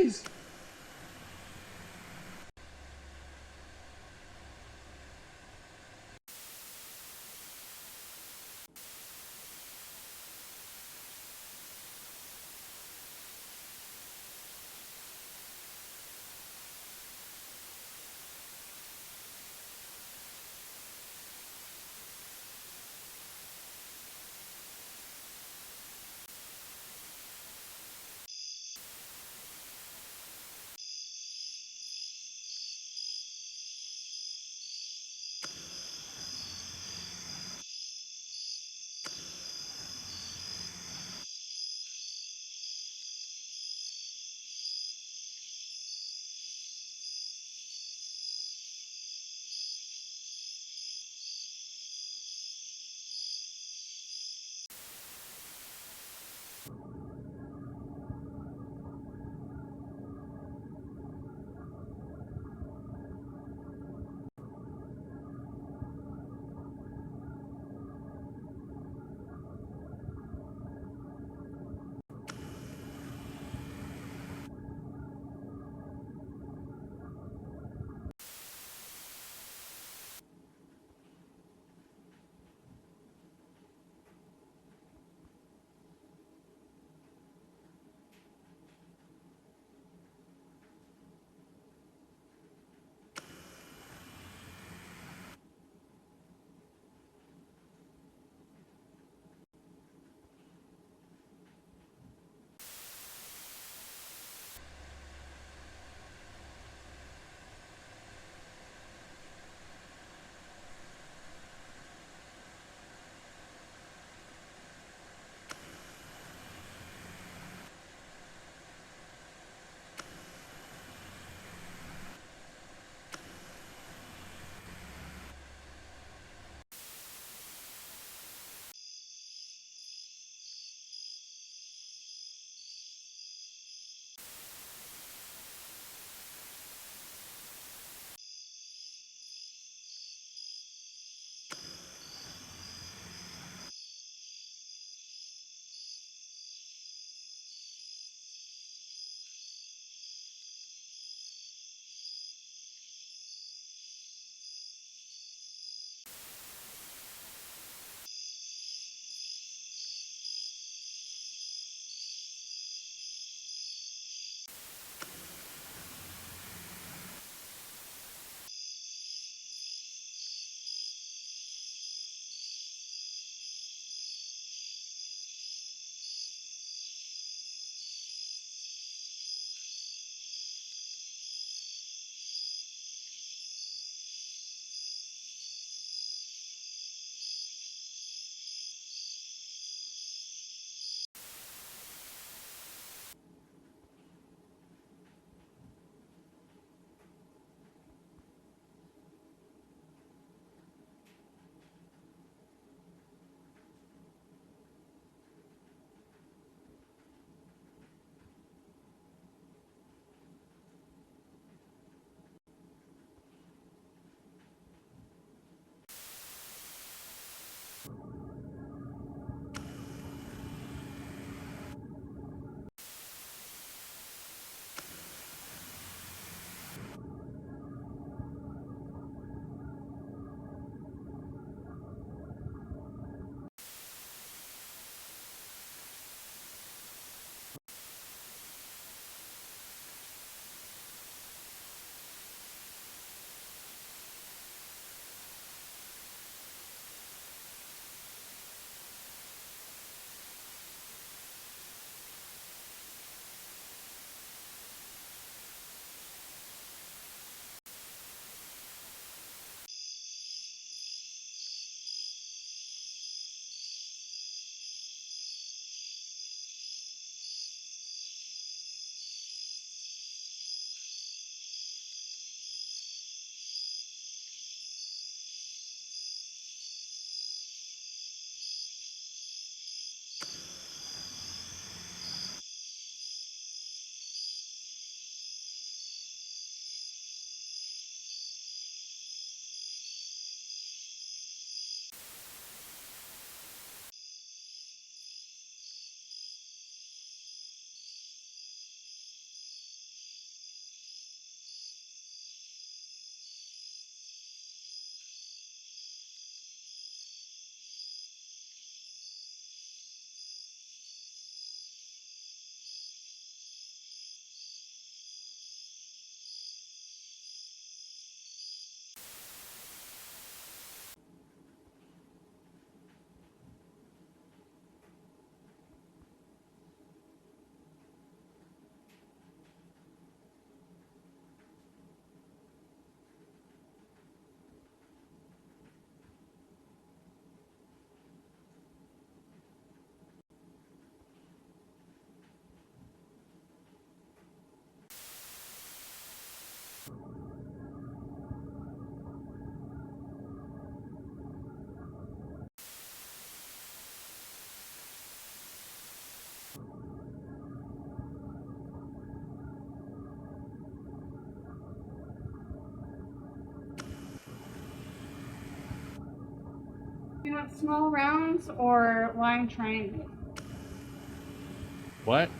days. want small rounds or line triangles? What?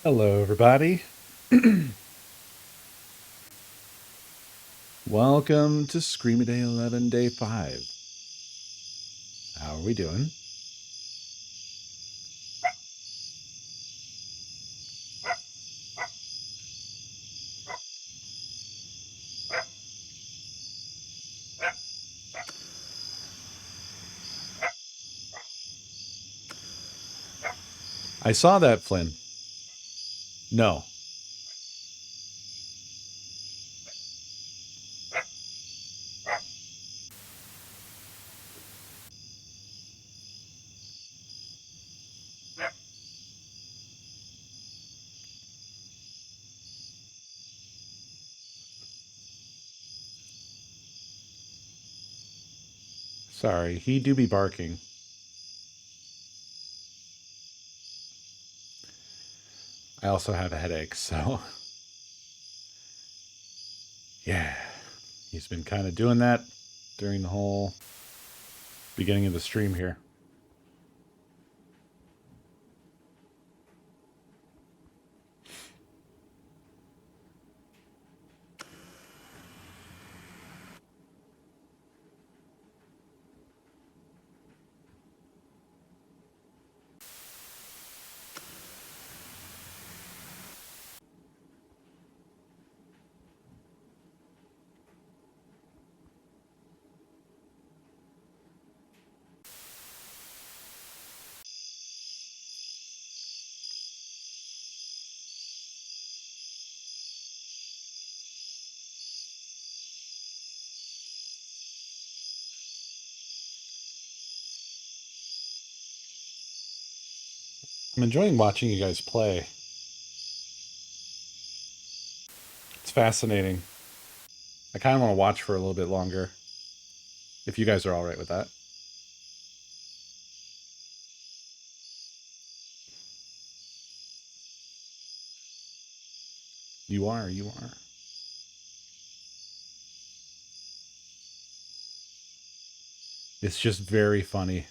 Hello, everybody. Welcome to SCREAMADAY 11 Day 5. How are we doing? I saw that, Flynn. No. Sorry, he do be barking. I also have a headache, so yeah. He's been kind of doing that during the whole beginning of the stream here. I'm enjoying watching you guys play. It's fascinating. I kind of want to watch for a little bit longer, if you guys are all right with that. You are. It's just very funny.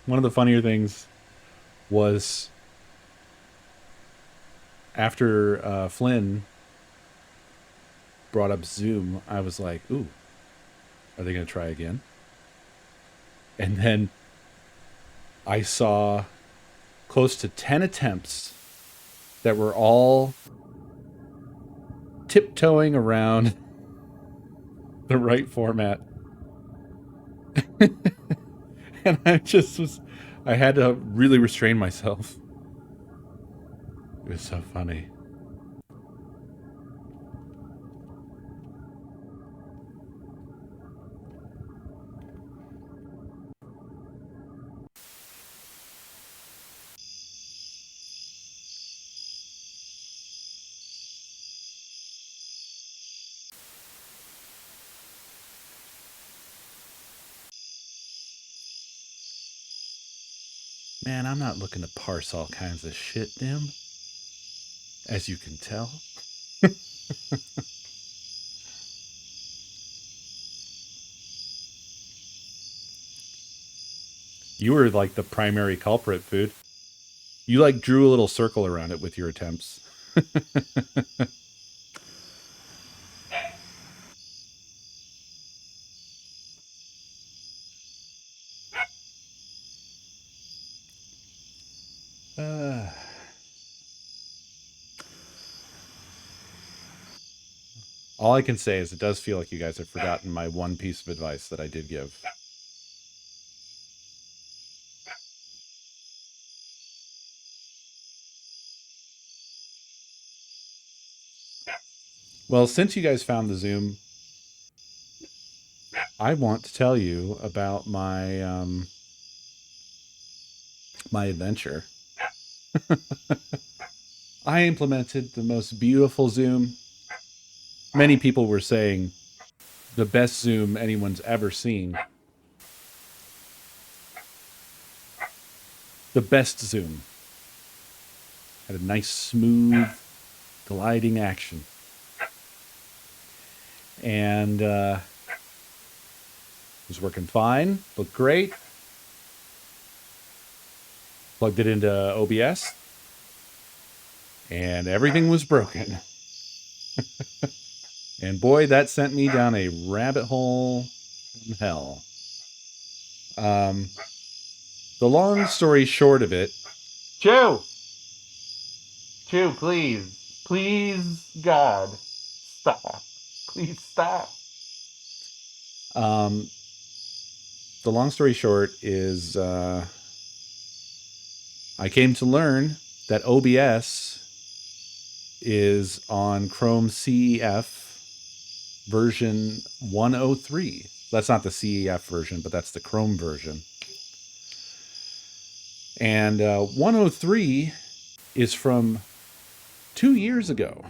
One of the funnier things was after Flynn brought up Zoom, I was like, ooh, are they going to try again? And then I saw close to 10 attempts that were all tiptoeing around the right format. And I had to really restrain myself. It was so funny. Man, I'm not looking to parse all kinds of shit, Dim. As you can tell. You were like the primary culprit, Food. You like drew a little circle around it with your attempts. All I can say is it does feel like you guys have forgotten my one piece of advice that I did give. Well, since you guys found the Zoom, I want to tell you about my my adventure. I implemented the most beautiful Zoom. Many people were saying the best Zoom anyone's ever seen. The best Zoom. Had a nice, smooth, gliding action. And it was working fine. Looked great. Plugged it into OBS. And everything was broken. And boy, that sent me down a rabbit hole from hell. The long story short of it... Chew, please. Please, God. Stop. Please stop. The long story short is I came to learn that OBS is on Chrome CEF version 103. That's not the CEF version, but that's the Chrome version. And 103 is from 2 years ago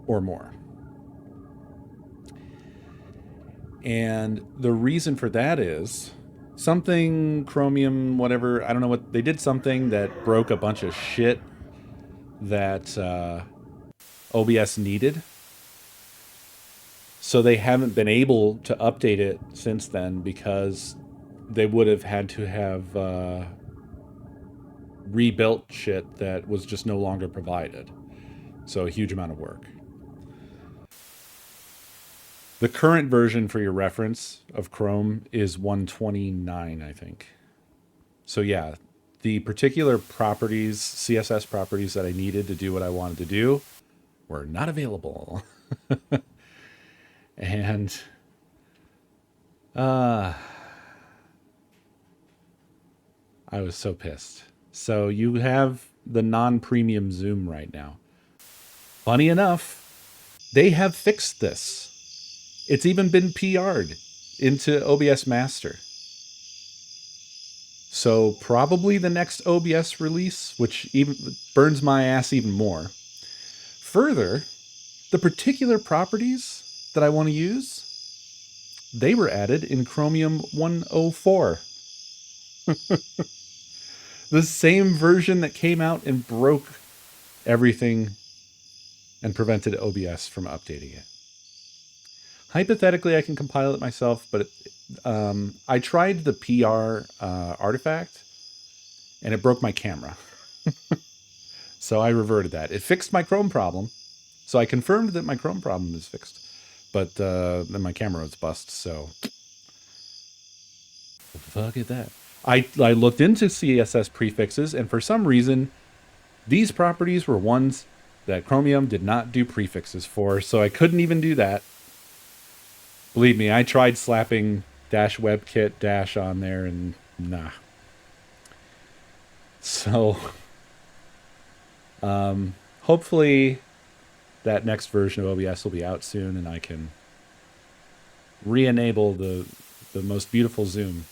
or more. And the reason for that is something Chromium, whatever, I don't know what, they did something that broke a bunch of shit that OBS needed. So they haven't been able to update it since then because they would have had to have rebuilt shit that was just no longer provided. So a huge amount of work. The current version for your reference of Chrome is 129, I think. So yeah, the particular properties, CSS properties that I needed to do what I wanted to do were not available. And I was so pissed. So you have the non-premium Zoom right now. Funny enough, they have fixed this. It's even been PR'd into OBS Master. So probably the next OBS release, which even burns my ass even more. Further, the particular properties that I want to use, they were added in Chromium 104. The same version that came out and broke everything and prevented OBS from updating it. Hypothetically, I can compile it myself, but I tried the PR artifact and it broke my camera. So I reverted that. It fixed my Chrome problem. So I confirmed that my Chrome problem is fixed. But then my camera was bust, so what the fuck is that? I looked into CSS prefixes, and for some reason, these properties were ones that Chromium did not do prefixes for, so I couldn't even do that. Believe me, I tried slapping -WebKit- on there, and nah. So, hopefully that next version of OBS will be out soon, and I can re-enable the most beautiful zoom.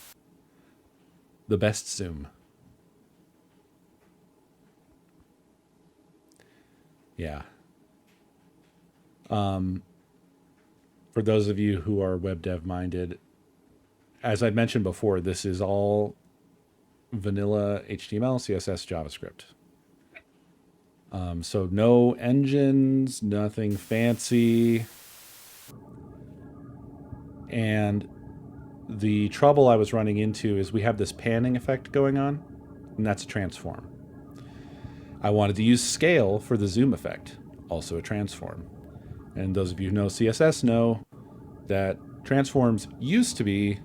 The best zoom. Yeah. For those of you who are web dev minded, as I mentioned before, this is all vanilla HTML, CSS, JavaScript. So no engines, nothing fancy. And the trouble I was running into is we have this panning effect going on, and that's a transform. I wanted to use scale for the zoom effect, also a transform. And those of you who know CSS know that transforms used to be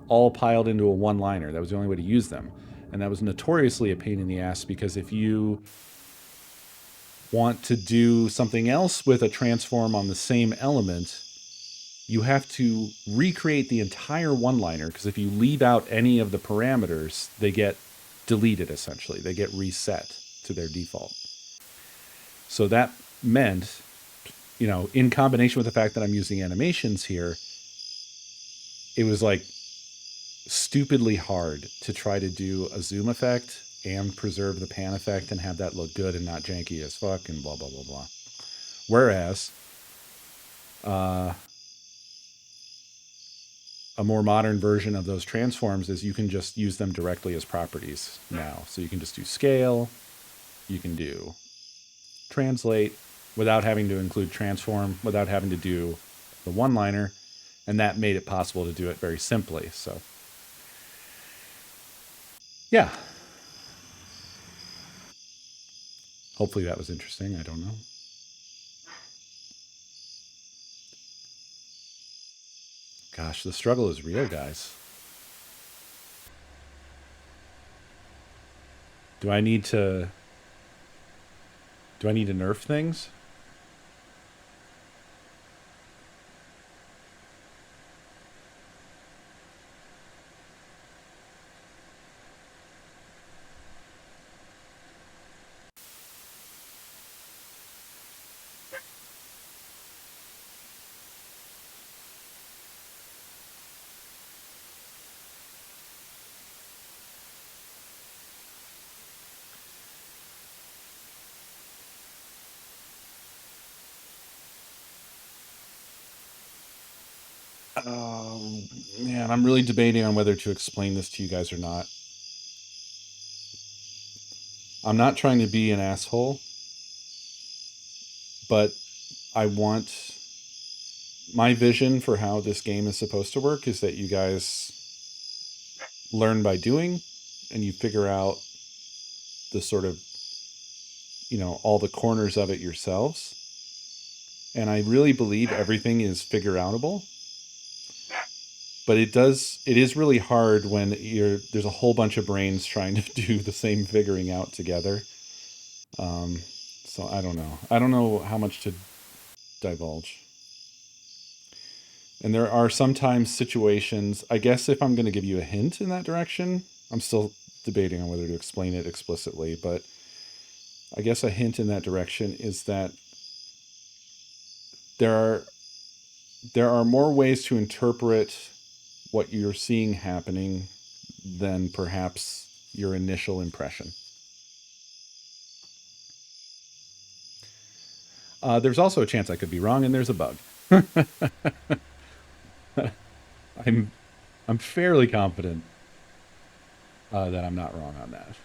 all piled into a one-liner. That was the only way to use them. And that was notoriously a pain in the ass, because if you want to do something else with a transform on the same element, you have to recreate the entire one-liner, because if you leave out any of the parameters, they get deleted essentially. They get reset to their default. So that meant, you know, in combination with the fact that I'm using animations here, it was like stupidly hard to try to do a zoom effect and preserve the pan effect and have that look good and not janky as fuck and blah, blah, blah, blah. Whereas a more modern version of those transforms is you can just use them directly as properties now. So you can just do scale, you can do translate without having to include transform, without having to do the one-liner, and that made it possible to do it very simply. So yeah, hopefully that was interesting. I don't know. Gosh, the struggle is real, guys. Do I need to nerf things? Man, I'm really debating on whether to explain this to you guys or not. I'm not trying to be an asshole, but I want my vision for how this game is supposed to work is that you guys learn by doing, and you figure out the sort of, you know, all the corners of it yourselves. And I really believe everything is figure outable. But it is really hard when there's a whole bunch of brains trying to do the same figuring out together. So I don't know. I don't know how much to divulge. And there are sometimes situations, I guess if I'm going to give you a hint in that direction, I'm still debating on whether to explain it explicitly, but I guess a hint in that direction is that there are more ways to interpret what you're seeing happening than perhaps your initial impression. There's also a chance I could be wrong, and there's a bug. I'm I'm fairly confident that I'm not wrong on that.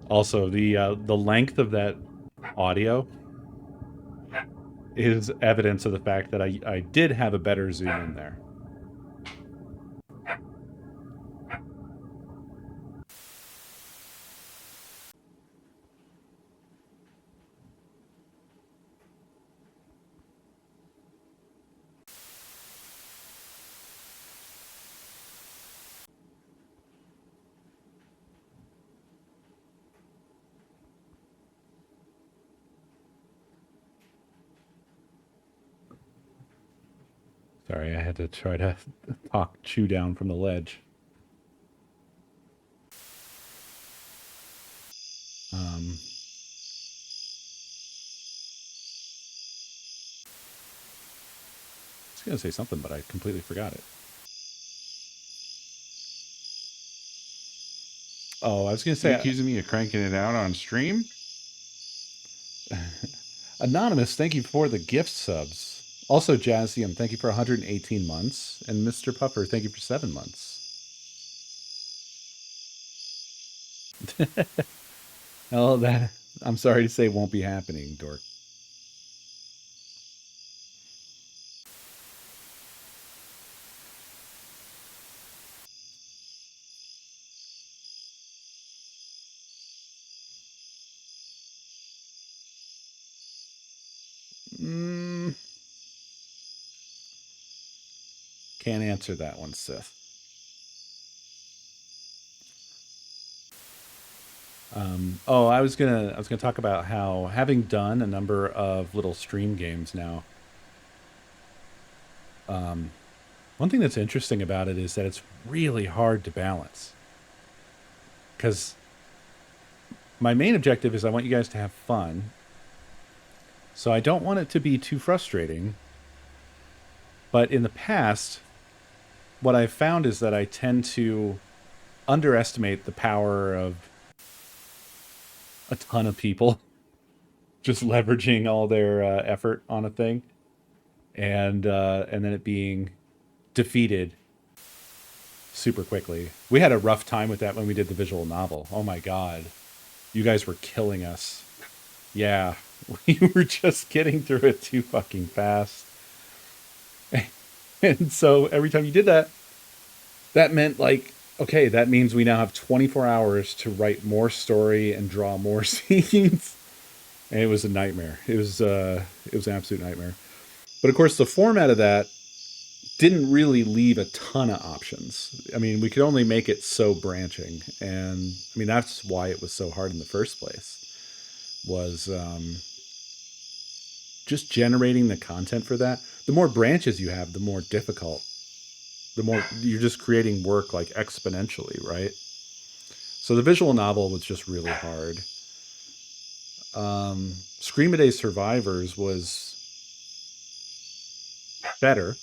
Also, the length of that audio is evidence of the fact that I did have a better zoom in there. Sorry, I had to try to talk chew down from the ledge. Um, I was going to say something, but I completely forgot it. Oh, I was going to You say, accusing me of cranking it out on stream? Anonymous, thank you for the gift subs. Also, Jazzium, thank you for 118 months. And Mr. Puffer, thank you for 7 months. Oh, that, I'm sorry to say, won't be happening, Dork. Can't answer that one, Sith. I was gonna talk about how, having done a number of little stream games now, one thing that's interesting about it is that it's really hard to balance. Because my main objective is I want you guys to have fun, so I don't want it to be too frustrating. But in the past, what I've found is that I tend to underestimate the power of a ton of people just leveraging all their effort on a thing, and then it being defeated super quickly. We had a rough time with that when we did the visual novel. Oh my god, you guys were killing us. Yeah, we were just getting through it too fucking fast. And so every time you did that, that meant like, okay, that means we now have 24 hours to write more story and draw more scenes. And it was a nightmare. It was an absolute nightmare. But of course, the format of that didn't really leave a ton of options. I mean, we could only make it so branching, and I mean that's why it was so hard in the first place. Was just generating the content for that. The more branches you have, the more difficult. The more you're just creating work like exponentially, right? So the visual novel was just really hard. Screamaday Survivors was better,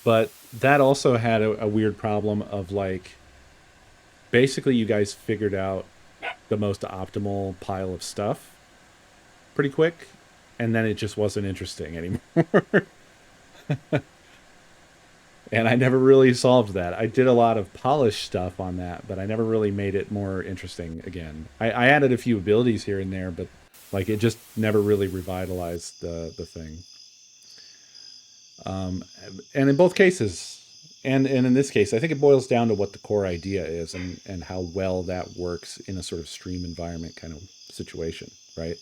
but that also had a weird problem of like, basically you guys figured out the most optimal pile of stuff pretty quick, and then it just wasn't interesting anymore. And I never really solved that. I did a lot of polished stuff on that, but I never really made it more interesting again. I added a few abilities here and there, but like it just never really revitalized the thing. And in both cases, And in this case, I think it boils down to what the core idea is and how well that works in a sort of stream environment kind of situation, right?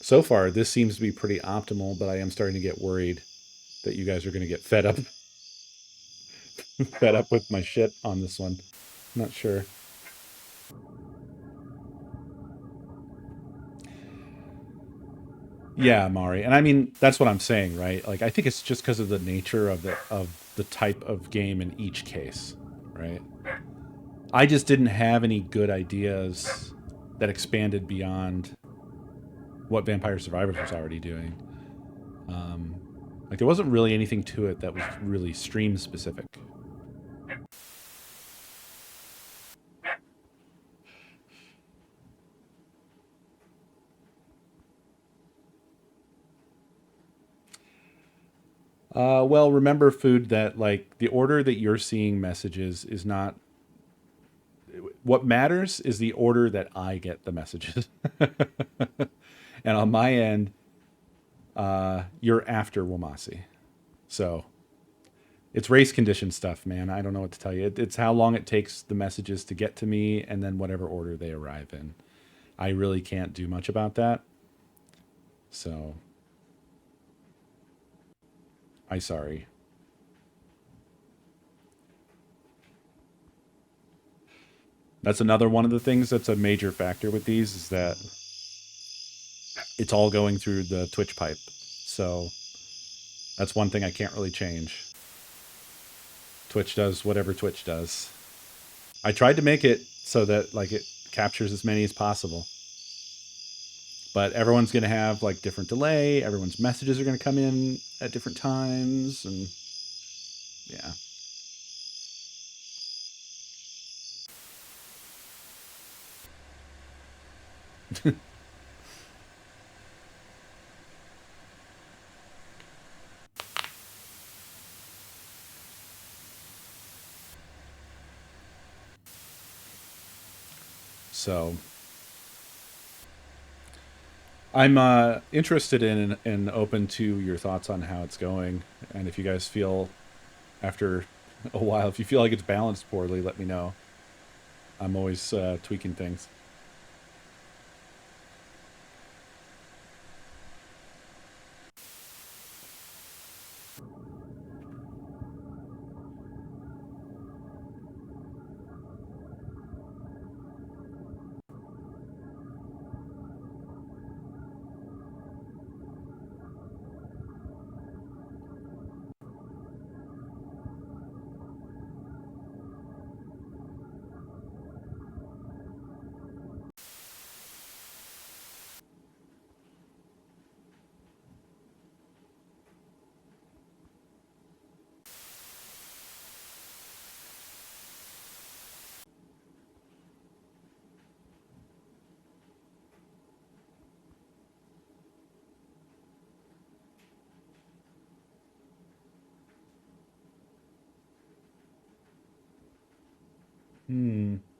So far, this seems to be pretty optimal, but I am starting to get worried that you guys are going to get fed up, fed up with my shit on this one. I'm not sure. Yeah, Mari, and I mean that's what I'm saying, right? Like I think it's just because of the nature of the type of game in each case, right? I just didn't have any good ideas that expanded beyond what Vampire Survivors was already doing. Like there wasn't really anything to it that was really stream specific. Well, remember, Food, that like the order that you're seeing messages is not what matters. Is the order that I get the messages. And on my end, you're after Wamasi. So it's race condition stuff, man. I don't know what to tell you. It's how long it takes the messages to get to me and then whatever order they arrive in. I really can't do much about that. So I sorry. That's another one of the things that's a major factor with these is that it's all going through the Twitch pipe. So that's one thing I can't really change. Twitch does whatever Twitch does. I tried to make it so that like it captures as many as possible. But everyone's going to have like different delay. Everyone's messages are going to come in at different times and yeah. So I'm interested in and open to your thoughts on how it's going. And if you guys feel after a while, if you feel like it's balanced poorly, let me know. I'm always tweaking things.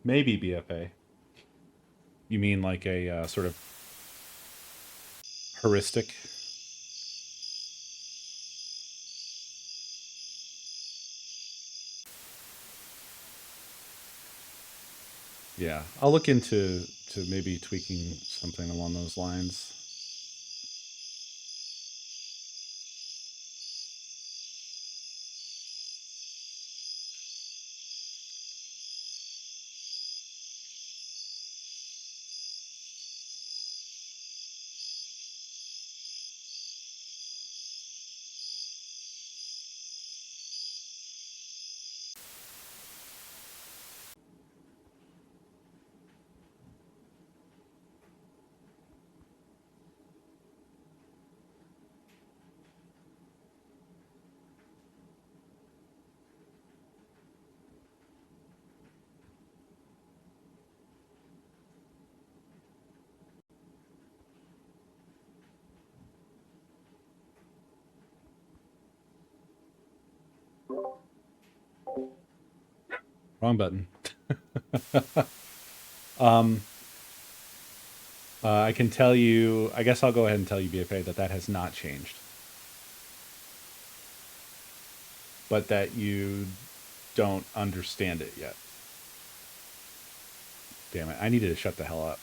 Maybe BFA. You mean like a sort of heuristic? Yeah, I'll look into maybe tweaking something along those lines. Wrong button. I can tell you, I guess I'll go ahead and tell you, BFA, that has not changed. but that you don't understand it yet. Damn it, I needed to shut the hell up.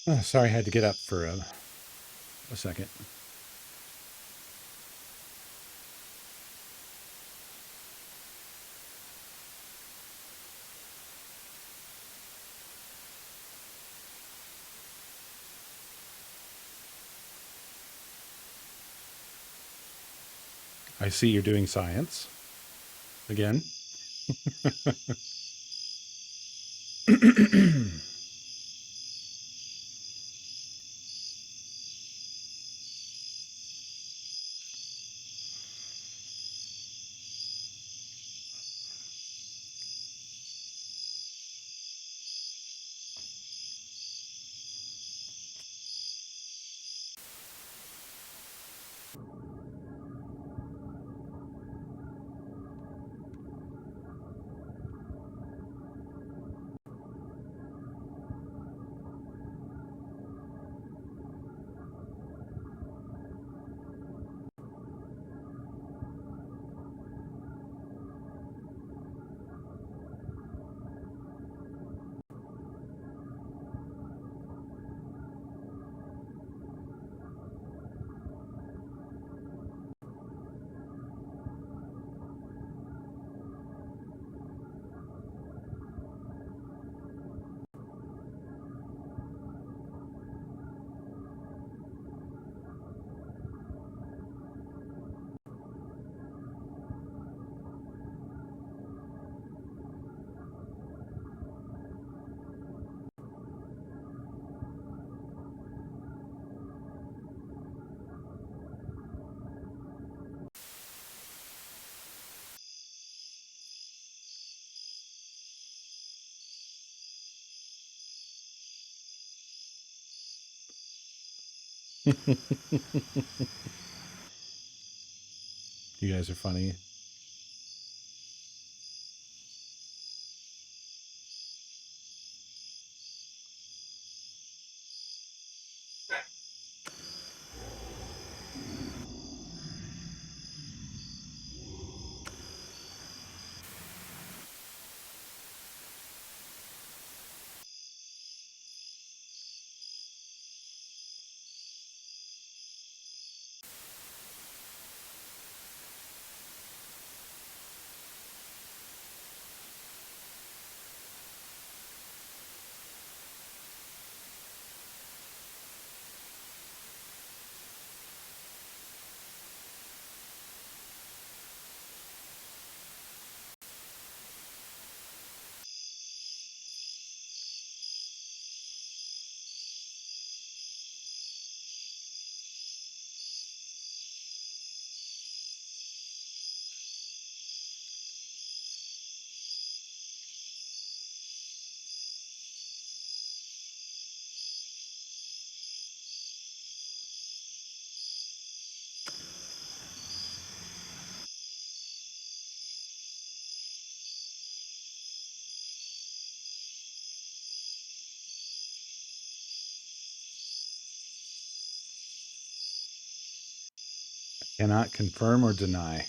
Oh, sorry, I had to get up for a second. I see you're doing science again. You guys are funny. Cannot confirm or deny.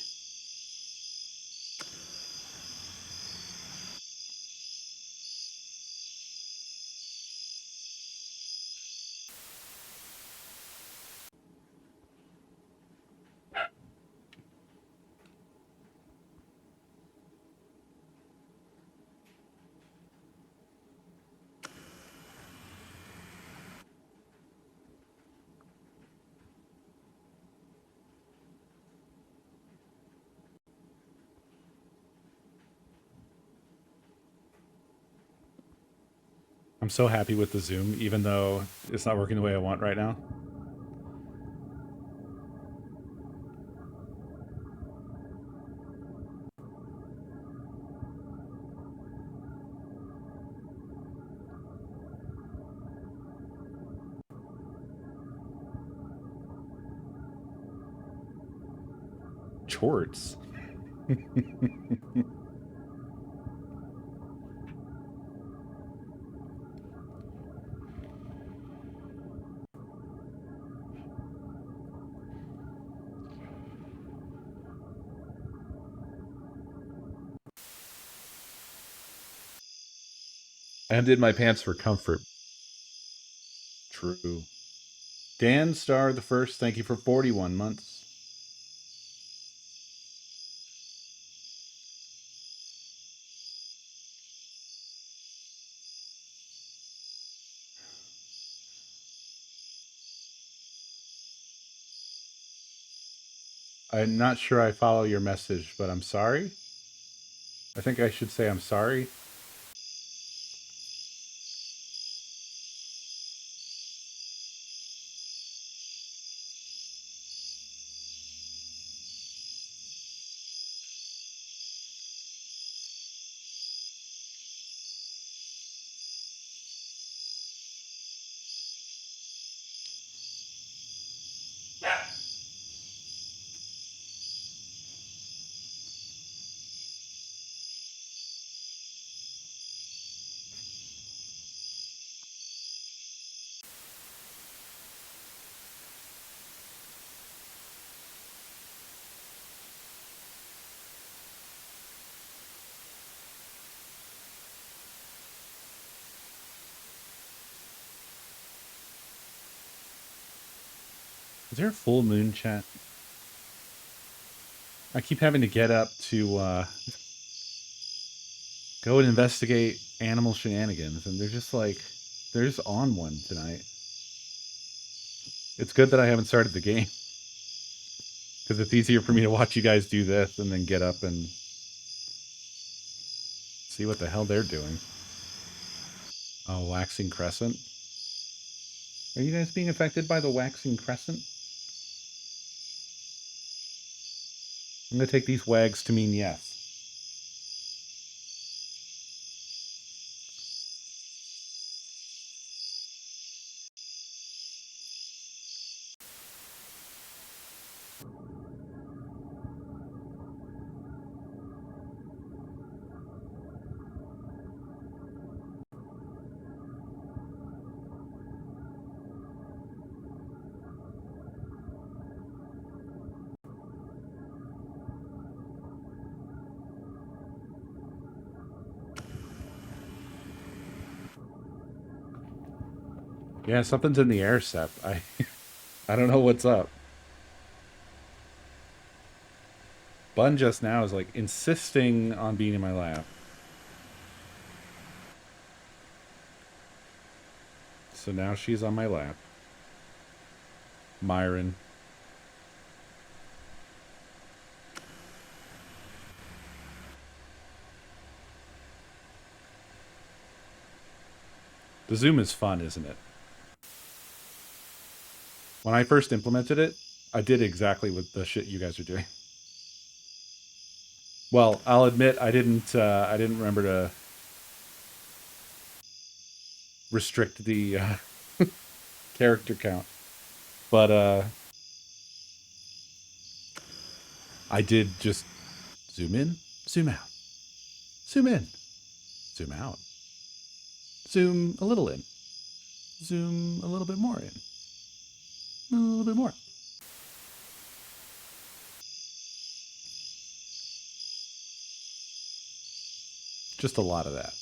I'm so happy with the Zoom, even though it's not working the way I want right now. Chorts. I undid my pants for comfort. True. Dan Star the First, thank you for 41 months. I'm not sure I follow your message, but I'm sorry. I think I should say I'm sorry. Is there a full moon chat? I keep having to get up to go and investigate animal shenanigans, and they're just like, they're just on one tonight. It's good that I haven't started the game, because it's easier for me to watch you guys do this and then get up and see what the hell they're doing. Oh, waxing crescent. Are you guys being affected by the waxing crescent? I'm going to take these wags to mean yes. Yeah, something's in the air, Seth. I don't know what's up. Bun just now is like insisting on being in my lap. So now she's on my lap. Myron. The Zoom is fun, isn't it? When I first implemented it, I did exactly what the shit you guys are doing. Well, I'll admit I didn't remember to restrict the character count. But I did just zoom in, zoom out, zoom in, zoom out, zoom a little in, zoom a little bit more in, a little bit more. just a lot of that.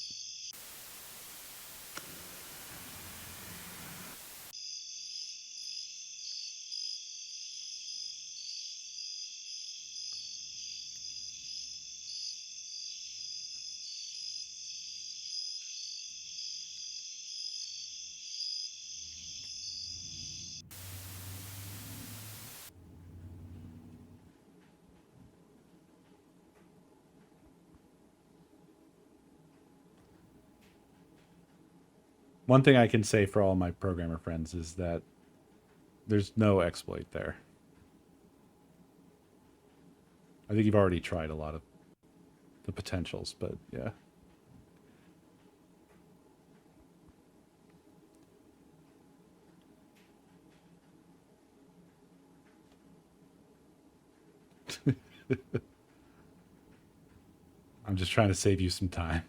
One thing I can say for all my programmer friends is that there's no exploit there. I think you've already tried a lot of the potentials, but yeah. I'm just trying to save you some time.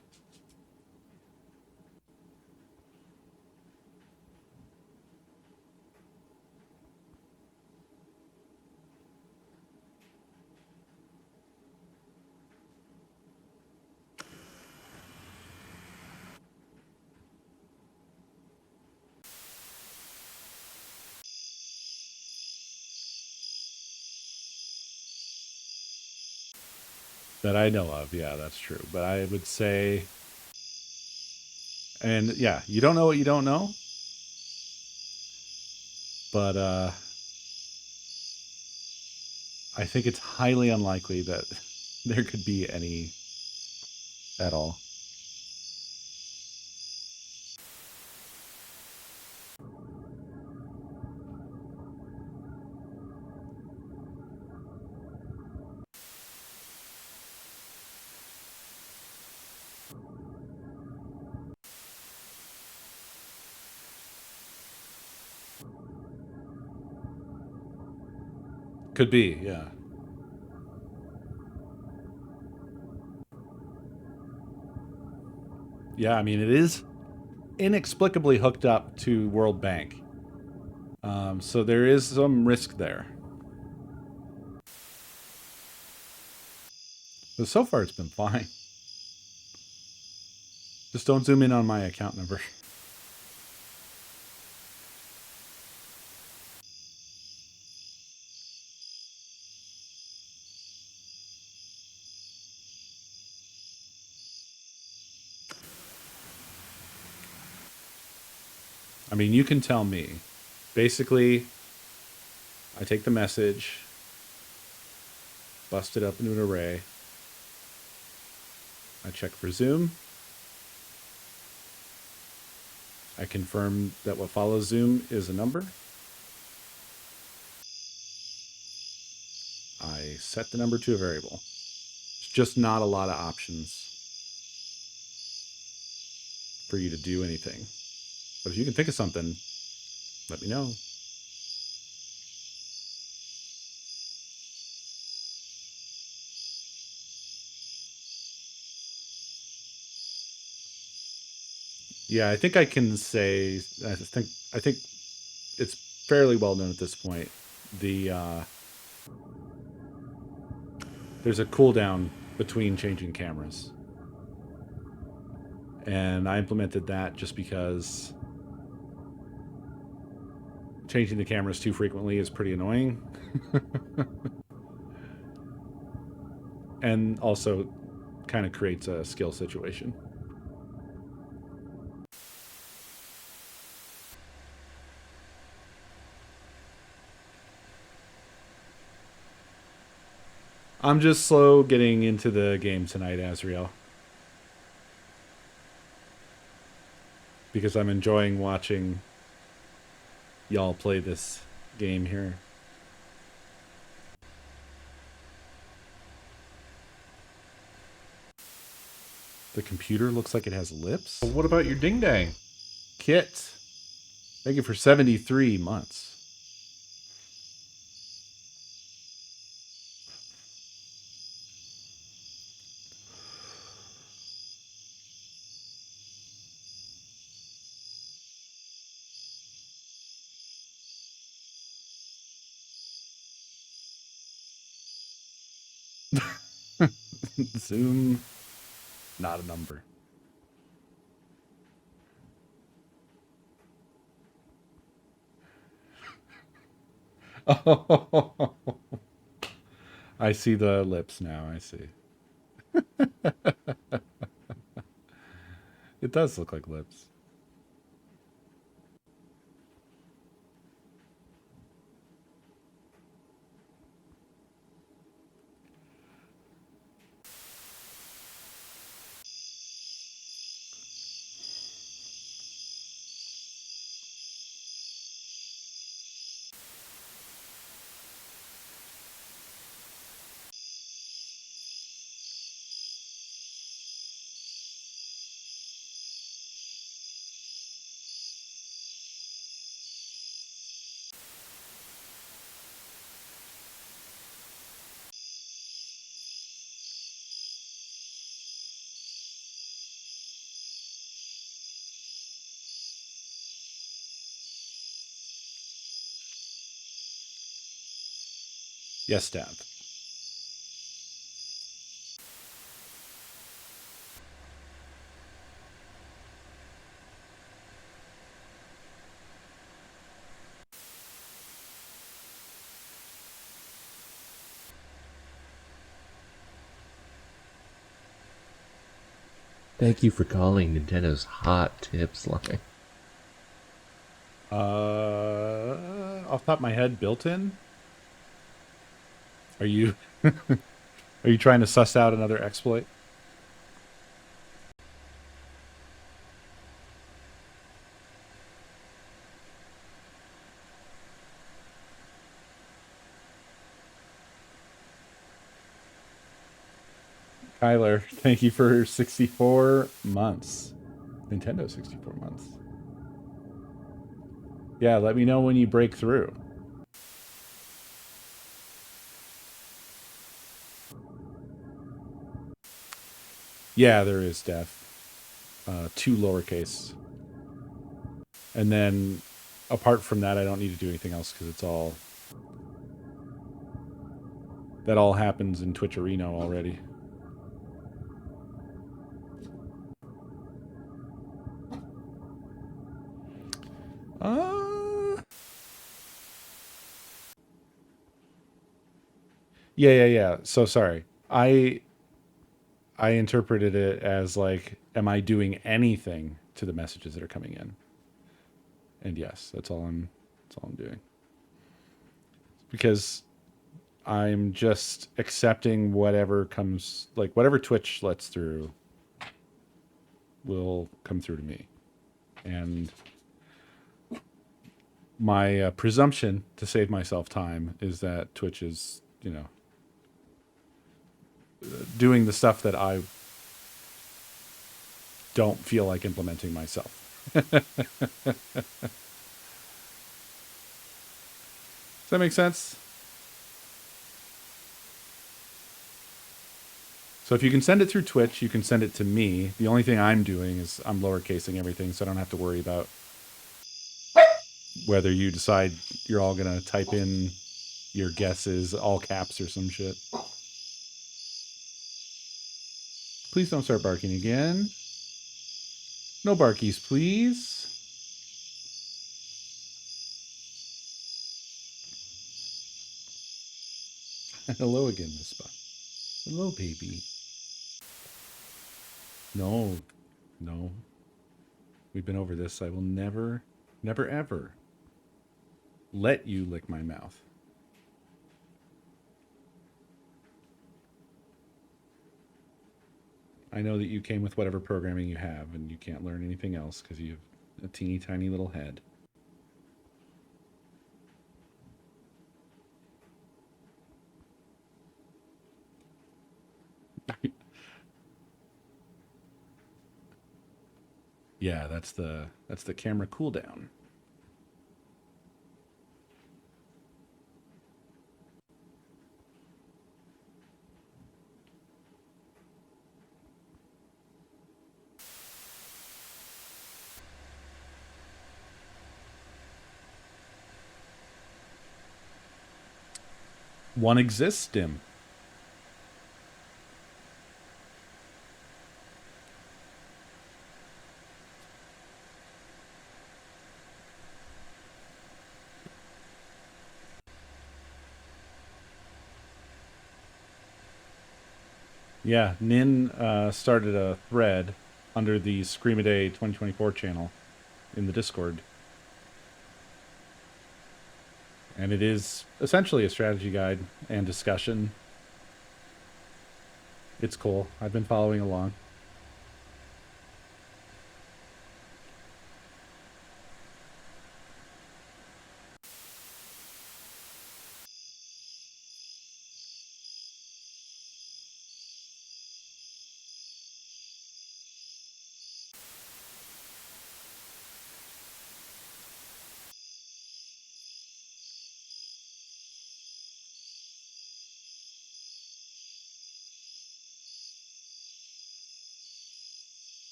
That I know of, yeah, that's true. But I would say, and yeah, you don't know what you don't know. But I think it's highly unlikely that there could be any at all. Could be, yeah. Yeah, I mean, it is inexplicably hooked up to World Bank. So there is some risk there. But so far, it's been fine. Just don't zoom in on my account number. I mean, you can tell me. Basically, I take the message, bust it up into an array. I check for zoom. I confirm that what follows zoom is a number. I set the number to a variable. It's just not a lot of options for you to do anything. But if you can think of something, let me know. Yeah, I think I can say. I think it's fairly well known at this point. There's a cooldown between changing cameras, and I implemented that just because changing the cameras too frequently is pretty annoying, and also kind of creates a skill situation. I'm just slow getting into the game tonight, Azriel. Because I'm enjoying watching y'all play this game here. The computer looks like it has lips. Well, what about your ding dang? Kit, thank you for 73 months. Zoom, not a number. Oh, I see the lips now. I see. It does look like lips. Yes, Dad. Thank you for calling Nintendo's Hot Tips line. Off the top of my head, built in. Are you are you trying to suss out another exploit? Kyler, thank you for 64 months. Nintendo 64 months. Yeah, let me know when you break through. Yeah, there is, Def. 2 lowercase. And then, apart from that, I don't need to do anything else because it's all... That all happens in Twitch Arena already. Yeah. So sorry. I interpreted it as like, am I doing anything to the messages that are coming in? And yes, that's all I'm doing. Because I'm just accepting whatever comes, like whatever Twitch lets through will come through to me. And my presumption, to save myself time, is that Twitch is, doing the stuff that I don't feel like implementing myself. Does that make sense? So if you can send it through Twitch, you can send it to me. The only thing I'm doing is I'm lowercasing everything, so I don't have to worry about whether you decide you're all going to type in your guesses, all caps or some shit. Please don't start barking again. No barkies, please. Hello again, Miss Buck. Hello, baby. No. We've been over this. I will never, ever let you lick my mouth. I know that you came with whatever programming you have, and you can't learn anything else because you have a teeny tiny little head. Yeah, that's the camera cooldown. One exists, Dim. Yeah, Nin started a thread under the SCREAMADAY 2024 channel in the Discord. And it is essentially a strategy guide and discussion. It's cool. I've been following along.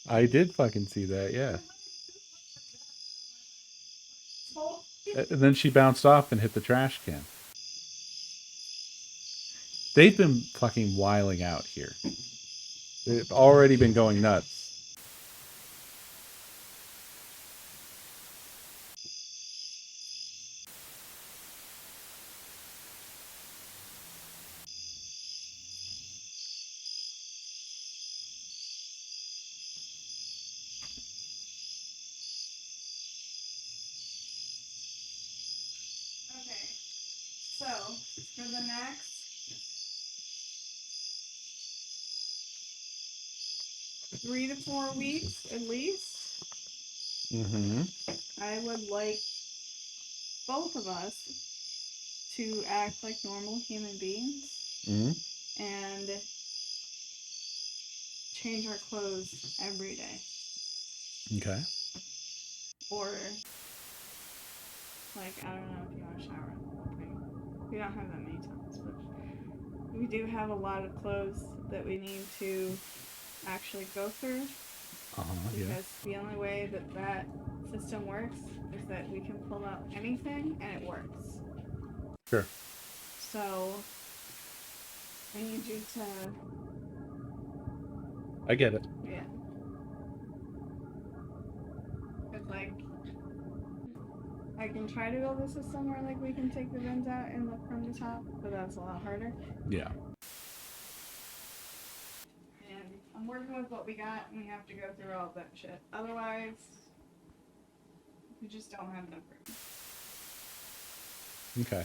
I did fucking see that, yeah. And then she bounced off and hit the trash can. They've been fucking wiling out here. They've already been going nuts. Okay. So, for the next 3 to 4 weeks at least, Mm-hmm. I would like both of us to act like normal human beings Mm-hmm. and change our clothes every day. Okay. Or, like, I don't know if you want to shower in the morning. We don't have that many times, but we do have a lot of clothes that we need to actually go through. Yeah. Because the only way that that system works is that we can pull out anything and it works. Sure. So, I need you to, I get it. yeah. It's like, I can try to build a system where, like, we can take the bins out and look from the top, but that's a lot harder. Yeah. And I'm working with what we got, and we have to go through all that shit. Otherwise, we just don't have enough room. Okay.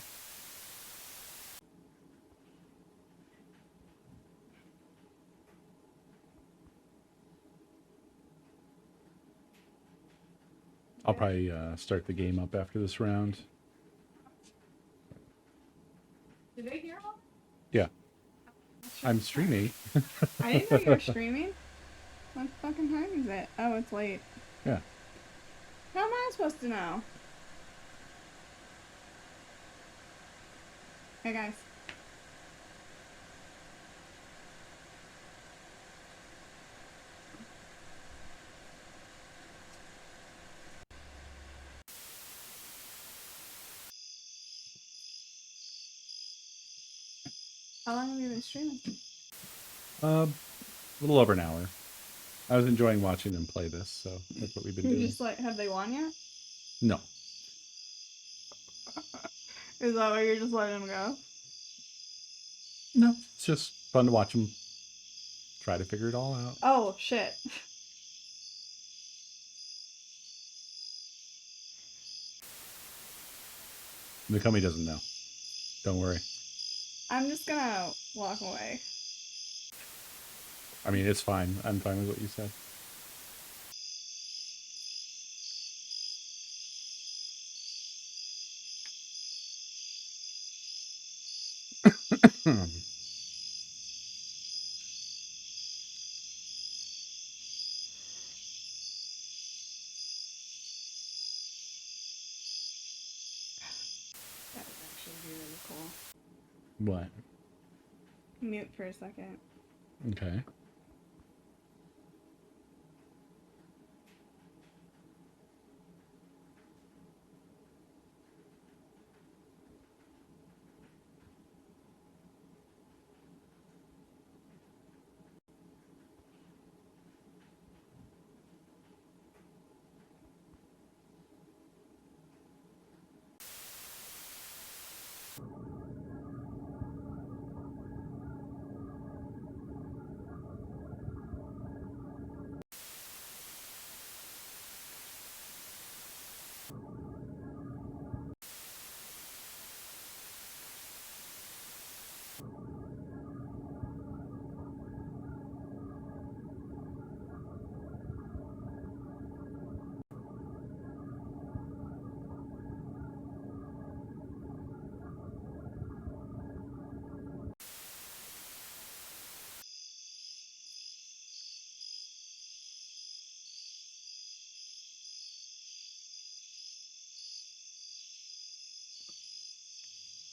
I'll probably start the game up after this round. Did they hear all Yeah. that? I'm streaming. I didn't know you were streaming. What fucking time is it? Oh, it's late. Yeah. How am I supposed to know? Hey guys. How long have you been streaming? A little over an hour. I was enjoying watching them play this, so that's what we've been You doing. just like, have they won yet? No. Is that why you're just letting them go? No. It's just fun to watch them try to figure it all out. Oh, shit. Nakomi doesn't know. Don't worry. I'm just gonna walk away. I mean, it's fine. I'm fine with what you said. That would actually be really cool. What? Mute for a second. Okay.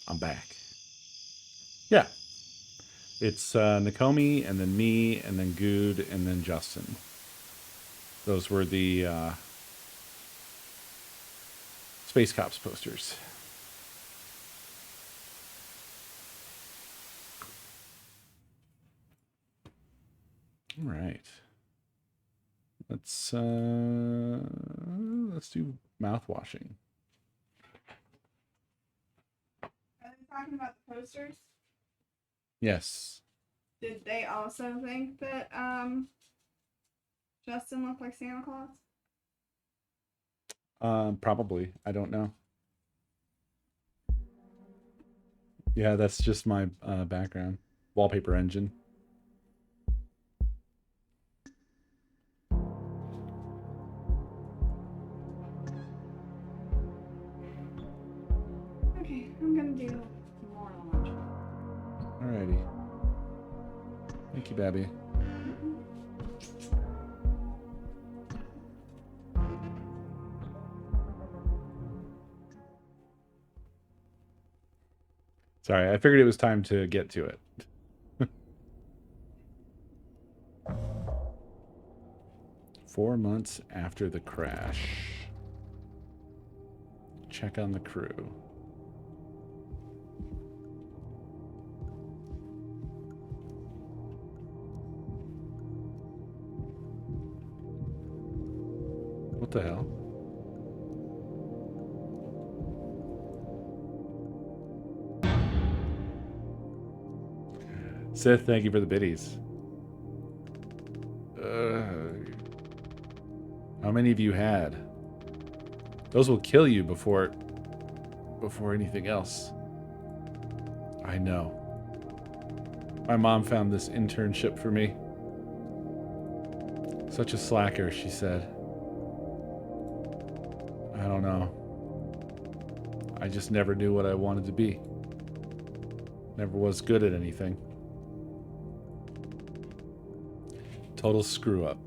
I'm back. Yeah. It's Nakomi, and then me, and then Good, and then Justin. Those were the Space Cops posters. All right. Let's do mouthwashing. Are they talking about the posters? Yes. Did they also think that Justin looked like Santa Claus? Probably. I don't know. Yeah, that's just my background. Wallpaper engine. Okay, I'm gonna do more lunch. Alrighty. Thank you, Babby. Sorry, I figured it was time to get to it. 4 months after the crash. Check on the crew. What the hell? Sith, thank you for the biddies. How many of you had? Those will kill you before anything else. I know. My mom found this internship for me. Such a slacker, she said. I don't know. I just never knew what I wanted to be. Never was good at anything. Total screw up.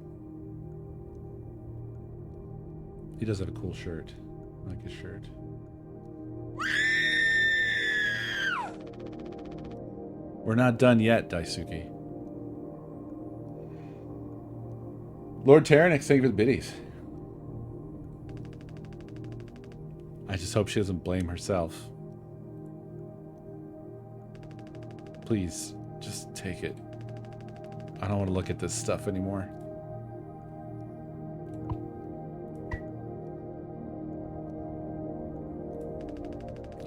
He does have a cool shirt. I like his shirt. We're not done yet, Daisuke. Lord Terranix, thank you for the biddies. I just hope she doesn't blame herself. Please, just take it. I don't want to look at this stuff anymore.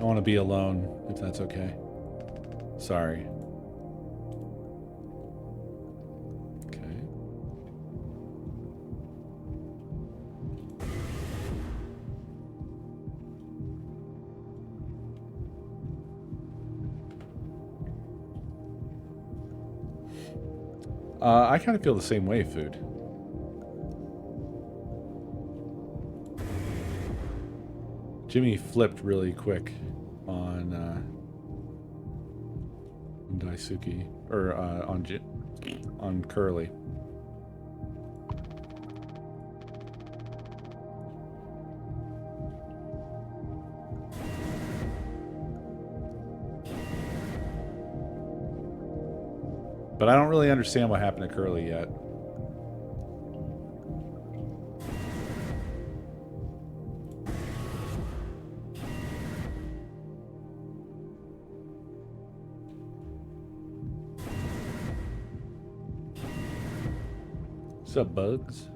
I want to be alone, if that's okay. Sorry. Okay. I kind of feel the same way, Food. Jimmy flipped really quick on Daisuke, or on Curly. But I don't really understand what happened to Curly yet. What's up, Bugs?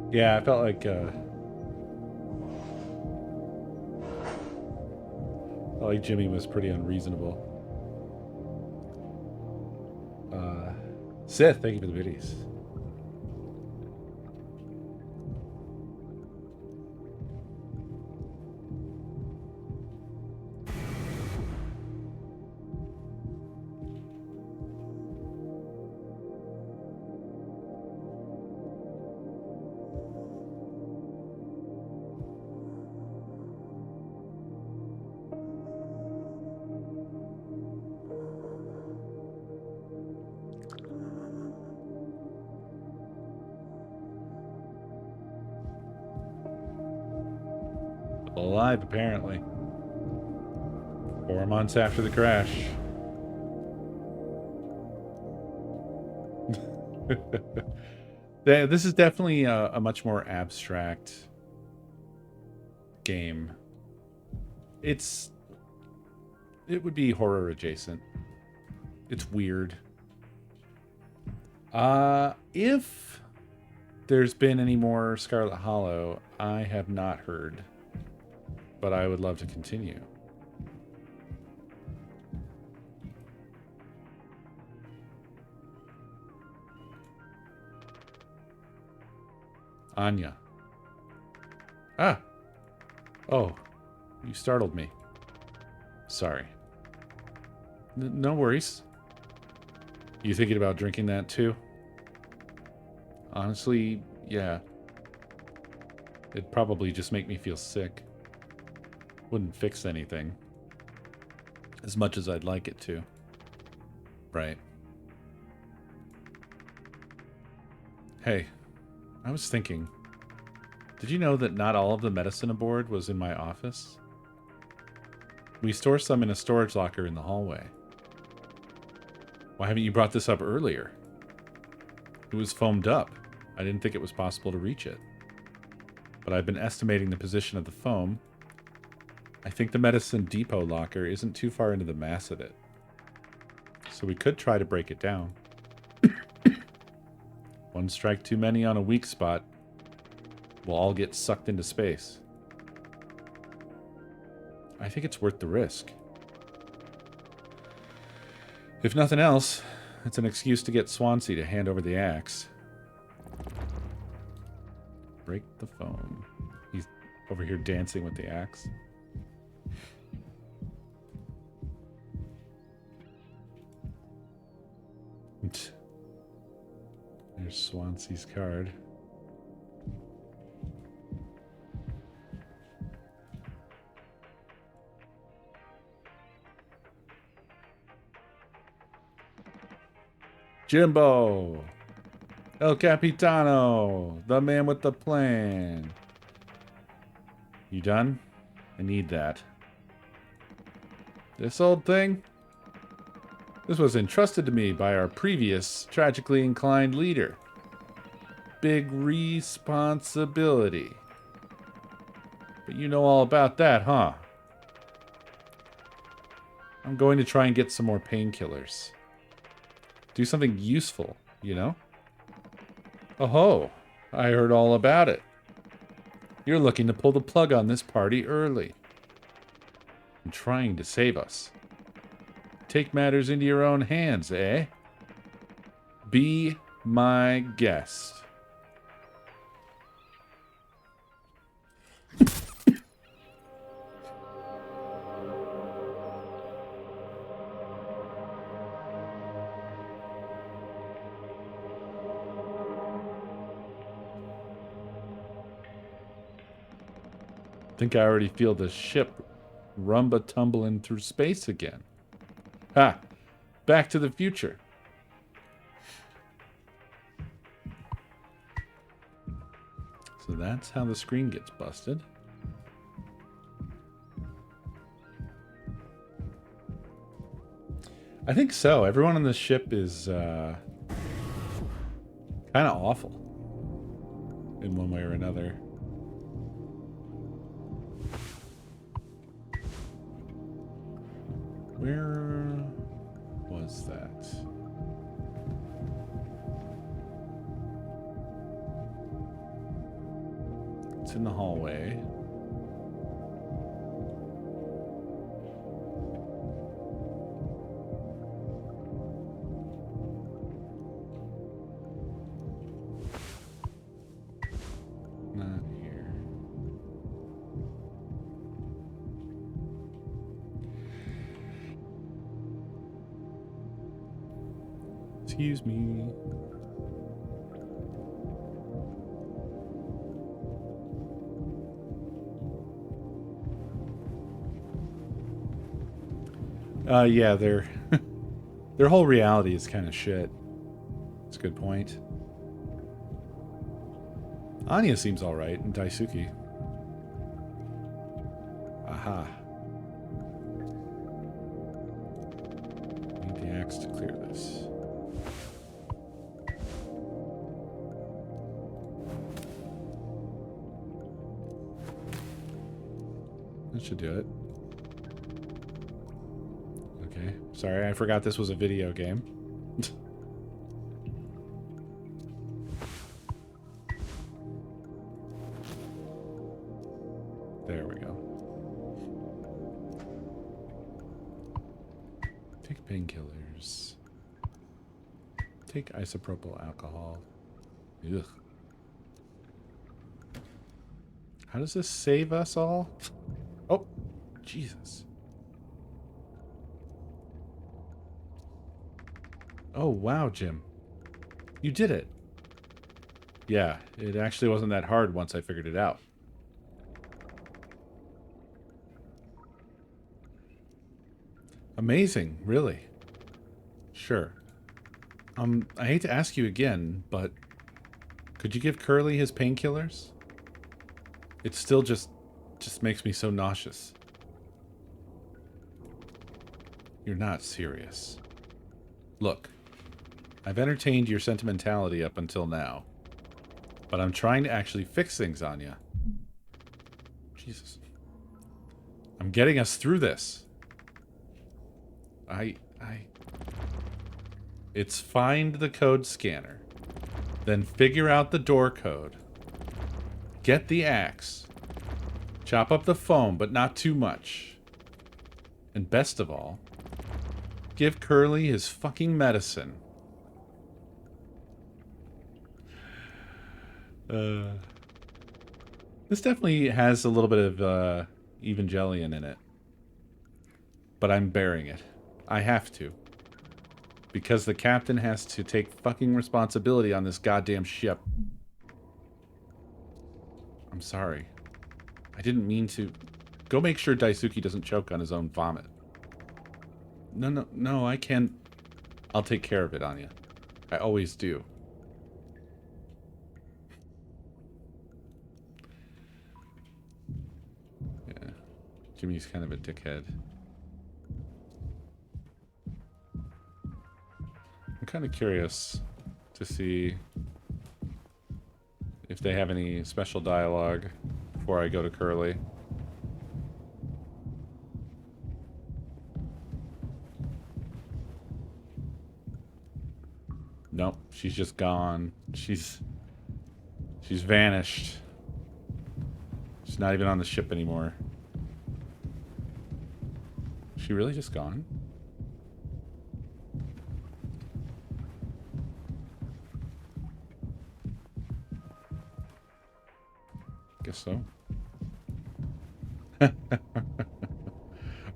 Yeah, I felt like Jimmy was pretty unreasonable. Sith, thank you for the biddies. Alive, apparently. 4 months after the crash. This is definitely a much more abstract game. It would be horror adjacent. It's weird. If there's been any more Scarlet Hollow, I have not heard, but I would love to continue. Anya. Ah. Oh, you startled me. Sorry. No worries. You thinking about drinking that too? Honestly, yeah. It'd probably just make me feel sick. Wouldn't fix anything. As much as I'd like it to. Right. Hey, I was thinking, did you know that not all of the medicine aboard was in my office? We store some in a storage locker in the hallway. Why haven't you brought this up earlier? It was foamed up. I didn't think it was possible to reach it. But I've been estimating the position of the foam. I think the medicine depot locker isn't too far into the mass of it. So we could try to break it down. One strike too many on a weak spot. We'll all get sucked into space. I think it's worth the risk. If nothing else, it's an excuse to get Swansea to hand over the axe. Break the foam. He's over here dancing with the axe. There's Swansea's card. Jimbo! El Capitano! The man with the plan! You done? I need that. This old thing? This was entrusted to me by our previous tragically inclined leader. Big responsibility. But you know all about that, huh? I'm going to try and get some more painkillers. Do something useful, you know? Oh, I heard all about it. You're looking to pull the plug on this party early. And trying to save us. Take matters into your own hands, eh? Be my guest. Think I already feel the ship rumba tumbling through space again. Ha! Back to the future. So that's how the screen gets busted. I think so. Everyone on this ship is kind of awful in one way or another. Where was that? It's in the hallway. Not here. Excuse me. Yeah, their whole reality is kind of shit. That's a good point. Anya seems alright, and Daisuke. Aha. Need the axe to clear this. That should do it. Okay. Sorry, I forgot this was a video game. There we go. Take painkillers. Take isopropyl alcohol. Ugh. How does this save us all? Oh, Jesus. Oh, wow, Jim. You did it. Yeah, it actually wasn't that hard once I figured it out. Amazing, really. Sure. I hate to ask you again, but could you give Curly his painkillers? It still just makes me so nauseous. You're not serious. Look, I've entertained your sentimentality up until now, but I'm trying to actually fix things, Anya. Jesus. I'm getting us through this. It's find the code scanner, then figure out the door code, get the axe, chop up the foam, but not too much, and best of all, give Curly his fucking medicine. This definitely has a little bit of Evangelion in it, but I'm bearing it. I have to. Because the captain has to take fucking responsibility on this goddamn ship. I'm sorry. I didn't mean to. Go make sure Daisuke doesn't choke on his own vomit. No, I can't. I'll take care of it, Anya. I always do. Yeah. Jimmy's kind of a dickhead. I'm kind of curious to see if they have any special dialogue before I go to Curly. Nope, she's just gone. She's vanished. She's not even on the ship anymore. Is she really just gone? Guess so.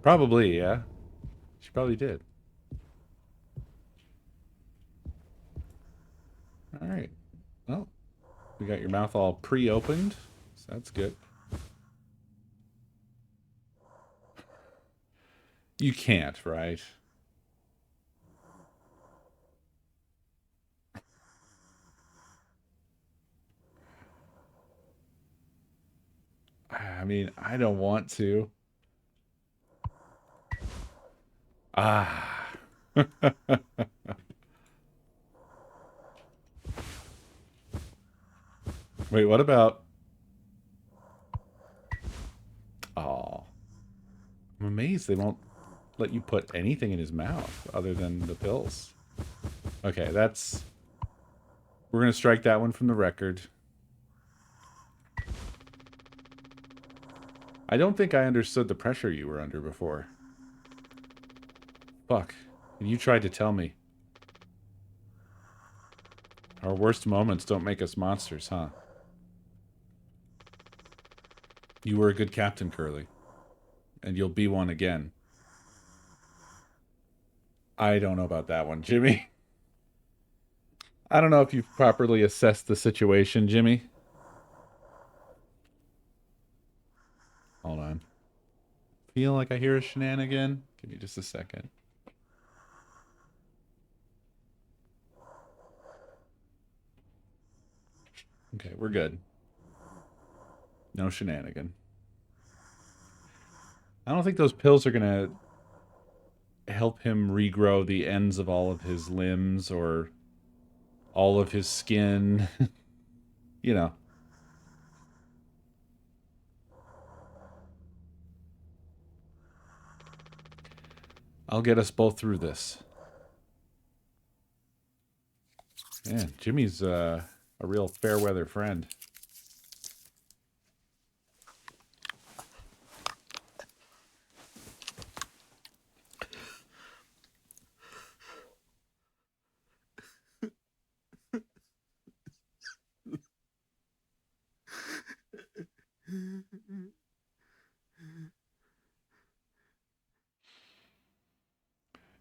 Probably, yeah. She probably did. Alright. Well, we got your mouth all pre-opened, so that's good. You can't, right? I mean, I don't want to. Ah. Wait, what about... Oh. I'm amazed they won't let you put anything in his mouth other than the pills. Okay, that's... We're going to strike that one from the record. I don't think I understood the pressure you were under before. Fuck. And you tried to tell me. Our worst moments don't make us monsters, huh? You were a good captain, Curly. And you'll be one again. I don't know about that one, Jimmy. I don't know if you've properly assessed the situation, Jimmy. Hold on. Feel like I hear a shenanigan? Give me just a second. Okay, we're good. No shenanigan. I don't think those pills are gonna help him regrow the ends of all of his limbs or all of his skin. You know. I'll get us both through this. Man, Jimmy's a real fair weather friend.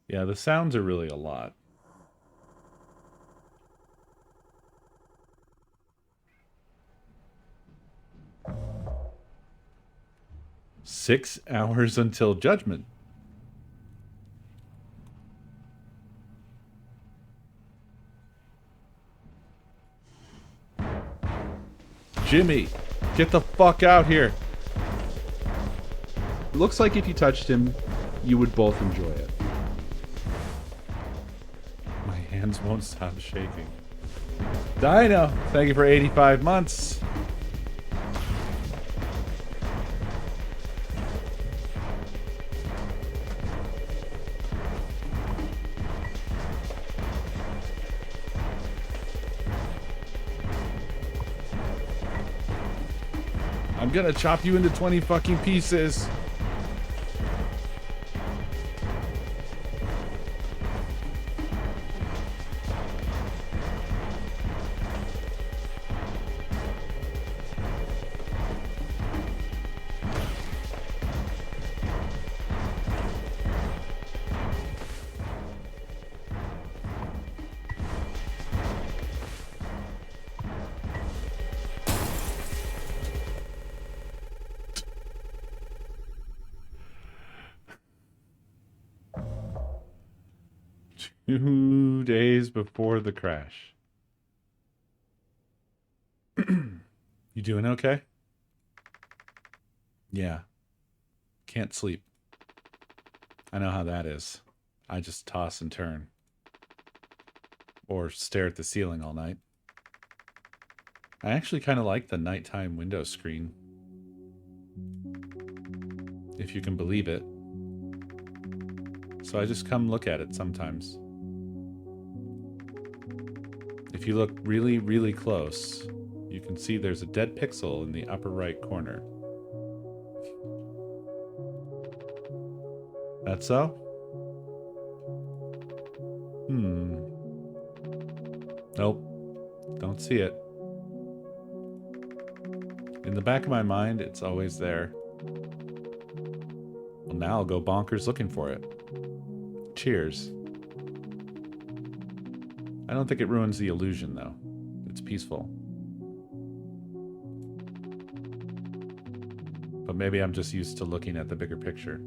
Yeah, the sounds are really a lot. Six hours until judgment. Jimmy, get the fuck out here. Looks like if you touched him, you would both enjoy it. My hands won't stop shaking. Dino, thank you for 85 months. I'm gonna chop you into 20 fucking pieces. Before the crash. You doing okay? Yeah. Can't sleep. I know how that is. I just toss and turn. Or stare at the ceiling all night. I actually kind of like the nighttime window screen. If you can believe it. So I just come look at it sometimes. If you look really, really close, you can see there's a dead pixel in the upper right corner. That so? Nope. Don't see it. In the back of my mind, it's always there. Well, now I'll go bonkers looking for it. Cheers. I don't think it ruins the illusion, though. It's peaceful. But maybe I'm just used to looking at the bigger picture.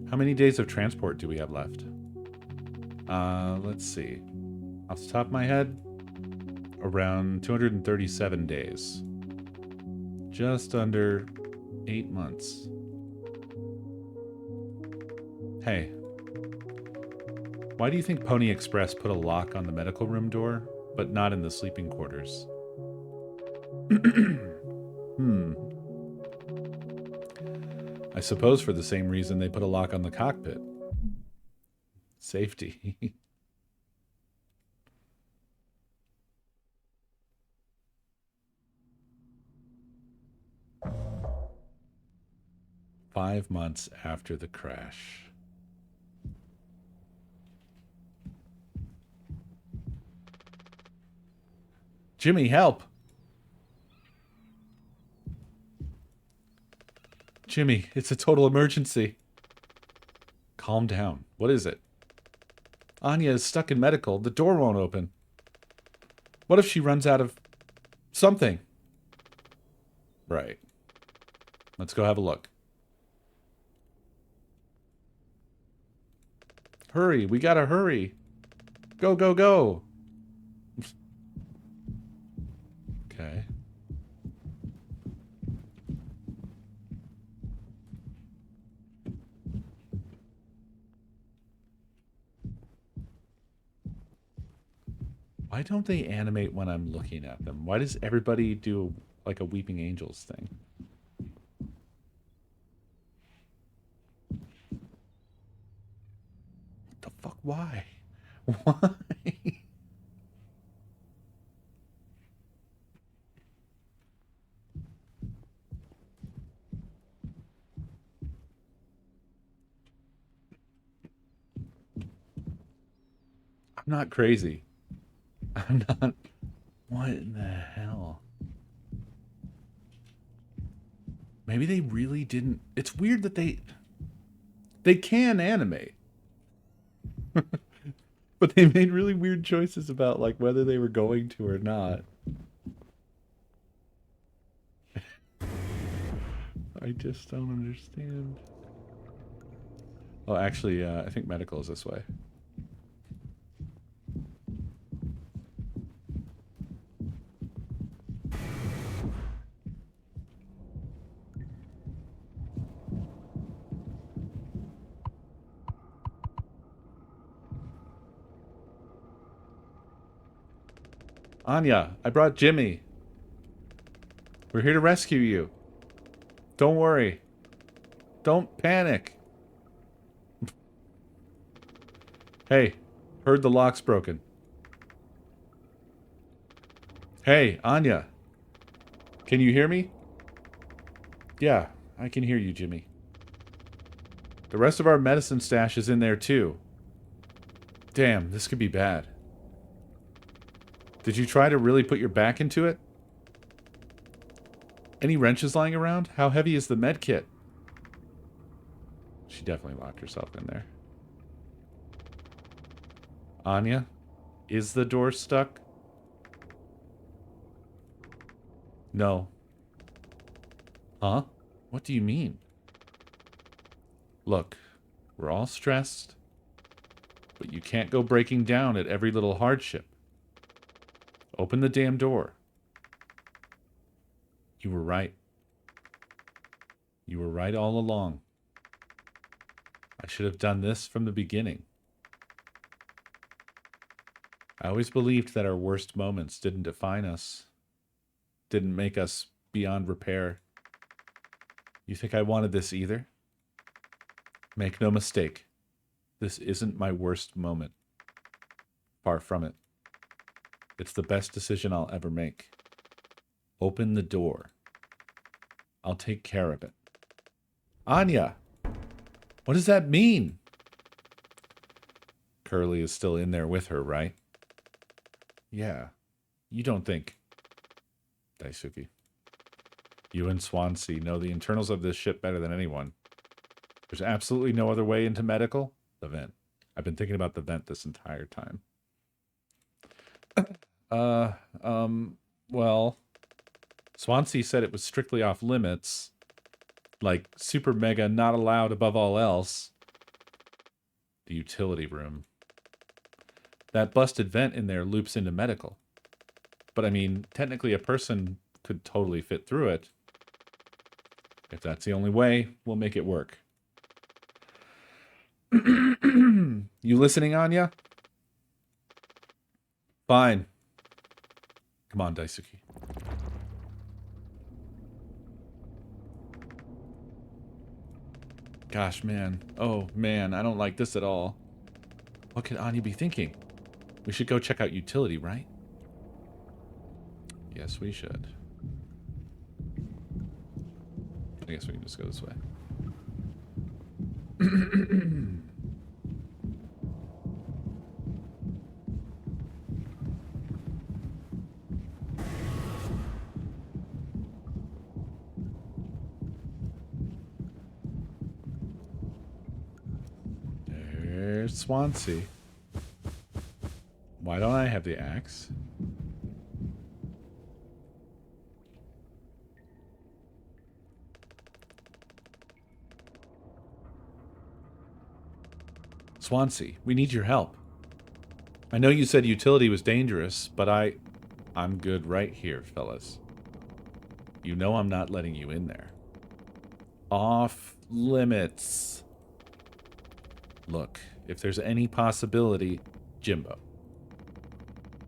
How many days of transport do we have left? Let's see. Off the top of my head, around 237 days. Just under 8 months. Hey. Why do you think Pony Express put a lock on the medical room door, but not in the sleeping quarters? I suppose for the same reason they put a lock on the cockpit. Safety. Five months after the crash. Jimmy, help! Jimmy, it's a total emergency. Calm down. What is it? Anya is stuck in medical. The door won't open. What if she runs out of something? Right. Let's go have a look. Hurry, we gotta hurry. Go, go, go. Okay. Why don't they animate when I'm looking at them? Why does everybody do like a Weeping Angels thing? What the fuck? Why? Why? I'm not crazy. I'm not. What in the hell? Maybe they really didn't. It's weird that they can animate. But they made really weird choices about like whether they were going to or not. I just don't understand. Oh, actually, I think medical is this way. Anya, I brought Jimmy. We're here to rescue you. Don't worry. Don't panic. Hey, heard the lock's broken. Hey, Anya. Can you hear me? Yeah, I can hear you, Jimmy. The rest of our medicine stash is in there too. Damn, this could be bad. Did you try to really put your back into it? Any wrenches lying around? How heavy is the med kit? She definitely locked herself in there. Anya, is the door stuck? No. Huh? What do you mean? Look, we're all stressed, but you can't go breaking down at every little hardship. Open the damn door. You were right. You were right all along. I should have done this from the beginning. I always believed that our worst moments didn't define us, didn't make us beyond repair. You think I wanted this either? Make no mistake, this isn't my worst moment. Far from it. It's the best decision I'll ever make. Open the door. I'll take care of it. Anya! What does that mean? Curly is still in there with her, right? Yeah. You don't think... Daisuke. You and Swansea know the internals of this ship better than anyone. There's absolutely no other way into medical? The vent. I've been thinking about the vent this entire time. Well... Swansea said it was strictly off limits. Like, super mega not allowed above all else. The utility room. That busted vent in there loops into medical. But I mean, technically a person could totally fit through it. If that's the only way, we'll make it work. You listening, Anya? Fine. Come on, Daisuke. Gosh, man. Oh, man, I don't like this at all. What could Anya be thinking? We should go check out utility, right? Yes, we should. I guess we can just go this way. There's Swansea. Why don't I have the axe? Swansea, we need your help. I know you said utility was dangerous, but I'm good right here, fellas. You know I'm not letting you in there. Off limits. Look, if there's any possibility, Jimbo,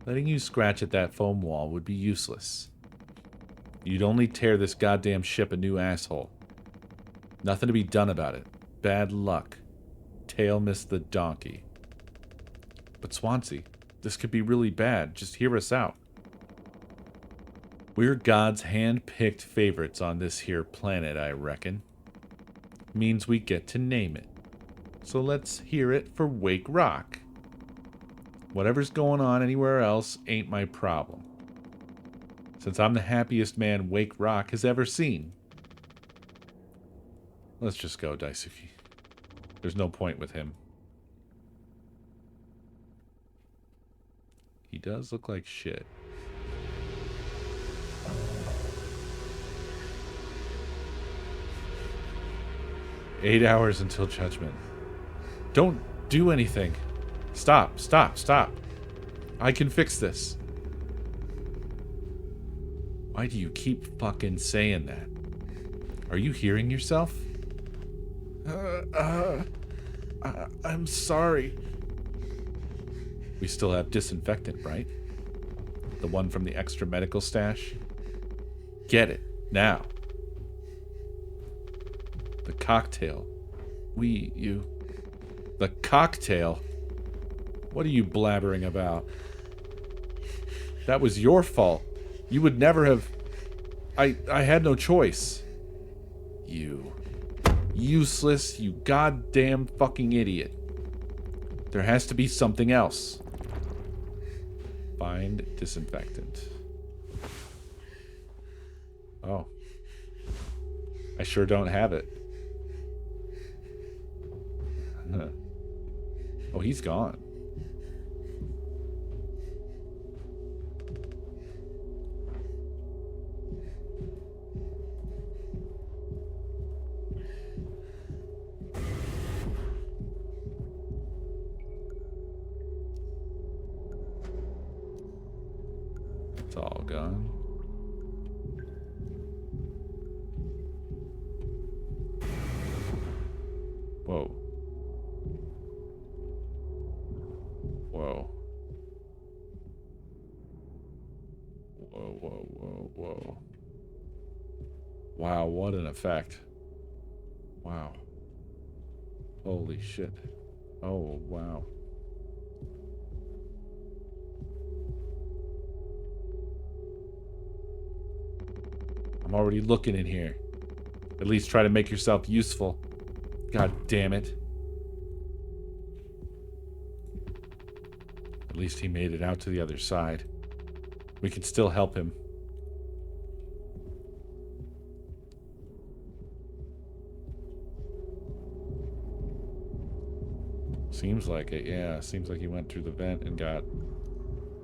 letting you scratch at that foam wall would be useless. You'd only tear this goddamn ship a new asshole. Nothing to be done about it. Bad luck. Tail missed the donkey. But Swansea, this could be really bad. Just hear us out. We're God's hand-picked favorites on this here planet, I reckon. Means we get to name it. So let's hear it for Wake Rock. Whatever's going on anywhere else ain't my problem. Since I'm the happiest man Wake Rock has ever seen. Let's just go, Daisuke. There's no point with him. He does look like shit. "8 hours until judgment. Don't do anything. Stop, stop, stop. I can fix this." Why do you keep fucking saying that? Are you hearing yourself? I'm sorry. We still have disinfectant, right? The one from the extra medical stash? Get it, now. The cocktail. The cocktail? What are you blabbering about? That was your fault. You would never have... I had no choice. You useless, you goddamn fucking idiot. There has to be something else. Find disinfectant. Oh. I sure don't have it. Oh, he's gone. It's all gone. Whoa. Whoa. Whoa, whoa, whoa, whoa. Wow, what an effect. Wow. Holy shit. Oh, wow. I'm already looking in here. At least try to make yourself useful. God damn it. At least he made it out to the other side. We can still help him. Seems like it, yeah. Seems like he went through the vent and got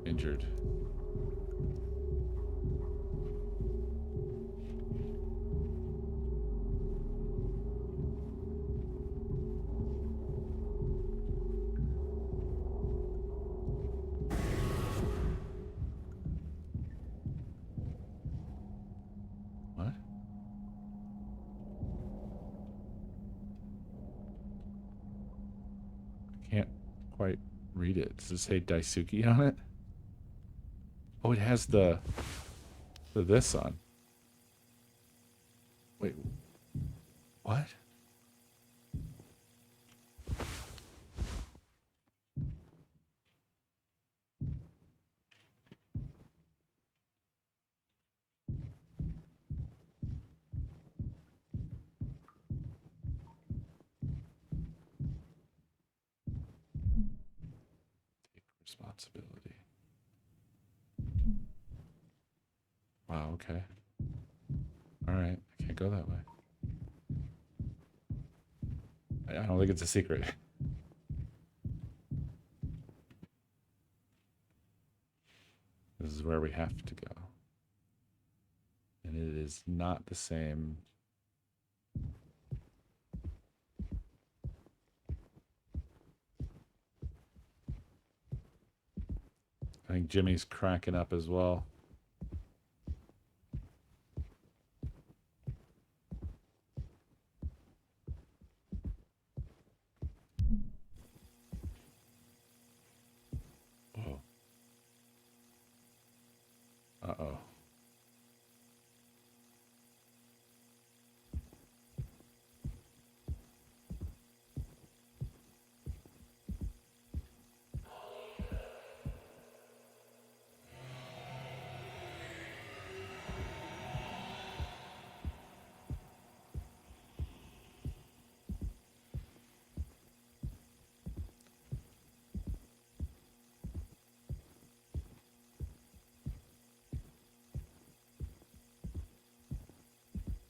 injured. What? I can't quite read it. Does it say Daisuke on it? Oh, it has the this on. Wait. What? Take responsibility. Wow, okay. Alright, I can't go that way. I don't think it's a secret. This is where we have to go. And it is not the same. I think Jimmy's cracking up as well.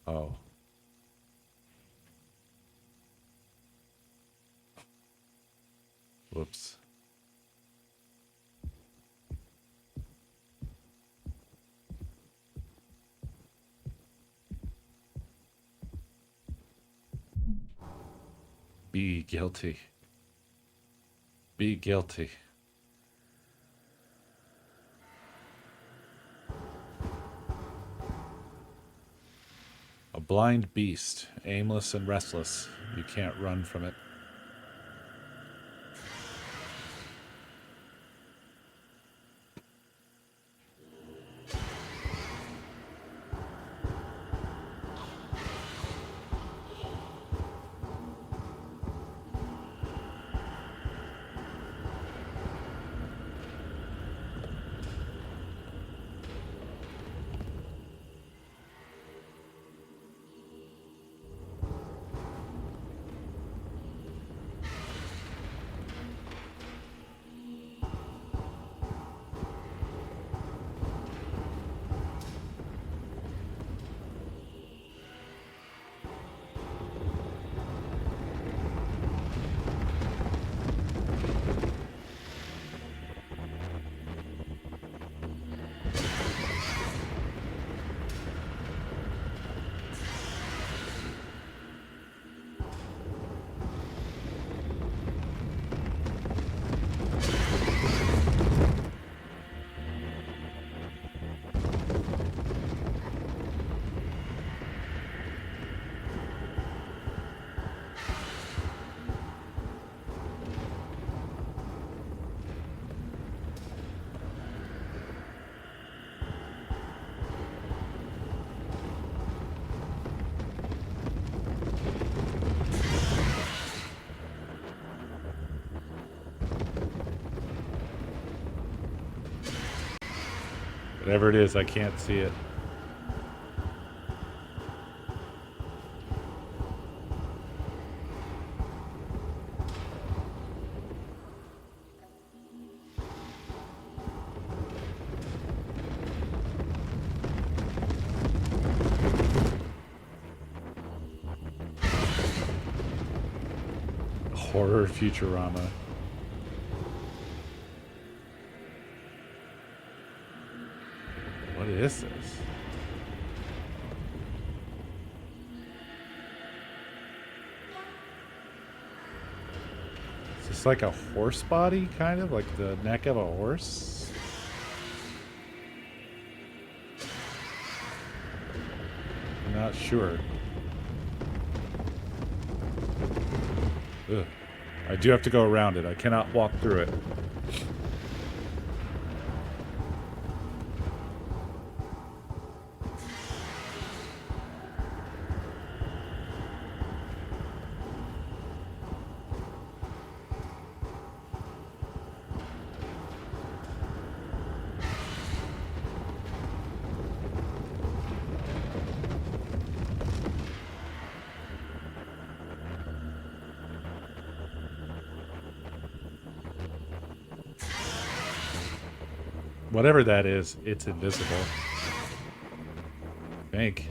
Oh. Whoops. Be guilty. Be guilty. A blind beast, aimless and restless. You can't run from it. Whatever it is, I can't see it. Horror Futurama. What is this? Is this like a horse body, kind of? Like the neck of a horse? I'm not sure. Ugh. I do have to go around it. I cannot walk through it. Whatever that is, it's invisible. I think.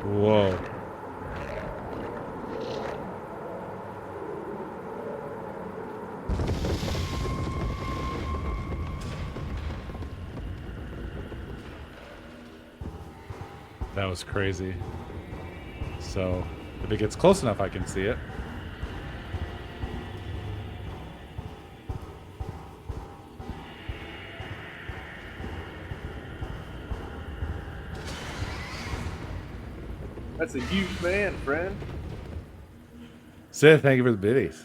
Whoa. That was crazy. So, if it gets close enough, I can see it. That's a huge man, friend. Sid, thank you for the biddies.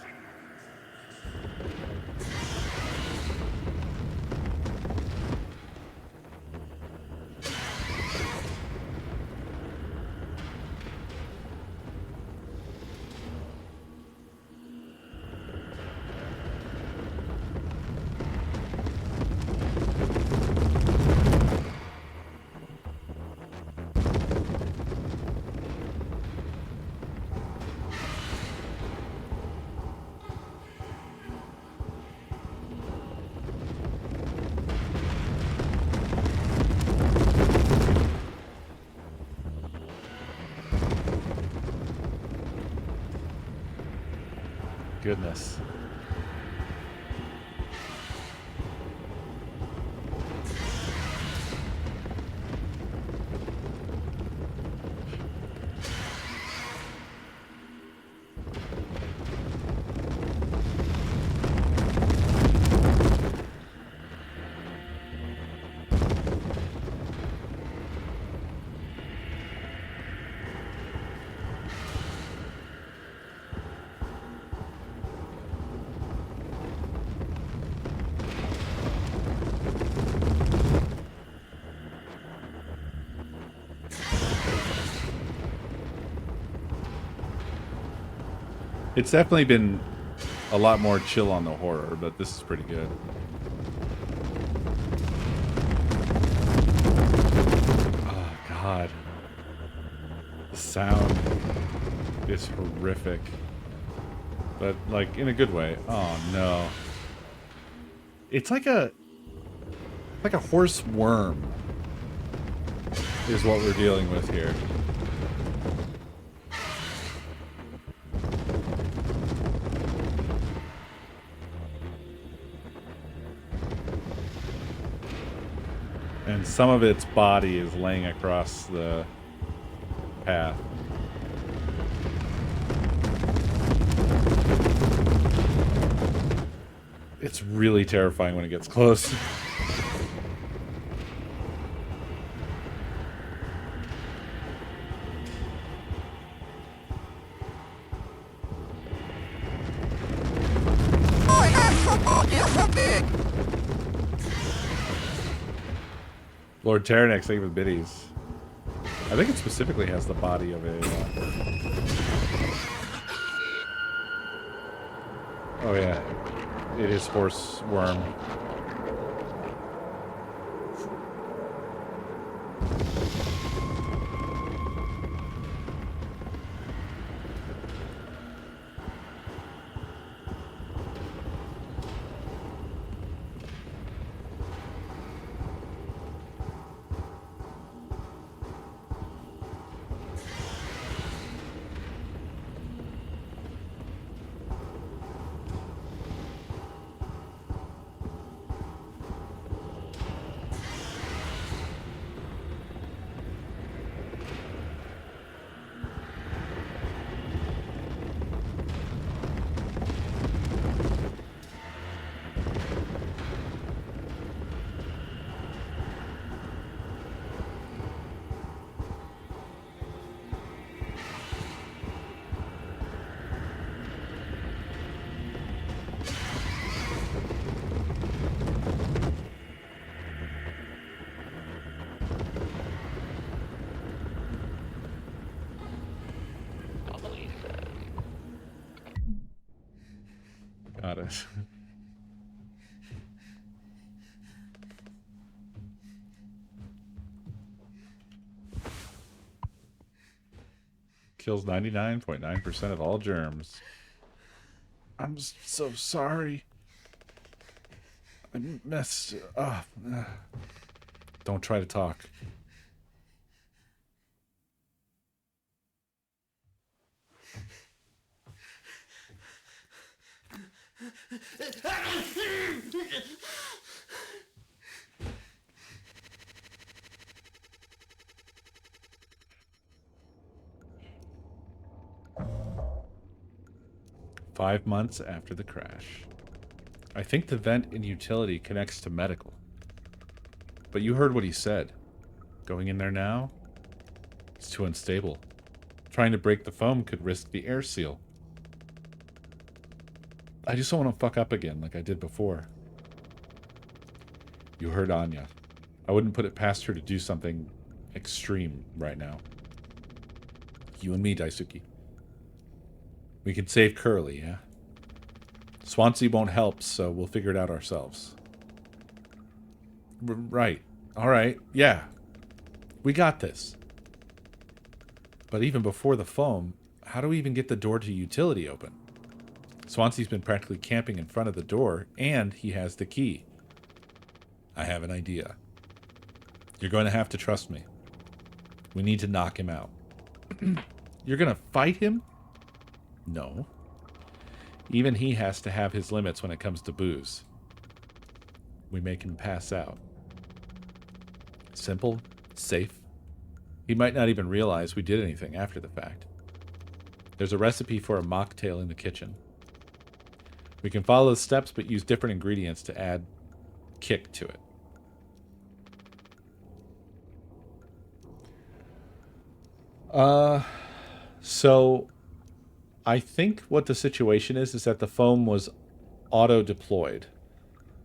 goodness. It's definitely been a lot more chill on the horror, but this is pretty good. Oh, God. The sound is horrific. But, like, in a good way. Oh, no. It's like a horse worm is what we're dealing with here. And some of its body is laying across the path. It's really terrifying when it gets close. Lord Terranex, thank you for the biddies. I think it specifically has the body of a... Oh yeah, it is horse worm. Got it. Kills 99.9% of all germs. I'm so sorry. I messed up. Don't try to talk. Five months after the crash. I think the vent in utility connects to medical. But you heard what he said. Going in there now? It's too unstable. Trying to break the foam could risk the air seal. I just don't want to fuck up again like I did before. You heard Anya. I wouldn't put it past her to do something extreme right now. You and me, Daisuke. We can save Curly, yeah? Swansea won't help, so we'll figure it out ourselves. Right. Alright, yeah. We got this. But even before the foam, how do we even get the door to utility open? Swansea's been practically camping in front of the door, and he has the key. I have an idea. You're going to have to trust me. We need to knock him out. You're going to fight him? No. Even he has to have his limits when it comes to booze. We make him pass out. Simple, safe. He might not even realize we did anything after the fact. There's a recipe for a mocktail in the kitchen. We can follow the steps but use different ingredients to add kick to it. So I think what the situation is that the foam was auto-deployed.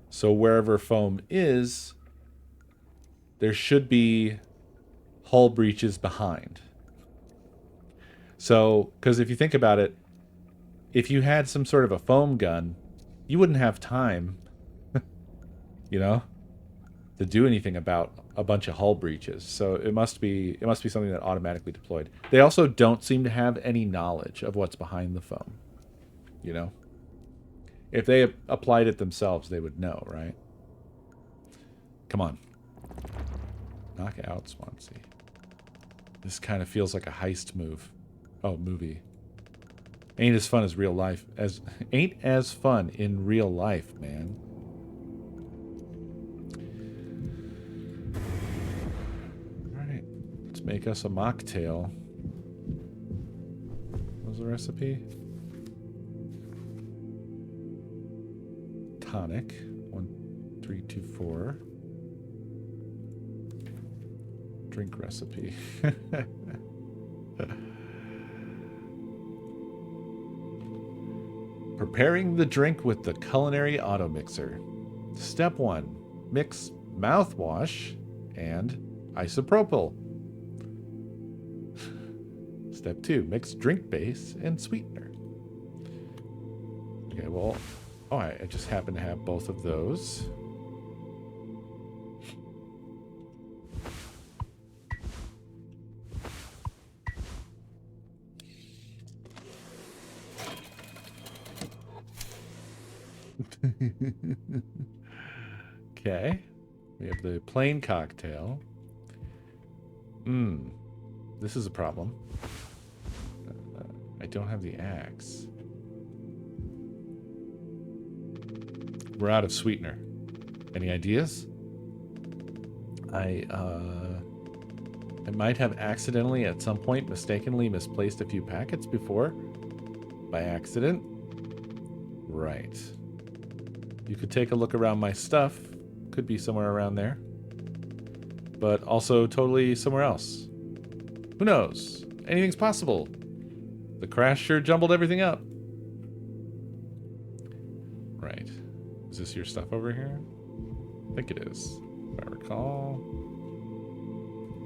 So wherever foam is, there should be hull breaches behind. So, because if you think about it, if you had some sort of a foam gun, you wouldn't have time, you know, to do anything about a bunch of hull breaches. So it must be something that automatically deployed. They also don't seem to have any knowledge of what's behind the foam, you know. If they applied it themselves, they would know, right? Come on. Knock out Swansea. This kind of feels like a heist move. Oh, movie. Ain't as fun as real life. Ain't as fun in real life, man. Alright. Let's make us a mocktail. What was the recipe? Tonic. 1, 3, 2, 4. Drink recipe. Preparing the drink with the culinary auto mixer. Step 1. Mix mouthwash and isopropyl. Step 2. Mix drink base and sweetener. Okay, well, oh, I just happen to have both of those. Okay. We have the plain cocktail. This is a problem. I don't have the axe. We're out of sweetener. Any ideas? I might have accidentally at some point mistakenly misplaced a few packets before. By accident. Right. You could take a look around my stuff. Could be somewhere around there. But also totally somewhere else. Who knows? Anything's possible. The crash sure jumbled everything up. Right. Is this your stuff over here? I think it is, if I recall.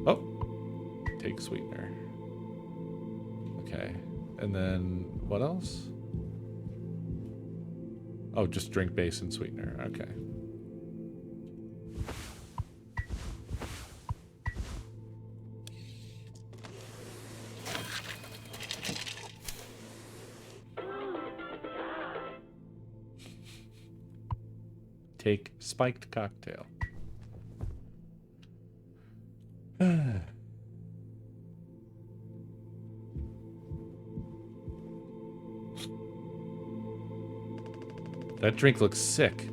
Oh! Take sweetener. Okay. And then, what else? Oh, just drink base and sweetener. Okay. Take spiked cocktail. That drink looks sick.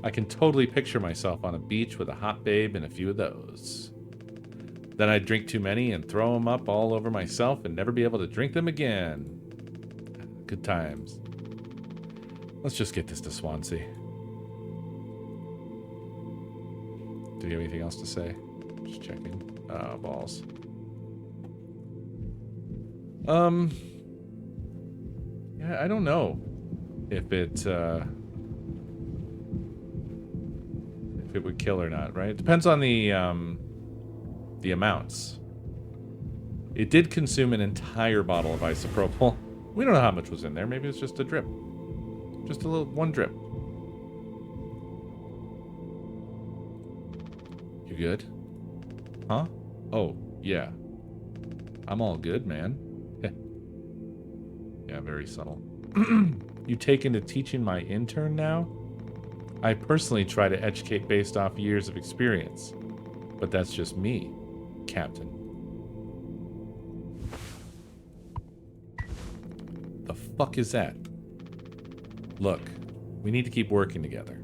I can totally picture myself on a beach with a hot babe and a few of those. Then I'd drink too many and throw them up all over myself and never be able to drink them again. Good times. Let's just get this to Swansea. Do you have anything else to say? Just checking. Oh, balls. Yeah, I don't know if it would kill or not, right? It depends on the amounts. It did consume an entire bottle of isopropyl. We don't know how much was in there. Maybe it's just a drip. Just a little, one drip. You good? Huh? Oh, yeah. I'm all good, man. Yeah, very subtle. You take into teaching my intern now? I personally try to educate based off years of experience. But that's just me, Captain. The fuck is that? Look, we need to keep working together.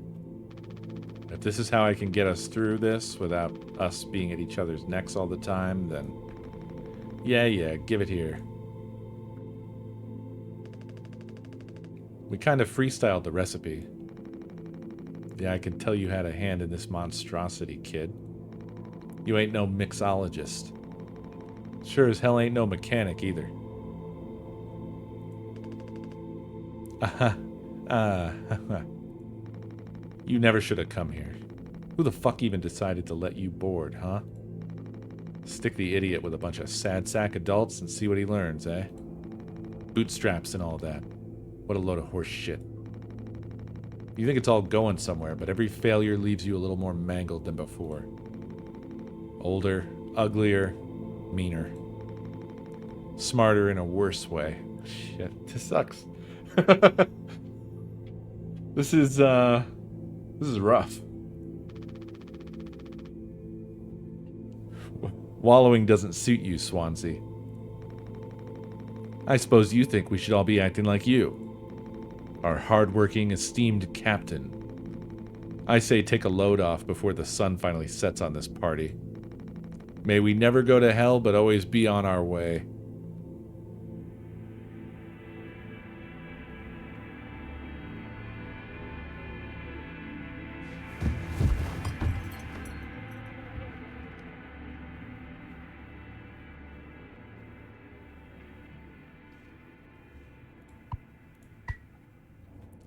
If this is how I can get us through this without us being at each other's necks all the time, then yeah, give it here. We kind of freestyled the recipe. Yeah, I can tell you had a hand in this monstrosity, kid. You ain't no mixologist. Sure as hell ain't no mechanic either. You never should have come here. Who the fuck even decided to let you board, huh? Stick the idiot with a bunch of sad sack adults and see what he learns, eh? Bootstraps and all that. What a load of horse shit. You think it's all going somewhere, but every failure leaves you a little more mangled than before. Older, uglier, meaner. Smarter in a worse way. Shit, this sucks. This is rough. Wallowing doesn't suit you, Swansea. I suppose you think we should all be acting like you. Our hard-working, esteemed captain. I say take a load off before the sun finally sets on this party. May we never go to hell, but always be on our way.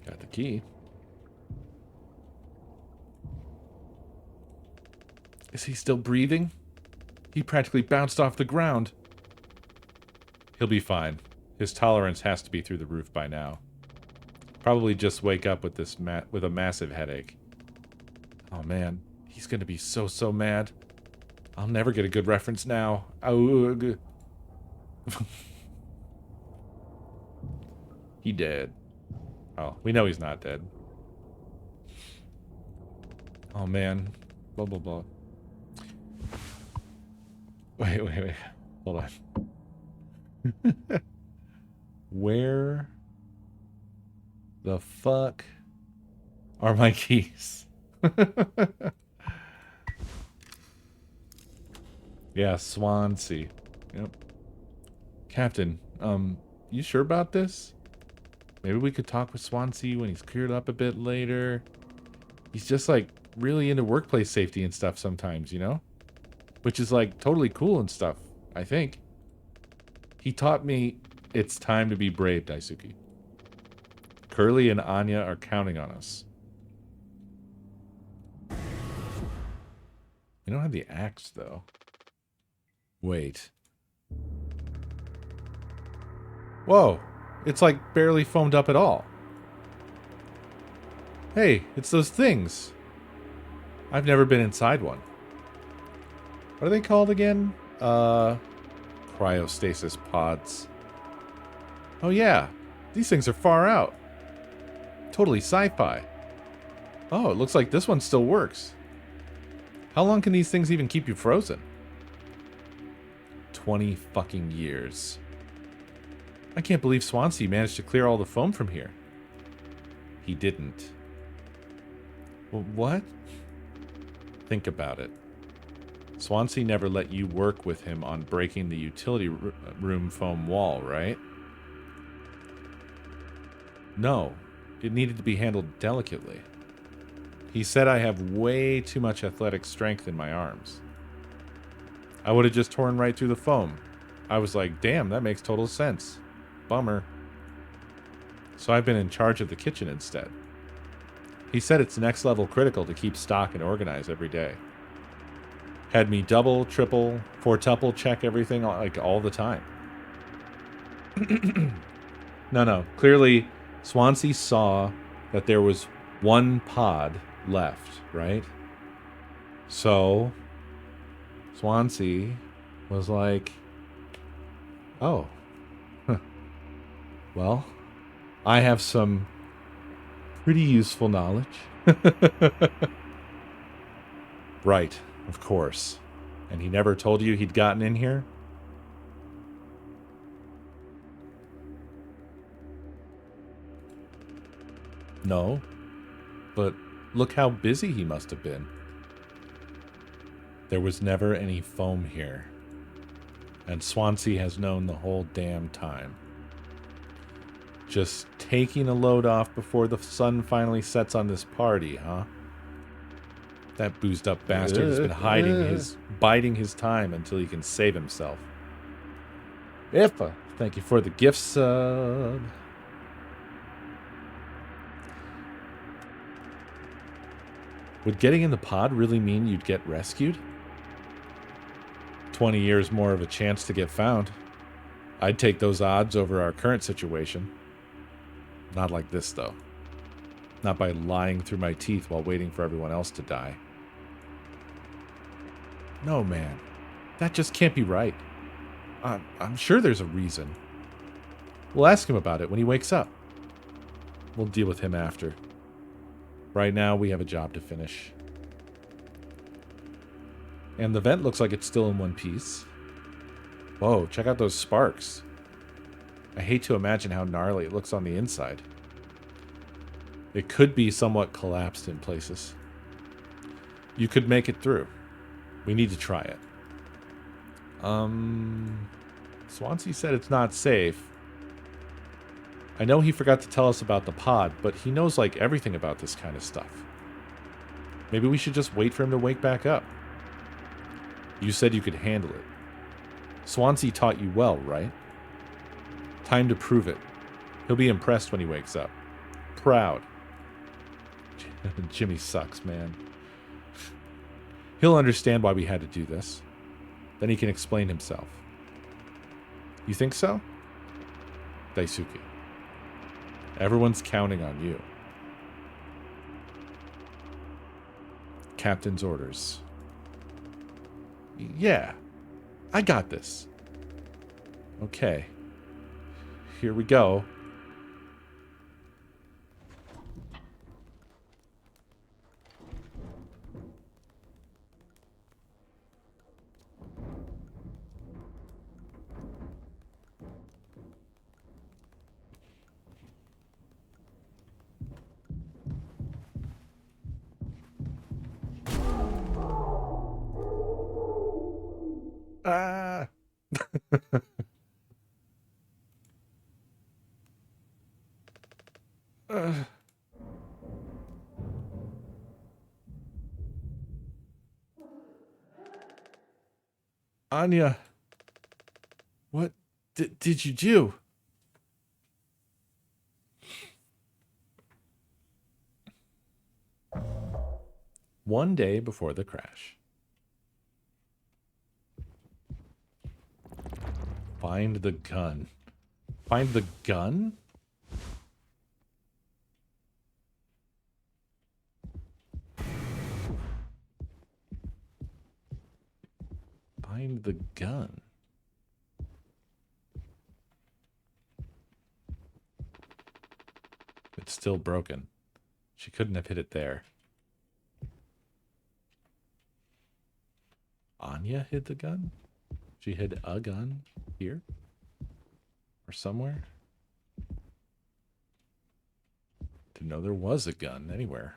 Got the key. Is he still breathing? He practically bounced off the ground. He'll be fine. His tolerance has to be through the roof by now. Probably just wake up with this with a massive headache. Oh man, he's gonna be so mad. I'll never get a good reference now. Ugh. He dead. Oh, we know he's not dead. Oh man. Blah blah blah. Wait. Hold on. Where the fuck are my keys? Yeah, Swansea. Yep. Captain, you sure about this? Maybe we could talk with Swansea when he's cleared up a bit later. He's just like really into workplace safety and stuff sometimes, you know? Which is like totally cool and stuff, I think. He taught me it's time to be brave, Daisuke. Curly and Anya are counting on us. We don't have the axe, though. Wait. Whoa. It's like barely foamed up at all. Hey, it's those things. I've never been inside one. What are they called again? Cryostasis pods. Oh yeah, these things are far out. Totally sci-fi. Oh, it looks like this one still works. How long can these things even keep you frozen? 20 fucking years. I can't believe Swansea managed to clear all the foam from here. He didn't. Well, what? Think about it. Swansea never let you work with him on breaking the utility room foam wall, right? No, it needed to be handled delicately. He said I have way too much athletic strength in my arms. I would have just torn right through the foam. I was like, damn, that makes total sense. Bummer. So I've been in charge of the kitchen instead. He said it's next level critical to keep stock and organize every day. Had me double, triple, quadruple check everything like all the time. No. Clearly, Swansea saw that there was one pod left, right? So, Swansea was like, oh, well, I have some pretty useful knowledge. Right, of course. And he never told you he'd gotten in here? No. But look how busy he must have been. There was never any foam here. And Swansea has known the whole damn time. Just taking a load off before the sun finally sets on this party, huh? That boozed up bastard has been biding his time until he can save himself. Iffa, thank you for the gift sub. Would getting in the pod really mean you'd get rescued? 20 years more of a chance to get found. I'd take those odds over our current situation. Not like this, though. Not by lying through my teeth while waiting for everyone else to die. No, man. That just can't be right. I'm sure there's a reason. We'll ask him about it when he wakes up. We'll deal with him after. Right now, we have a job to finish. And the vent looks like it's still in one piece. Whoa, check out those sparks. I hate to imagine how gnarly it looks on the inside. It could be somewhat collapsed in places. You could make it through. We need to try it. Swansea said it's not safe. I know he forgot to tell us about the pod, but he knows like everything about this kind of stuff. Maybe we should just wait for him to wake back up. You said you could handle it. Swansea taught you well, right? Time to prove it. He'll be impressed when he wakes up. Proud. Jimmy sucks, man. He'll understand why we had to do this. Then he can explain himself. You think so? Daisuke. Everyone's counting on you. Captain's orders. Yeah, I got this. Okay. Here we go. Ah. Anya, what did you do? One day before the crash. Find the gun. Find the gun? Find the gun. It's still broken. She couldn't have hit it there. Anya hid the gun? She hid a gun here? Or somewhere? Didn't know there was a gun anywhere.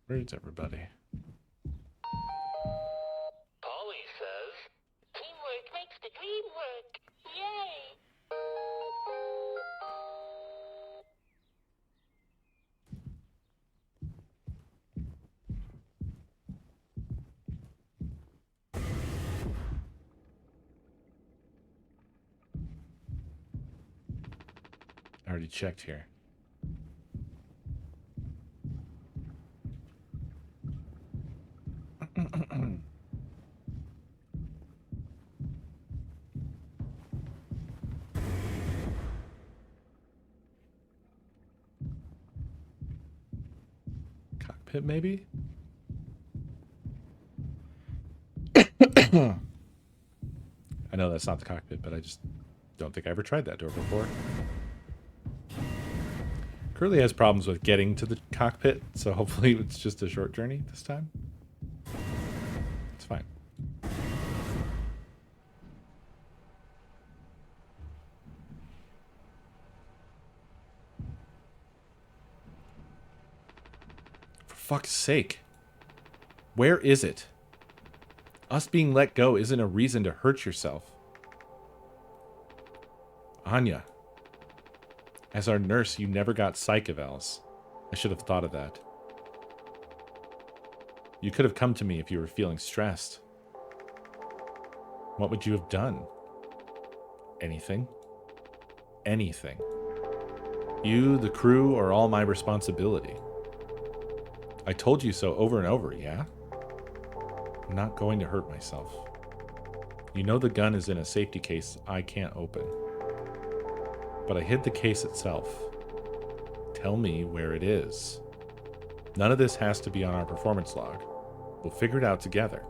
Where's everybody? Polly says, teamwork makes the dream work. Yay! I already checked here. cockpit, maybe? I know that's not the cockpit, but I just don't think I ever tried that door before. Curly has problems with getting to the cockpit, so hopefully it's just a short journey this time. It's fine. For fuck's sake. Where is it? Us being let go isn't a reason to hurt yourself. Anya. As our nurse, you never got psych evals. I should have thought of that. You could have come to me if you were feeling stressed. What would you have done? Anything. Anything. You, the crew, are all my responsibility. I told you so over and over, yeah? I'm not going to hurt myself. You know the gun is in a safety case I can't open. But I hid the case itself. Tell me where it is. None of this has to be on our performance log. We'll figure it out together.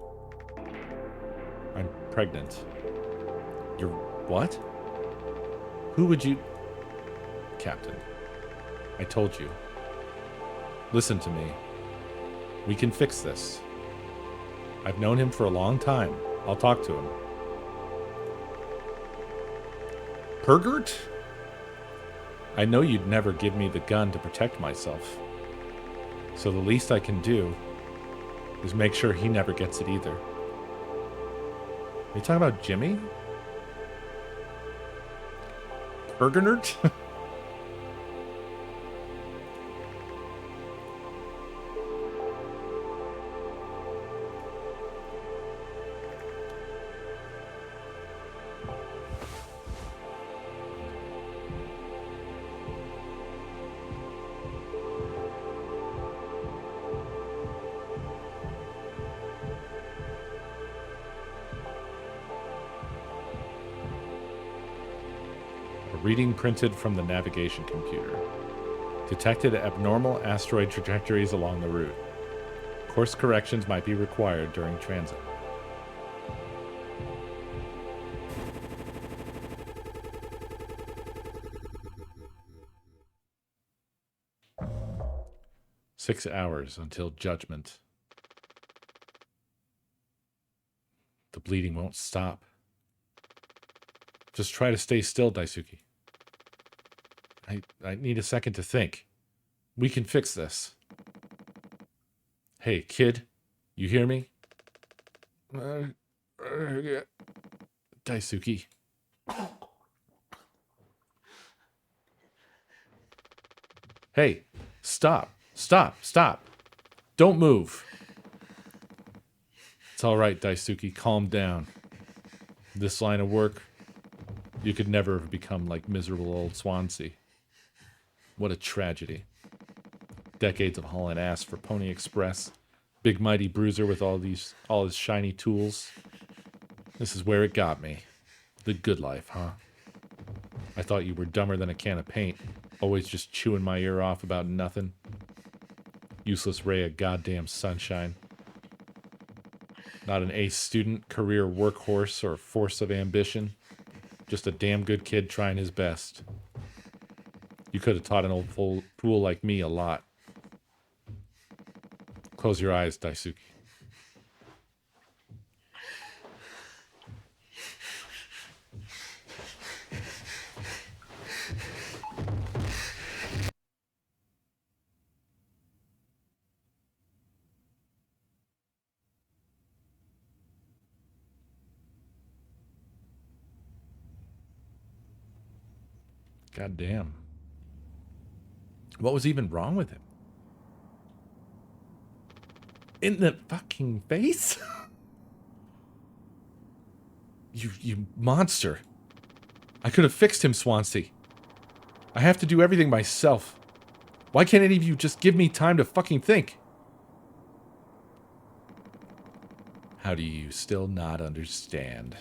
I'm pregnant. You're what? Who would you... Captain. I told you. Listen to me. We can fix this. I've known him for a long time. I'll talk to him. Pergert? I know you'd never give me the gun to protect myself. So the least I can do is make sure he never gets it either. Are you talking about Jimmy? Pergert? Reading printed from the navigation computer. Detected abnormal asteroid trajectories along the route. Course corrections might be required during transit. "6 hours until judgment. The bleeding won't stop. Just try to stay still, Daisuke. I need a second to think. We can fix this. Hey, kid, you hear me? Daisuke. Hey, stop. Stop. Don't move. It's all right, Daisuke. Calm down. This line of work, you could never have become like miserable old Swansea. What a tragedy. Decades of hauling ass for Pony Express. Big mighty bruiser with all his shiny tools. This is where it got me. The good life, huh? I thought you were dumber than a can of paint. Always just chewing my ear off about nothing. Useless ray of goddamn sunshine. Not an ace student, career workhorse, or force of ambition. Just a damn good kid trying his best. You could have taught an old fool like me a lot. Close your eyes, Daisuke. God damn. What was even wrong with him? In the fucking face? You monster. I could have fixed him, Swansea. I have to do everything myself. Why can't any of you just give me time to fucking think? How do you still not understand?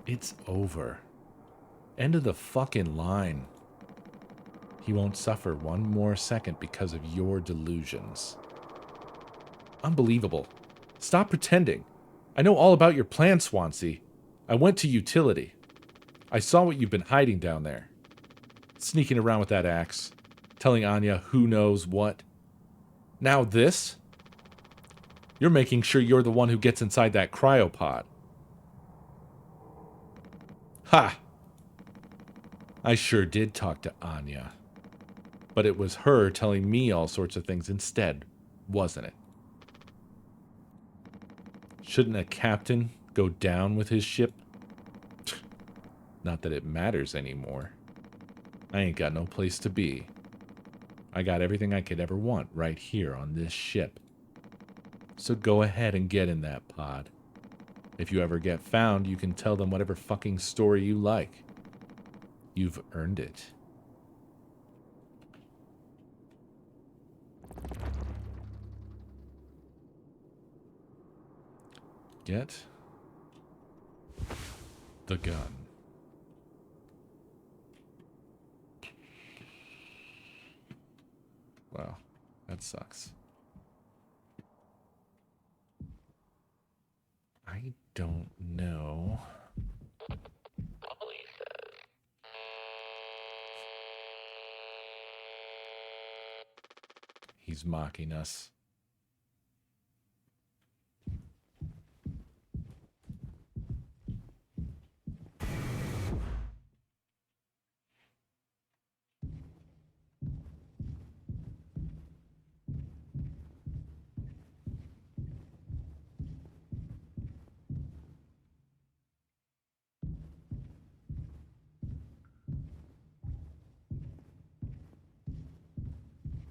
It's over. End of the fucking line. He won't suffer one more second because of your delusions. Unbelievable. Stop pretending. I know all about your plan, Swansea. I went to utility. I saw what you've been hiding down there. Sneaking around with that axe. Telling Anya who knows what. Now this? You're making sure you're the one who gets inside that cryopod. Ha! I sure did talk to Anya. But it was her telling me all sorts of things instead, wasn't it? Shouldn't a captain go down with his ship? Not that it matters anymore. I ain't got no place to be. I got everything I could ever want right here on this ship. So go ahead and get in that pod. If you ever get found, you can tell them whatever fucking story you like. You've earned it. Get the gun. Wow, that sucks. I don't know. Ollie says. He's mocking us.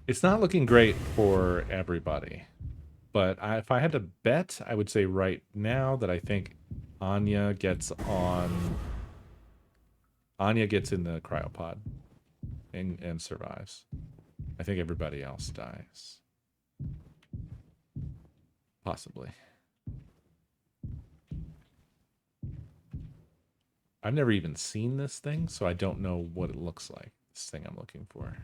It's not looking great for everybody. But if I had to bet, I would say right now that I think Anya gets on... Anya gets in the cryopod and survives. I think everybody else dies. Possibly. I've never even seen this thing, so I don't know what it looks like. This thing I'm looking for.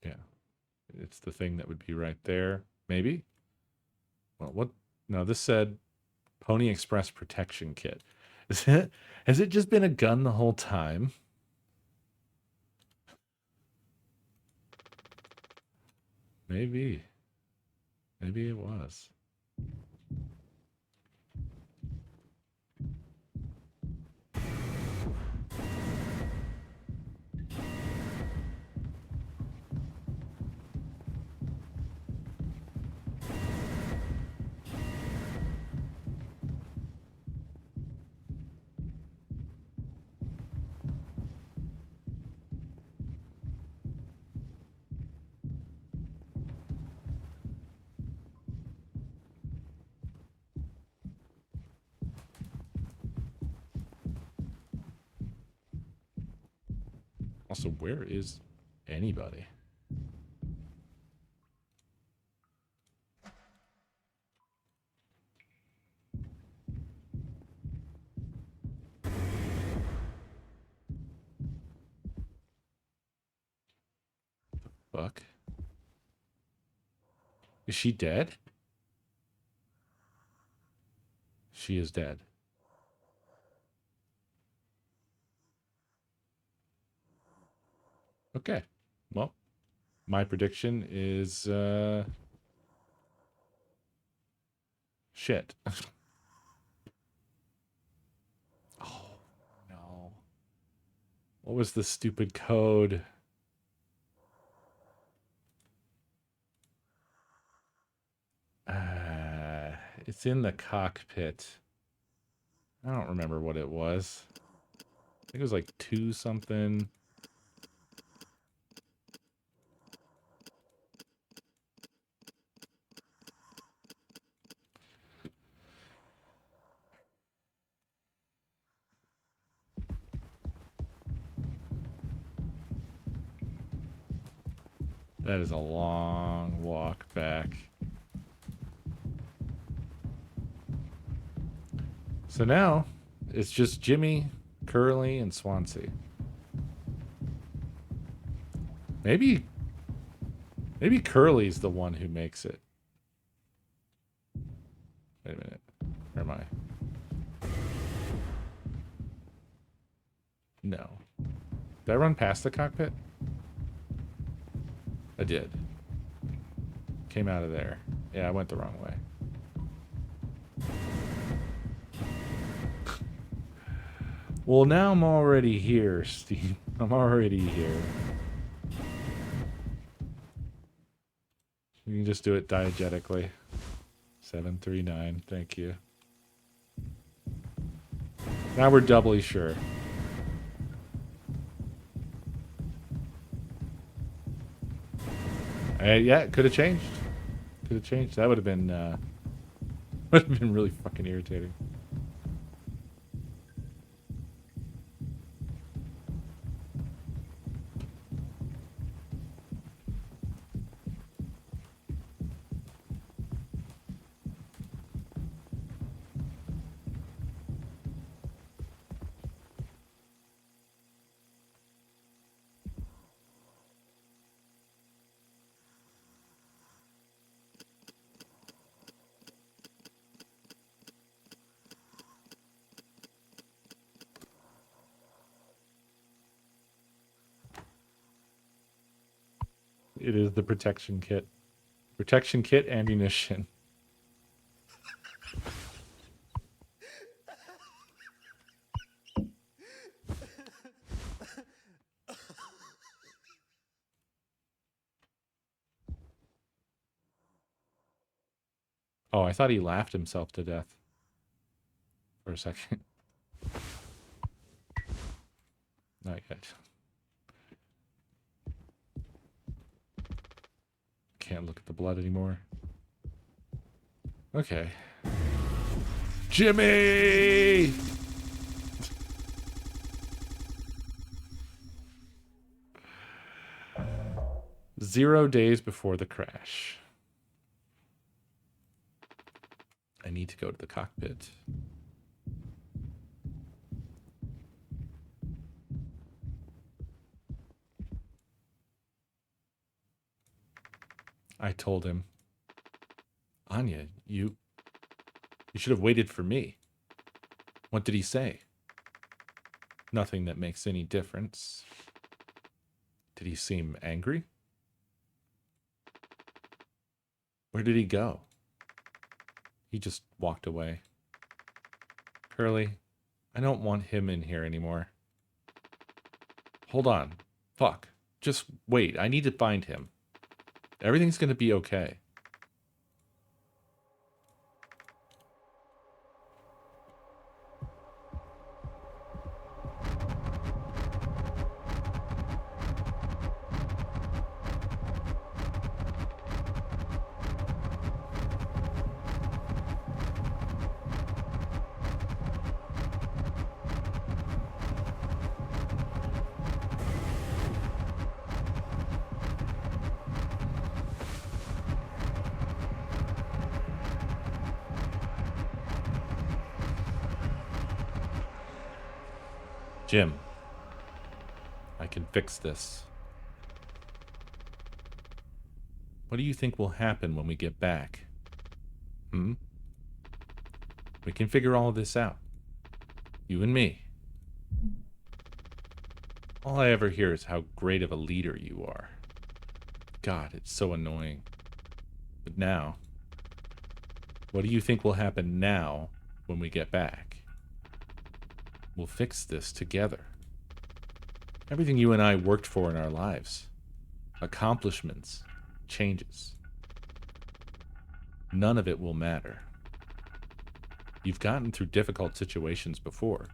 Yeah. It's the thing that would be right there. Maybe? Well, what? No, this said Pony Express Protection Kit. Has it just been a gun the whole time? Maybe. Maybe it was. Also, where is anybody? Fuck. Is she dead? She is dead. Okay. Well, my prediction is shit. Oh, no. What was the stupid code? It's in the cockpit. I don't remember what it was. I think it was like 2 something. That is a long walk back. So now, it's just Jimmy, Curly, and Swansea. Maybe Curly's the one who makes it. Wait a minute. Where am I? No. Did I run past the cockpit? I did. Came out of there. Yeah, I went the wrong way. Well, now I'm already here, Steve. I'm already here. You can just do it diegetically. 739, thank you. Now we're doubly sure. Yeah, it could have changed. Could have changed. That would have been really fucking irritating. It is the protection kit. Protection kit, ammunition. Oh, I thought he laughed himself to death. For a second. Not yet. Can't look at the blood anymore. Okay. Jimmy! Zero days before the crash. I need to go to the cockpit. I told him, Anya, you should have waited for me. What did he say? Nothing that makes any difference. Did he seem angry? Where did he go? He just walked away. Curly, I don't want him in here anymore. Hold on. Fuck. Just wait. I need to find him. Everything's gonna be okay. Jim, I can fix this. What do you think will happen when we get back? We can figure all of this out. You and me. All I ever hear is how great of a leader you are. God, it's so annoying. But now, what do you think will happen now when we get back? We'll fix this together. Everything you and I worked for in our lives. Accomplishments. Changes. None of it will matter. You've gotten through difficult situations before.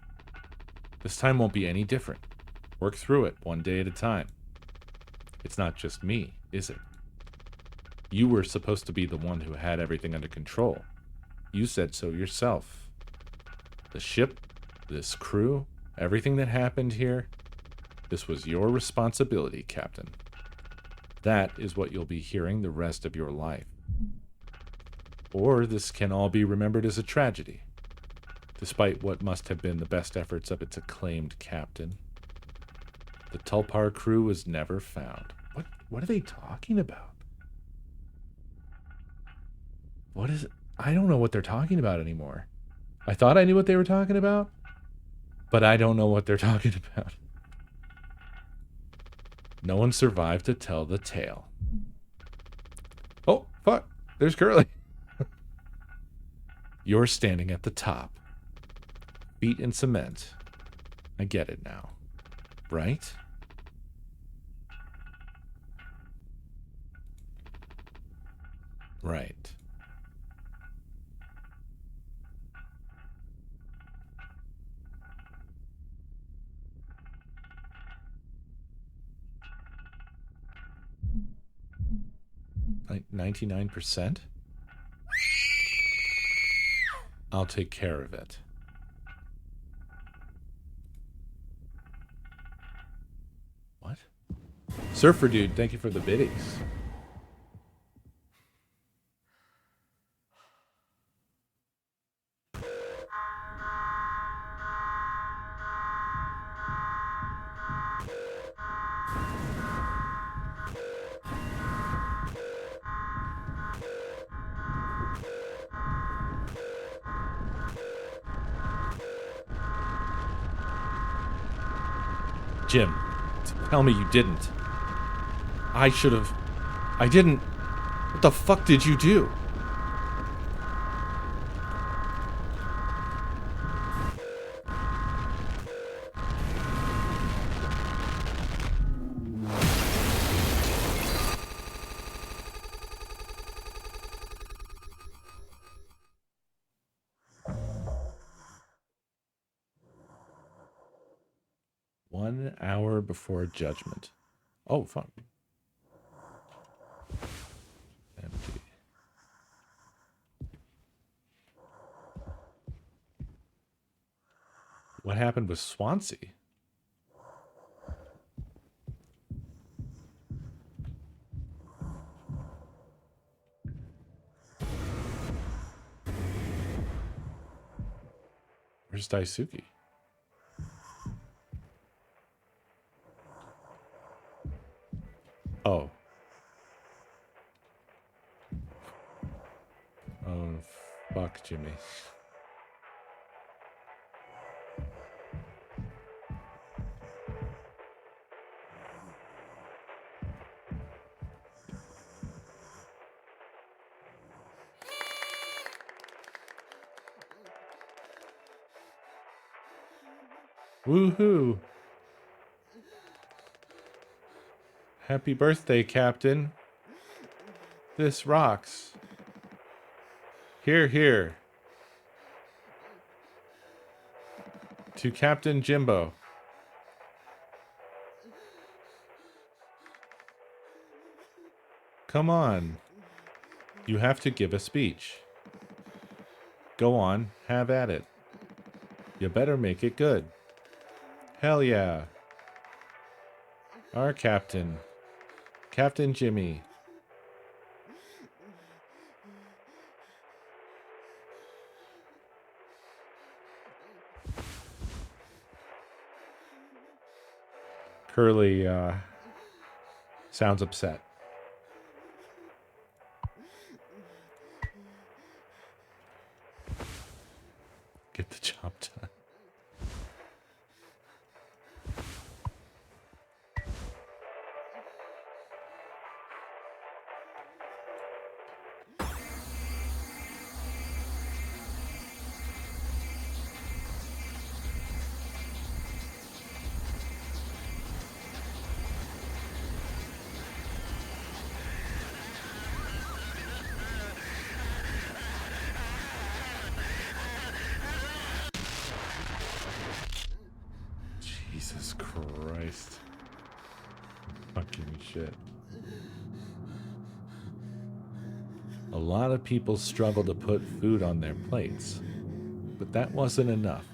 This time won't be any different. Work through it one day at a time. It's not just me, is it? You were supposed to be the one who had everything under control. You said so yourself. The ship, this crew, everything that happened here, this was your responsibility, Captain. That is what you'll be hearing the rest of your life. Or this can all be remembered as a tragedy, despite what must have been the best efforts of its acclaimed captain. The Tulpar crew was never found. What are they talking about? What is it? I don't know what they're talking about anymore. I thought I knew what they were talking about, but I don't know what they're talking about. No one survived to tell the tale. Oh, fuck. There's Curly. You're standing at the top. Feet in cement. I get it now. Right? Right. Like 99%? I'll take care of it. What? Surfer Dude, thank you for the biddies. Jim, tell me you didn't. I should have... I didn't... What the fuck did you do? One hour before judgment. Oh, fuck. Empty. What happened with Swansea? Where's Daisuke? Oh. Oh, fuck, Jimmy. Woohoo! Happy birthday, Captain. This rocks. Here, here. To Captain Jimbo. Come on. You have to give a speech. Go on, have at it. You better make it good. Hell yeah. Our captain. Captain Jimmy. Curly sounds upset. Get the job done. Jesus Christ. Fucking shit. A lot of people struggle to put food on their plates, but that wasn't enough.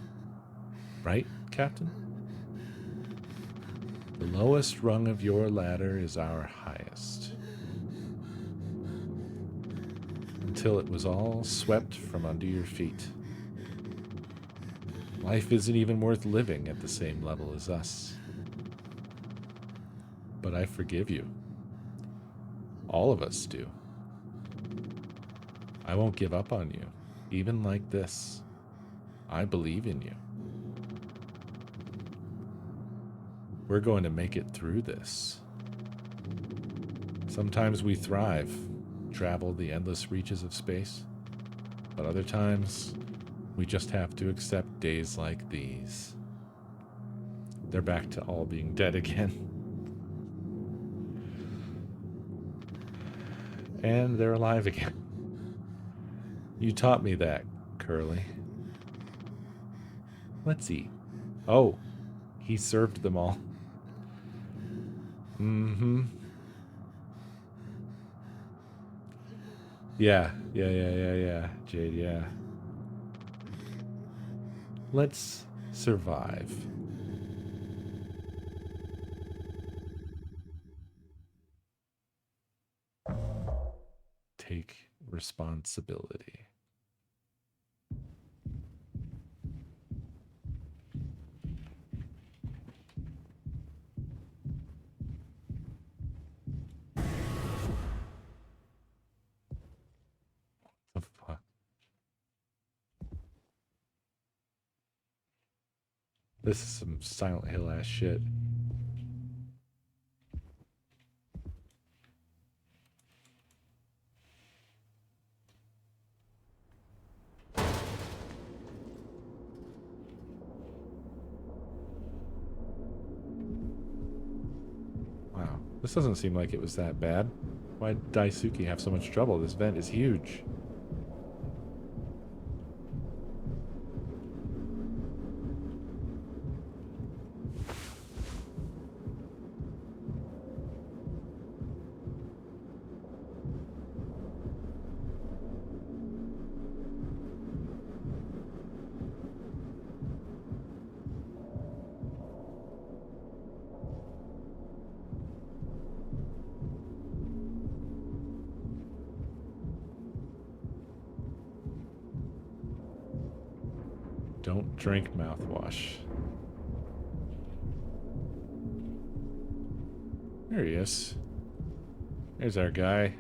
Right, Captain? The lowest rung of your ladder is our highest. Until it was all swept from under your feet. Life isn't even worth living at the same level as us. But I forgive you. All of us do. I won't give up on you, even like this. I believe in you. We're going to make it through this. Sometimes we thrive, travel the endless reaches of space, but other times we just have to accept days like these. They're back to all being dead again. And they're alive again. You taught me that, Curly. Let's eat. Oh, he served them all. Mm-hmm. Yeah, Jade, yeah. Let's survive. Take responsibility. The fuck? This is some Silent Hill ass shit. Wow, this doesn't seem like it was that bad. Why did Daisuke have so much trouble? This vent is huge. Don't drink mouthwash. There he is. There's our guy.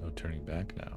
No turning back now.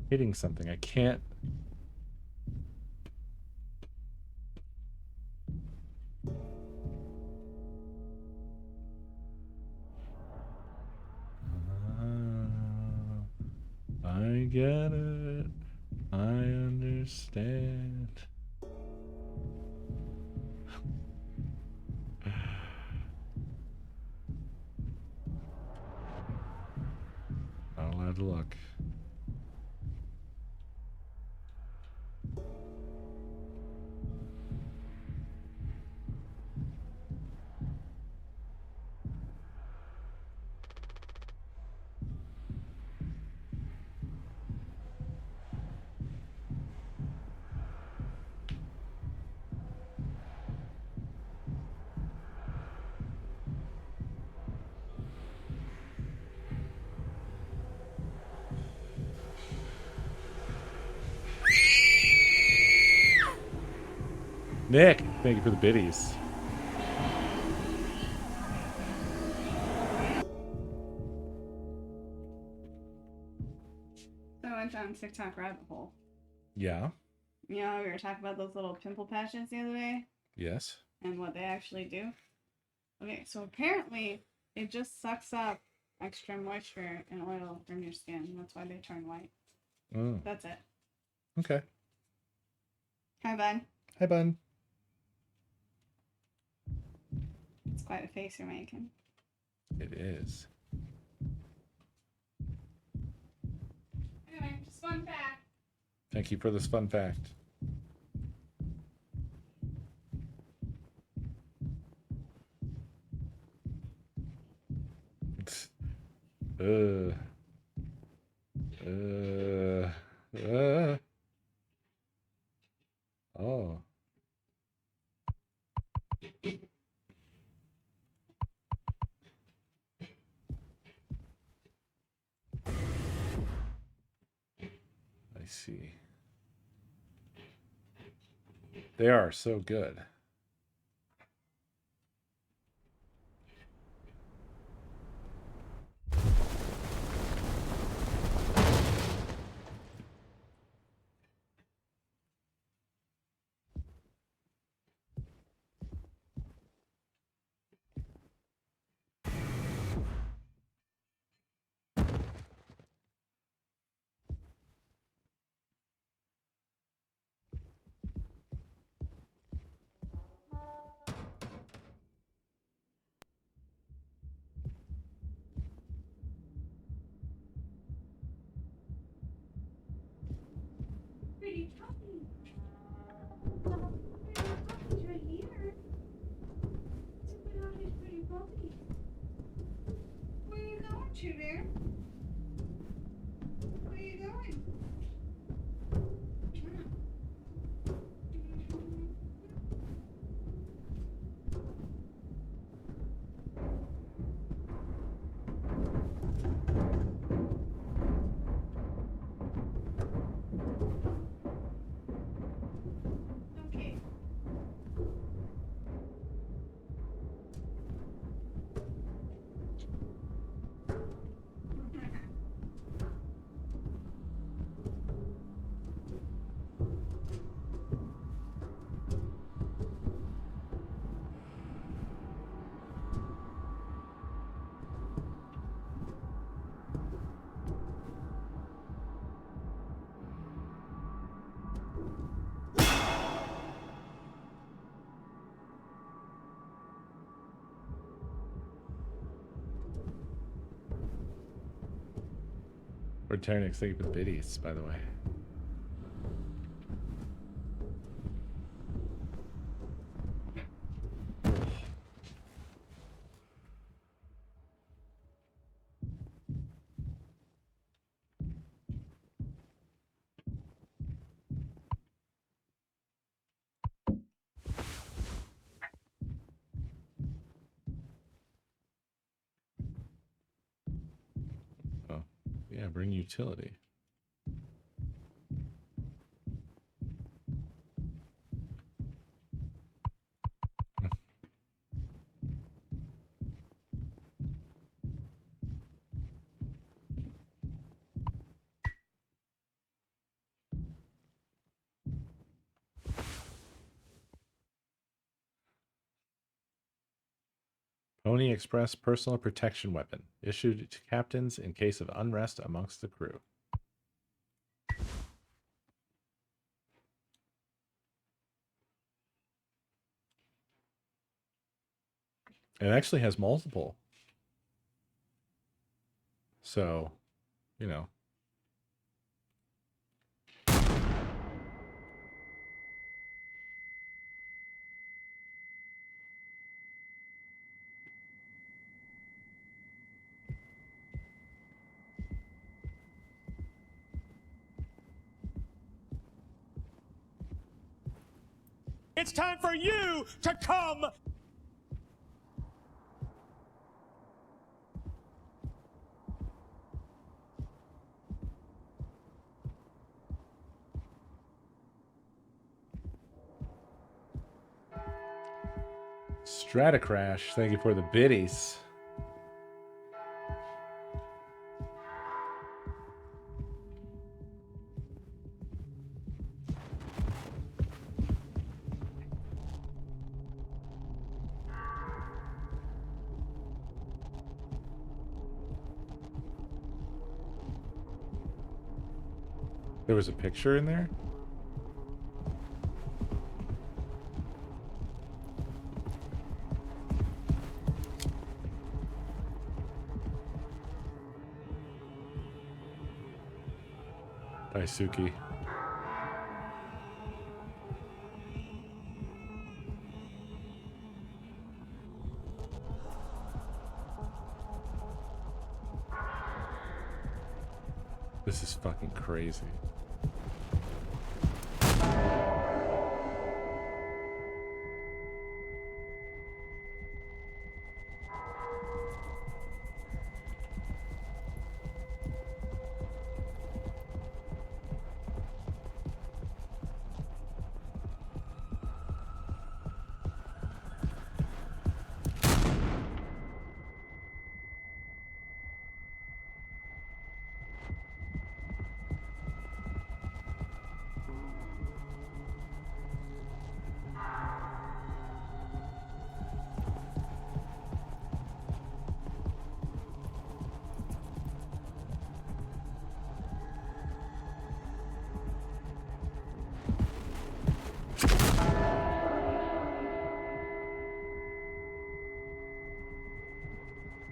Hitting something. I can't. I get it. I understand. Not allowed to look. Nick, thank you for the biddies. So I went down TikTok rabbit hole. Yeah. You know, we were talking about those little pimple patches the other day Yes. and what they actually do. Okay, so apparently it just sucks up extra moisture and oil from your skin. That's why they turn white. Oh, That's it. okay. Hi, bud. Hi, bun. It's quite a face you're making. It is. Anyway, just fun fact. Thank you for this fun fact. Uh, oh. I see. They are so good. Pretty puppy. Pretty puppy's right here. Look at all these pretty puppies. Where are you going, Chew Bear? Where are you going? Okay. Thank you for the biddies, by the way. Oh, yeah, bring utility. Pony Express personal protection weapon issued to captains in case of unrest amongst the crew. It actually has multiple. So, you know. It's time for you to come. Stratacrash, thank you for the biddies. There was a picture in there? Daisuke. This is fucking crazy.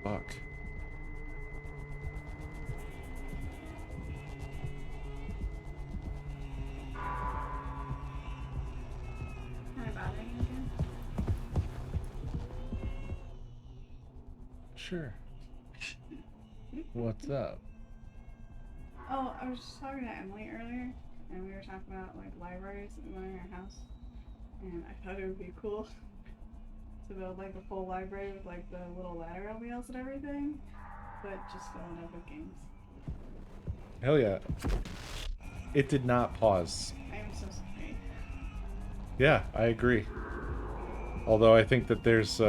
Fuck. Can I bother you again? Sure. What's up? Oh, I was just talking to Emily earlier, and we were talking about like libraries in our house, and I thought it would be cool to build like a full library with like the little lateral wheels and everything, but just filling up with games. Hell yeah. It did not pause. I am so sorry. Yeah, I agree. Although I think that there's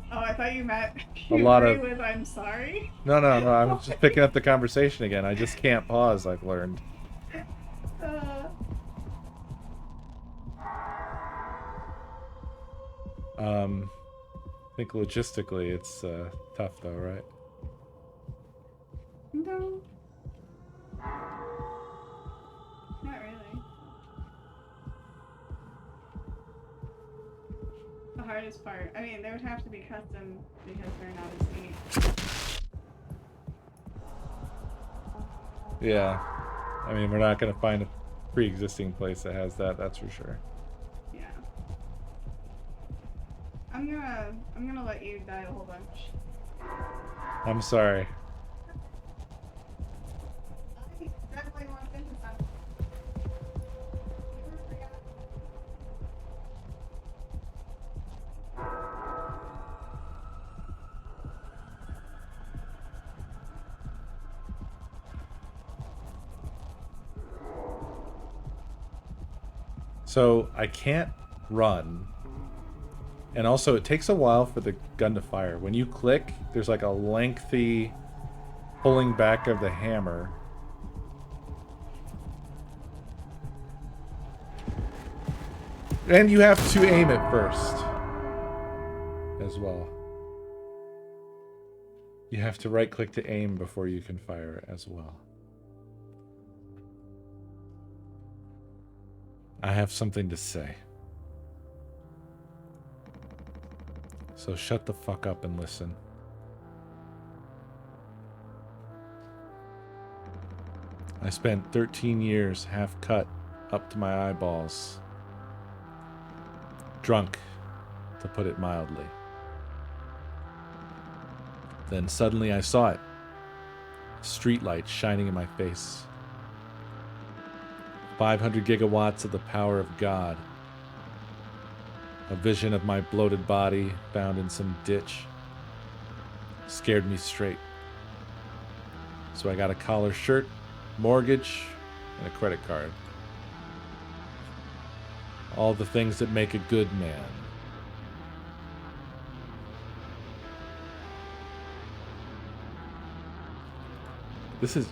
Oh, I thought you meant A you lot agree of- with I'm sorry. no, I'm just picking up the conversation again. I just can't pause, I've learned. I think logistically it's tough though, right? No. Not really. The hardest part, I mean, they would have to be custom because they're not as neat. Yeah. I mean, we're not going to find a pre-existing place that has that, that's for sure. Yeah. I'm gonna let you die a whole bunch. I'm sorry. I definitely want to finish that. So I can't run. And also it takes a while for the gun to fire. When you click, there's like a lengthy pulling back of the hammer. And you have to aim it first as well. You have to right click to aim before you can fire it as well. I have something to say. So shut the fuck up and listen. I spent 13 years half cut up to my eyeballs. Drunk, to put it mildly. Then suddenly I saw it. Streetlights shining in my face. 500 gigawatts of the power of God. A vision of my bloated body found in some ditch. Scared me straight. So I got a collar shirt, mortgage, and a credit card. All the things that make a good man. This is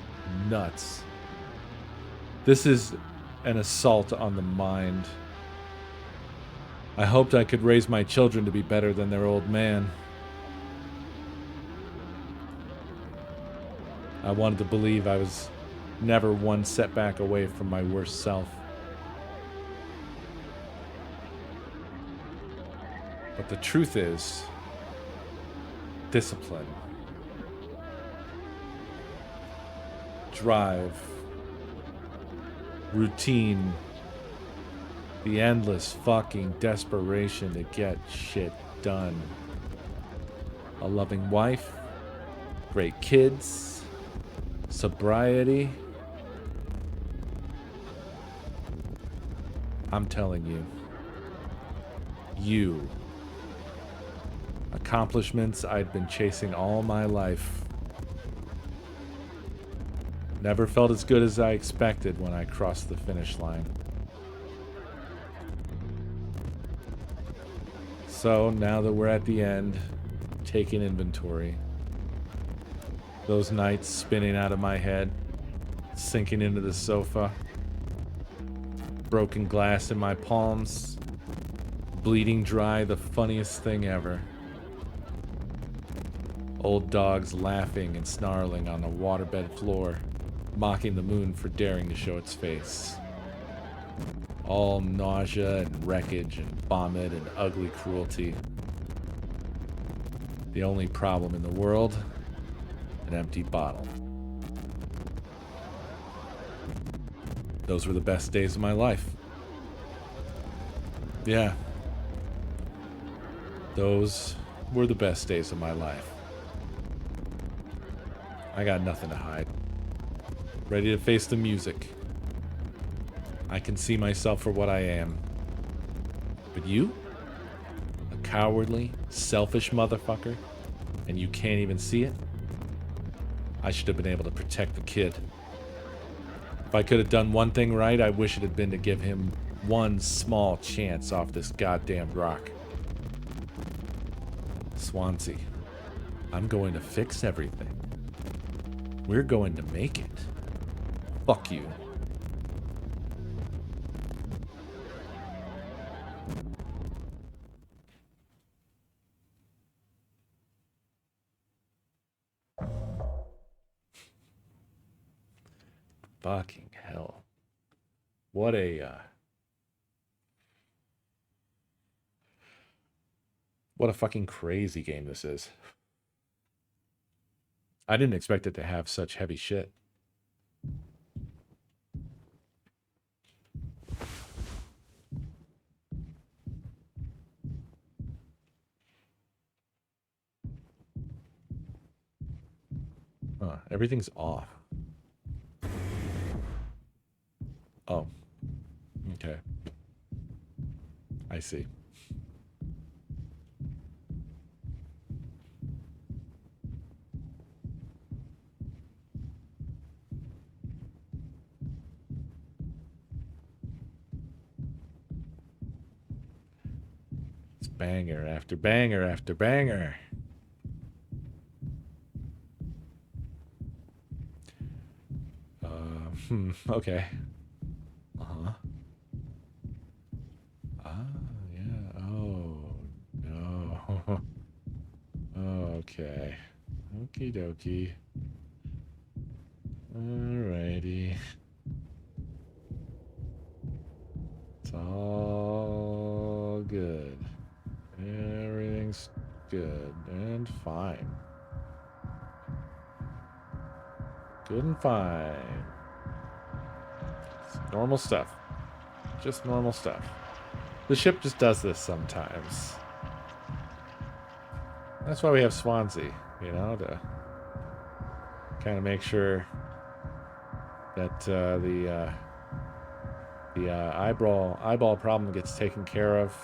nuts. This is an assault on the mind. I hoped I could raise my children to be better than their old man. I wanted to believe I was never one setback away from my worst self. But the truth is, discipline, drive, routine, the endless fucking desperation to get shit done. A loving wife, great kids, sobriety. I'm telling you, accomplishments I'd been chasing all my life. Never felt as good as I expected when I crossed the finish line. So now that we're at the end, taking inventory. Those nights spinning out of my head, sinking into the sofa, broken glass in my palms, bleeding dry, the funniest thing ever. Old dogs laughing and snarling on the waterbed floor, mocking the moon for daring to show its face. All nausea and wreckage and vomit and ugly cruelty. The only problem in the world, an empty bottle. Those were the best days of my life. Yeah. Those were the best days of my life. I got nothing to hide. Ready to face the music. I can see myself for what I am. But you? A cowardly, selfish motherfucker? And you can't even see it? I should have been able to protect the kid. If I could have done one thing right, I wish it had been to give him one small chance off this goddamn rock. Swansea, I'm going to fix everything. We're going to make it. Fuck you. Fucking hell. What a fucking crazy game this is. I didn't expect it to have such heavy shit. Everything's off. Oh. Okay. I see. It's banger after banger after banger. Okay. Uh-huh. Ah, yeah. Oh, no. Okay. Okie dokie. Alrighty. It's all good. Everything's good and fine. Good and fine. It's normal stuff. Just normal stuff. The ship just does this sometimes. That's why we have Swansea, you know, to kind of make sure that the eyeball problem gets taken care of.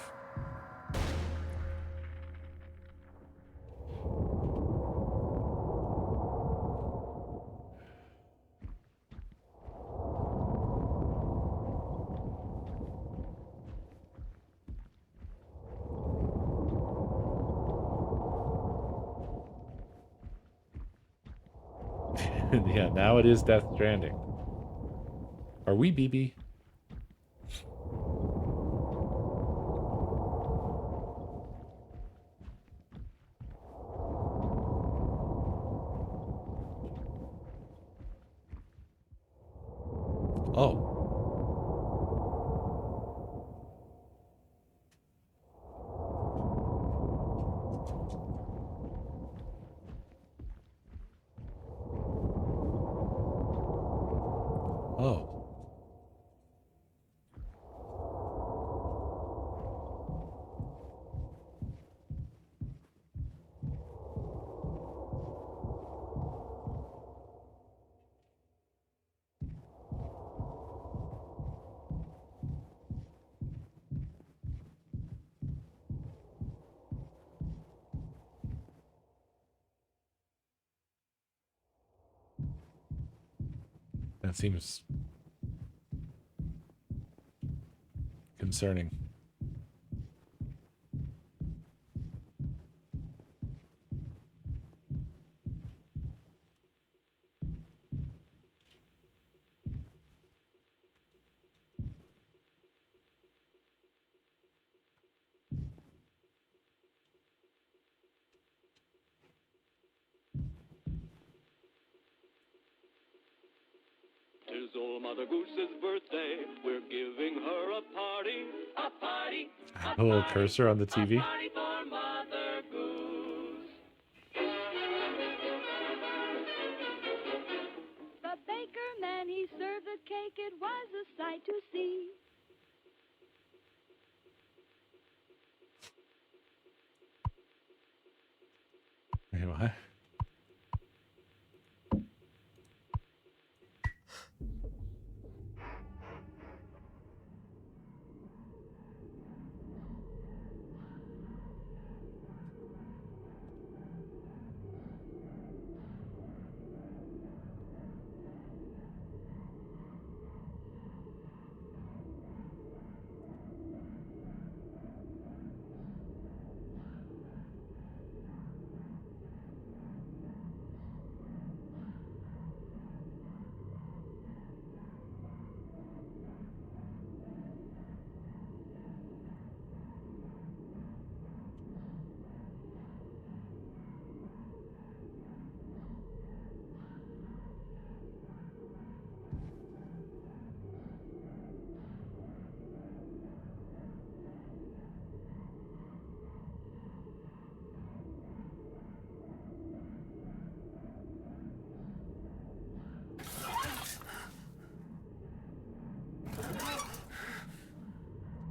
Yeah, now it is Death Stranding. Are we BB? Oh. Oh. That seems concerning. Tis old Mother Goose's birthday. We're giving her a party. A party. A little cursor on the TV. A party for Mother Goose. The baker man, he served the cake. It was a sight to see. Wait, what?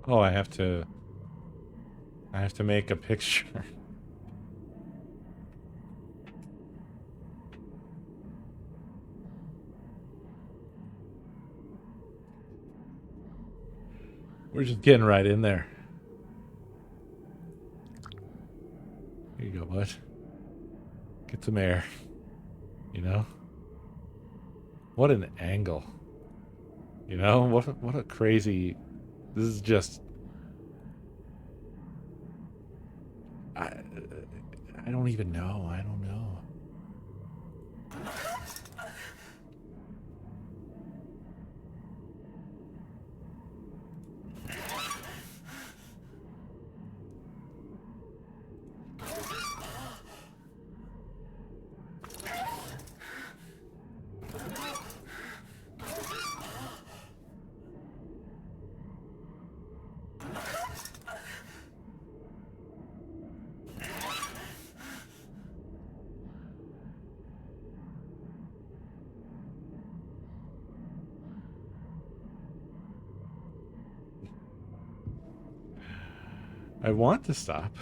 Oh, I have to make a picture. We're just getting right in there. Here you go, bud. Get some air. You know? What an angle. You know? What a crazy... This is just... I don't even know. I don't know. I want to stop.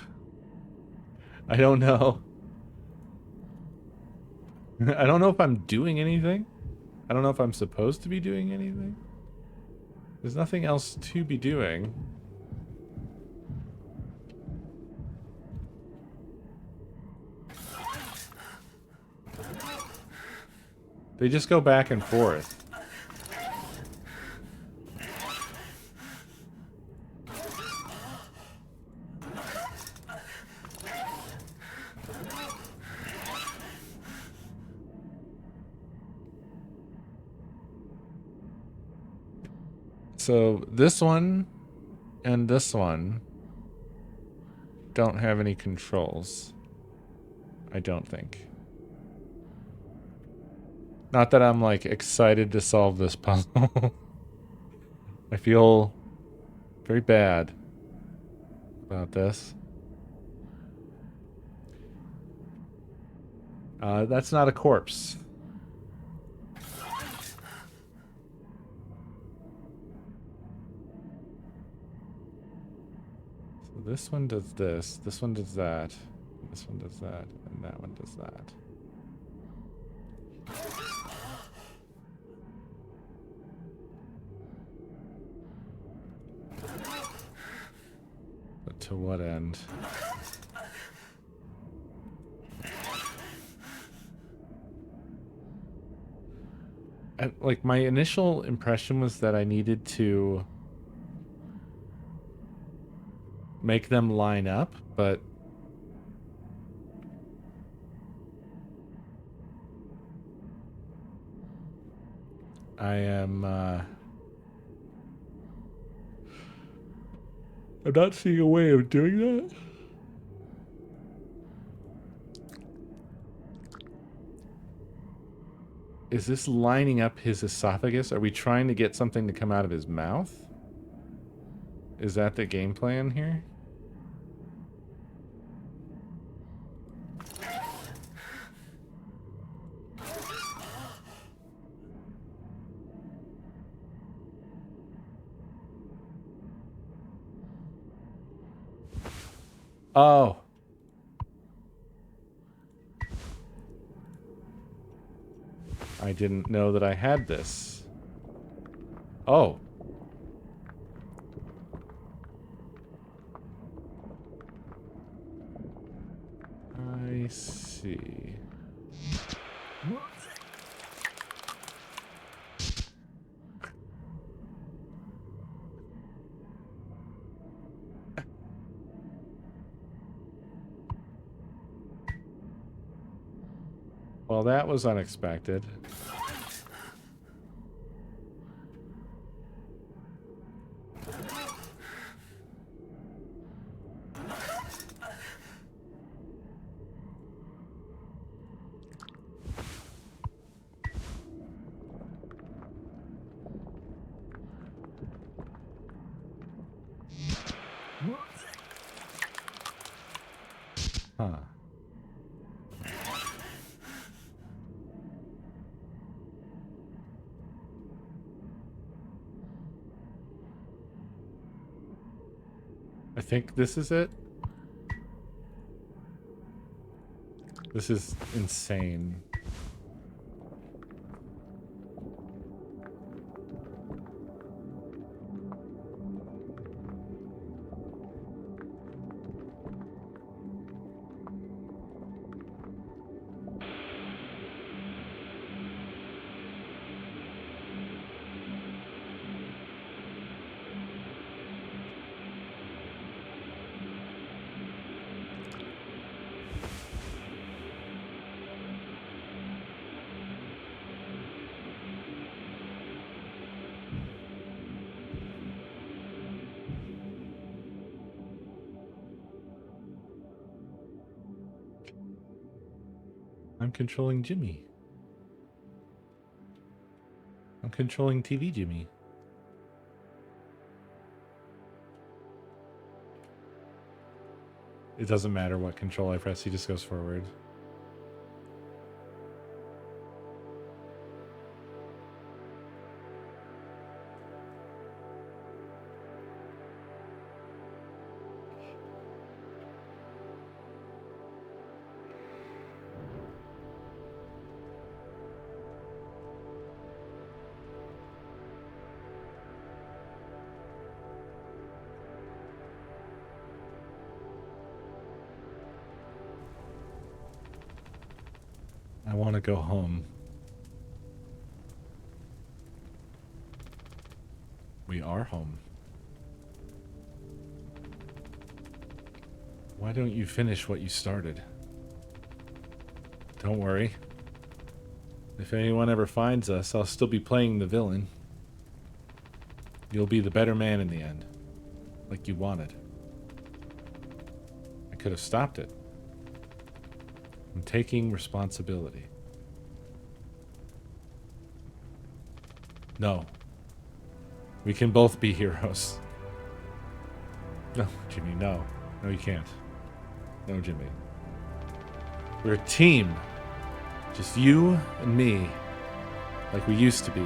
I don't know. I don't know if I'm doing anything. I don't know if I'm supposed to be doing anything. There's nothing else to be doing. They just go back and forth. So this one and this one don't have any controls. I don't think. Not that I'm like excited to solve this puzzle. I feel very bad about this. That's not a corpse. So this one does this one does that, this one does that, and that one does that. But to what end? Like, my initial impression was that I needed to make them line up, but I'm not seeing a way of doing that. Is this lining up his esophagus? Are we trying to get something to come out of his mouth? Is that the game plan here? Oh. I didn't know that I had this. Oh. I see. Well, that was unexpected. Huh. I think this is it. This is insane. I'm controlling Jimmy. I'm controlling TV Jimmy. It doesn't matter what control I press, he just goes forward. I want to go home. We are home. Why don't you finish what you started? Don't worry. If anyone ever finds us, I'll still be playing the villain. You'll be the better man in the end. Like you wanted. I could have stopped it. I'm taking responsibility. No. We can both be heroes. No, Jimmy, no. No, you can't. No, Jimmy. We're a team. Just you and me. Like we used to be.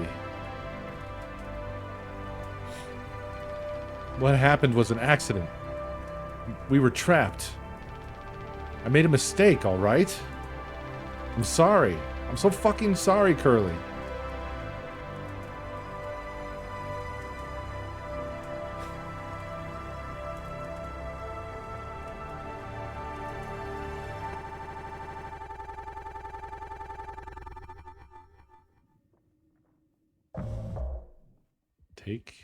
What happened was an accident. We were trapped. I made a mistake, alright? I'm sorry. I'm so fucking sorry, Curly. Take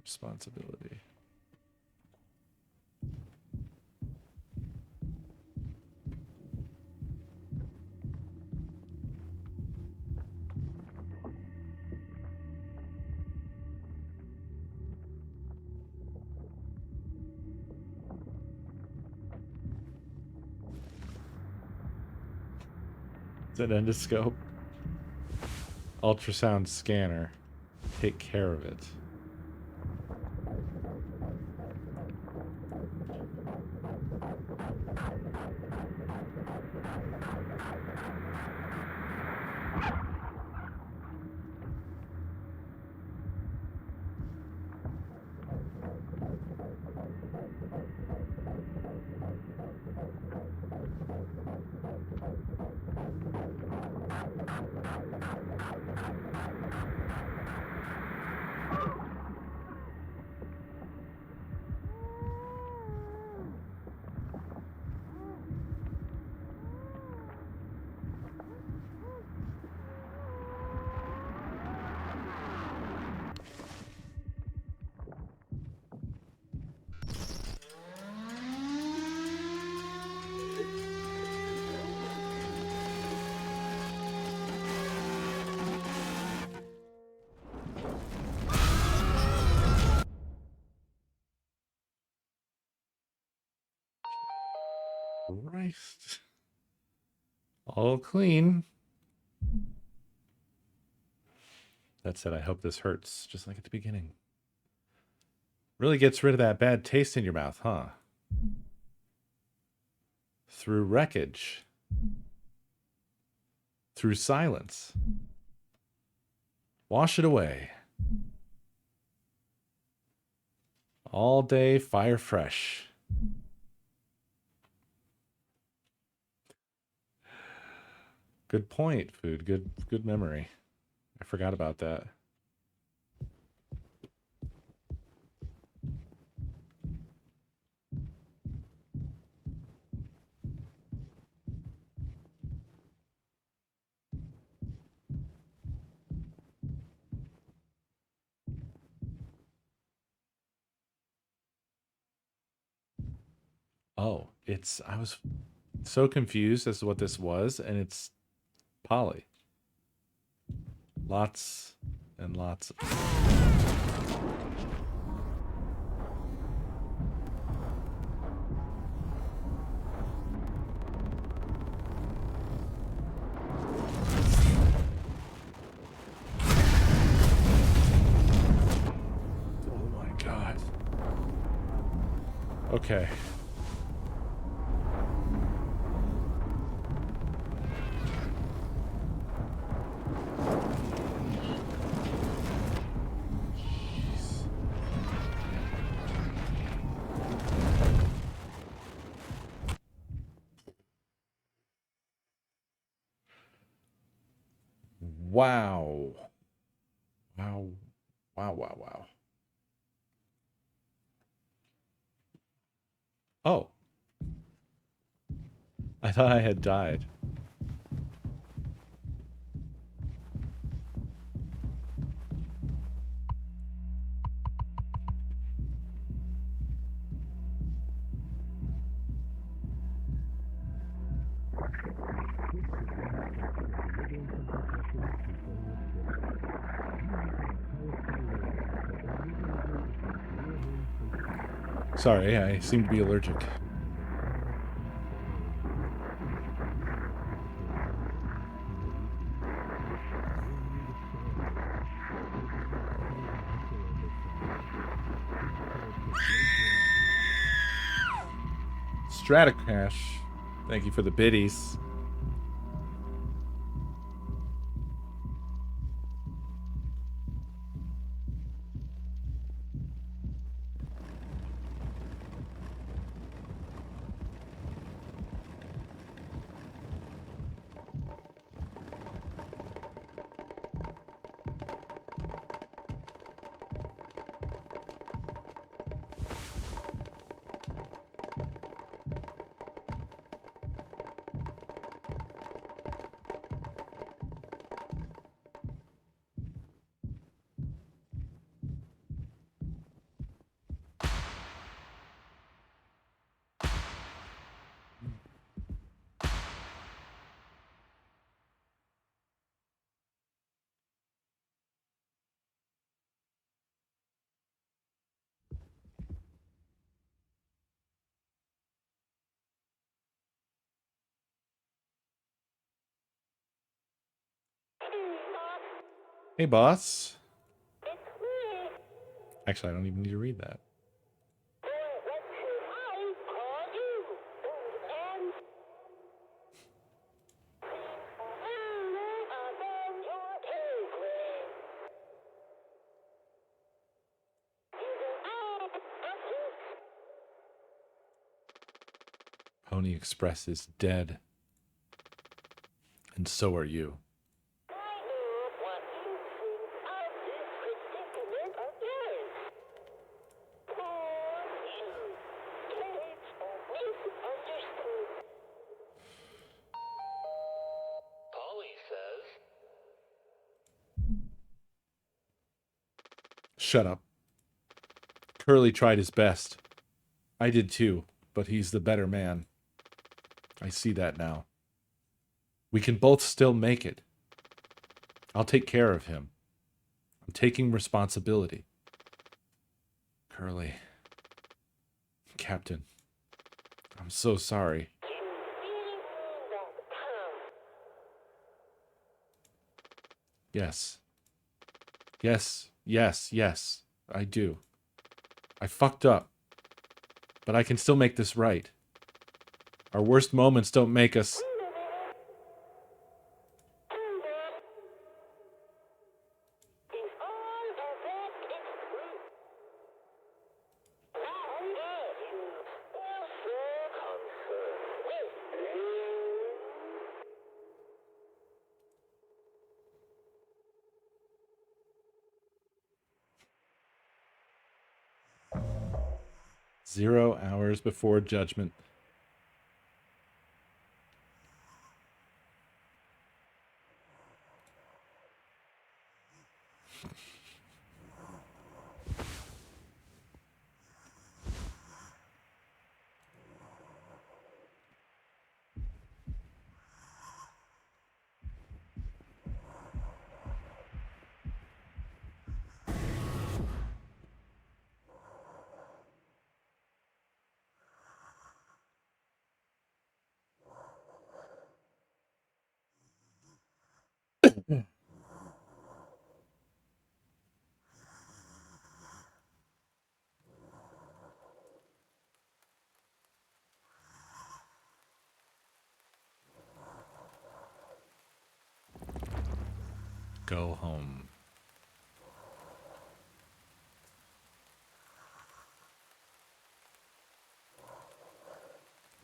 responsibility. Is that endoscope? Ultrasound scanner. Take care of it. Christ. All clean. That said, I hope this hurts, just like at the beginning. Really gets rid of that bad taste in your mouth, huh? Through wreckage. Through silence. Wash it away. All day fire fresh. Good point, Food. Good memory. I forgot about that. Oh, I was so confused as to what this was, and it's Polly. Lots and lots of... Oh my God. Okay. Wow. Wow. Wow, wow, wow. Oh. I thought I had died. Sorry, I seem to be allergic. Stratacash, thank you for the biddies. Hey, boss. Actually, I don't even need to read that. Pony Express is dead. And so are you. Shut up. Curly tried his best. I did too, but he's the better man. I see that now. We can both still make it. I'll take care of him. I'm taking responsibility. Curly. Captain. I'm so sorry. Yes. Yes, yes, yes. I do. I fucked up. But I can still make this right. Our worst moments don't make us... "0 hours before judgment." Go home.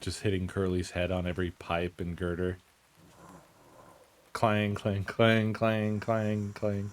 Just hitting Curly's head on every pipe and girder. Clang, clang, clang, clang, clang, clang.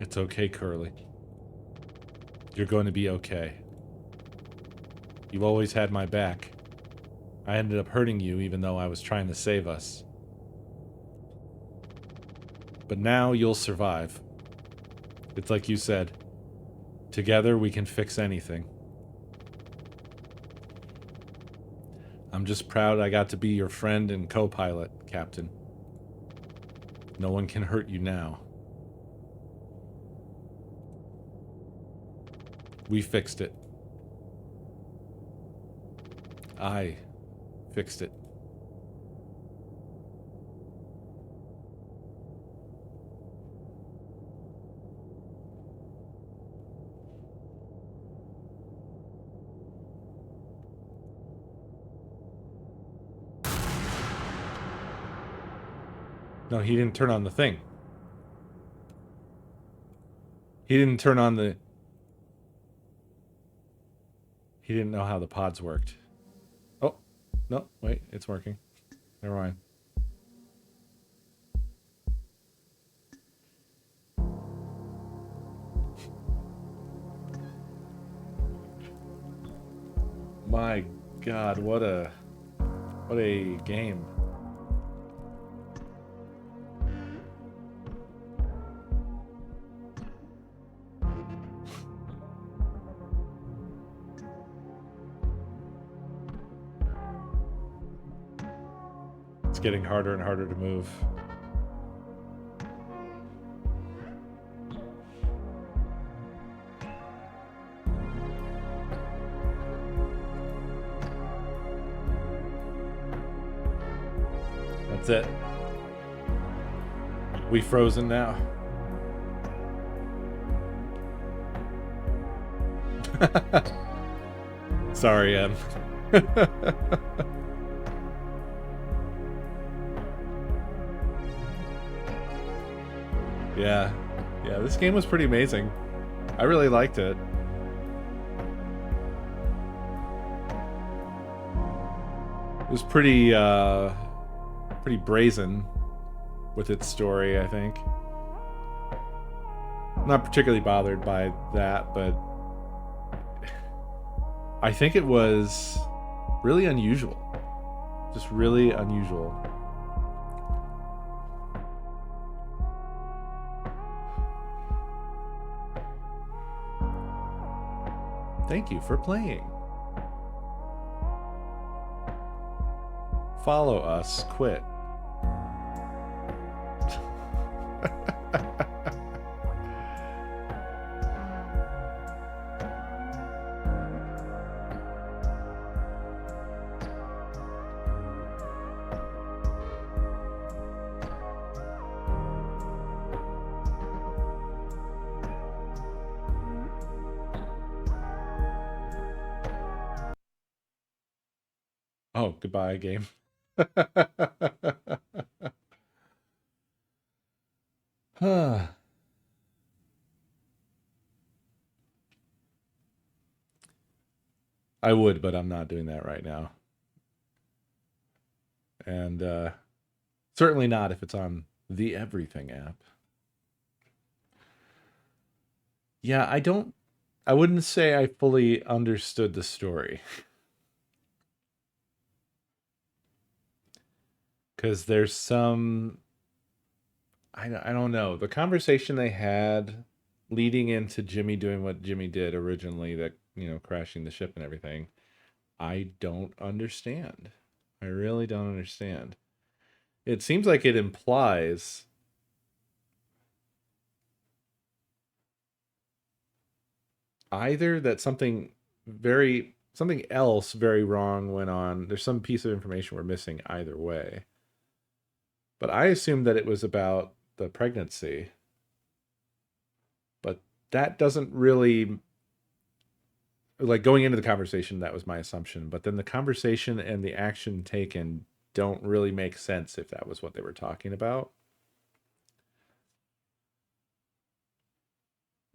It's okay, Curly. You're going to be okay. You've always had my back. I ended up hurting you even though I was trying to save us. But now you'll survive. It's like you said. Together we can fix anything. I'm just proud I got to be your friend and co-pilot, Captain. No one can hurt you now. We fixed it. I fixed it. No, he didn't turn on the thing. He didn't turn on the... He didn't know how the pods worked. Oh, no, wait, it's working. Never mind. My God, what a game. It's getting harder and harder to move. That's it. We frozen now. Sorry, Em. Yeah. Yeah, this game was pretty amazing. I really liked it. It was pretty brazen with its story, I think. Not particularly bothered by that, but I think it was really unusual. Just really unusual. Thank you for playing. Follow us, quit. Oh, goodbye, game. I would, but I'm not doing that right now. And certainly not if it's on the Everything app. Yeah, I wouldn't say I fully understood the story. Because there's some... I don't know. The conversation they had leading into Jimmy doing what Jimmy did originally, that, you know, crashing the ship and everything, I don't understand. I really don't understand. It seems like it implies either that something else very wrong went on. There's some piece of information we're missing either way. But I assumed that it was about the pregnancy. But that doesn't really... Like, going into the conversation, that was my assumption. But then the conversation and the action taken don't really make sense if that was what they were talking about.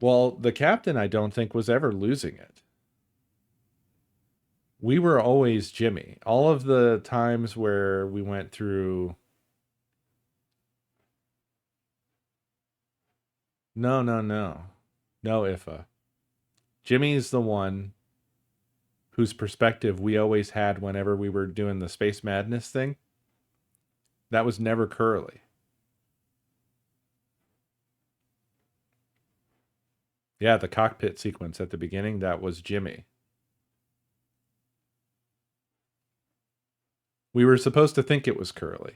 Well, the captain, I don't think, was ever losing it. We were always Jimmy. All of the times where we went through... No, no, no. No, Ifa. Jimmy's the one whose perspective we always had whenever we were doing the Space Madness thing. That was never Curly. Yeah, the cockpit sequence at the beginning, that was Jimmy. We were supposed to think it was Curly.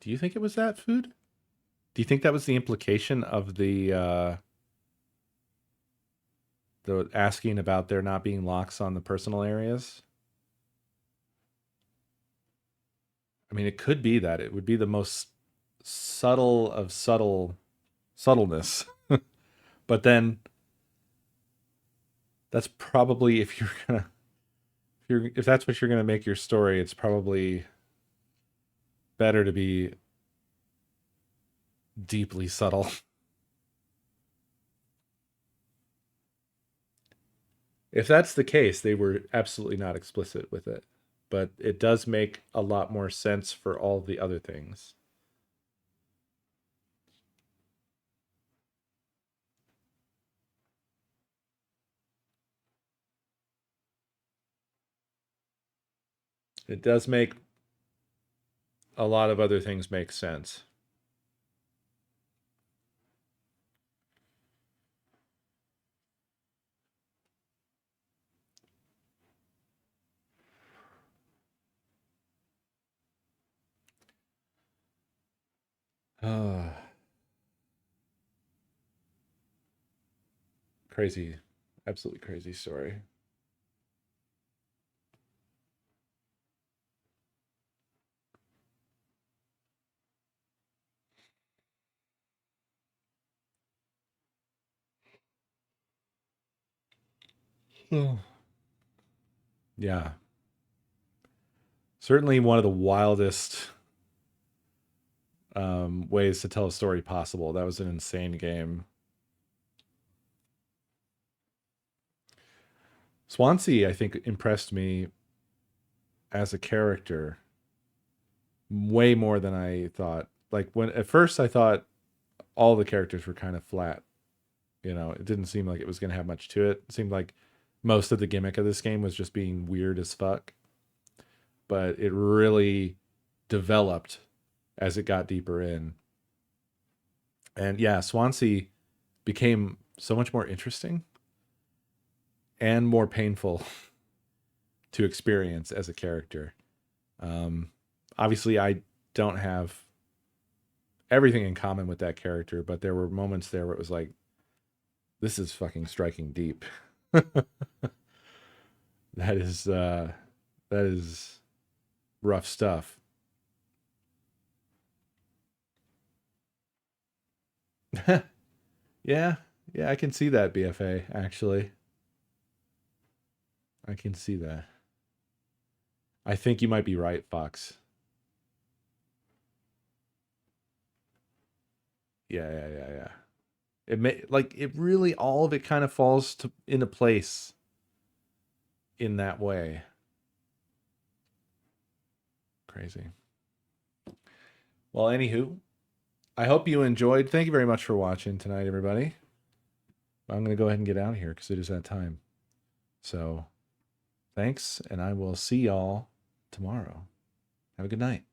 Do you think it was that food? Do you think that was the implication of the asking about there not being locks on the personal areas? I mean, it could be that. It would be the most subtle of subtleness. But then that's probably if that's what you're gonna make your story, it's probably better to be deeply subtle. If that's the case, they were absolutely not explicit with it. But it does make a lot more sense for all the other things. It does make a lot of other things make sense. Crazy, absolutely crazy story. Yeah. Certainly one of the wildest ways to tell a story possible. That was an insane game. Swansea, I think, impressed me as a character way more than I thought. Like when at first I thought all the characters were kind of flat. You know, it didn't seem like it was going to have much to it. It seemed like most of the gimmick of this game was just being weird as fuck. But it really developed as it got deeper in. And yeah, Swansea became so much more interesting and more painful to experience as a character. Obviously, I don't have everything in common with that character, but there were moments there where it was like, this is fucking striking deep. That is rough stuff. Yeah, I can see that, BFA, actually. I can see that. I think you might be right, Fox. Yeah. It really, all of it kind of falls into place in that way. Crazy. Well, anywho, I hope you enjoyed. Thank you very much for watching tonight, everybody. I'm going to go ahead and get out of here because it is that time. So, thanks, and I will see y'all tomorrow. Have a good night.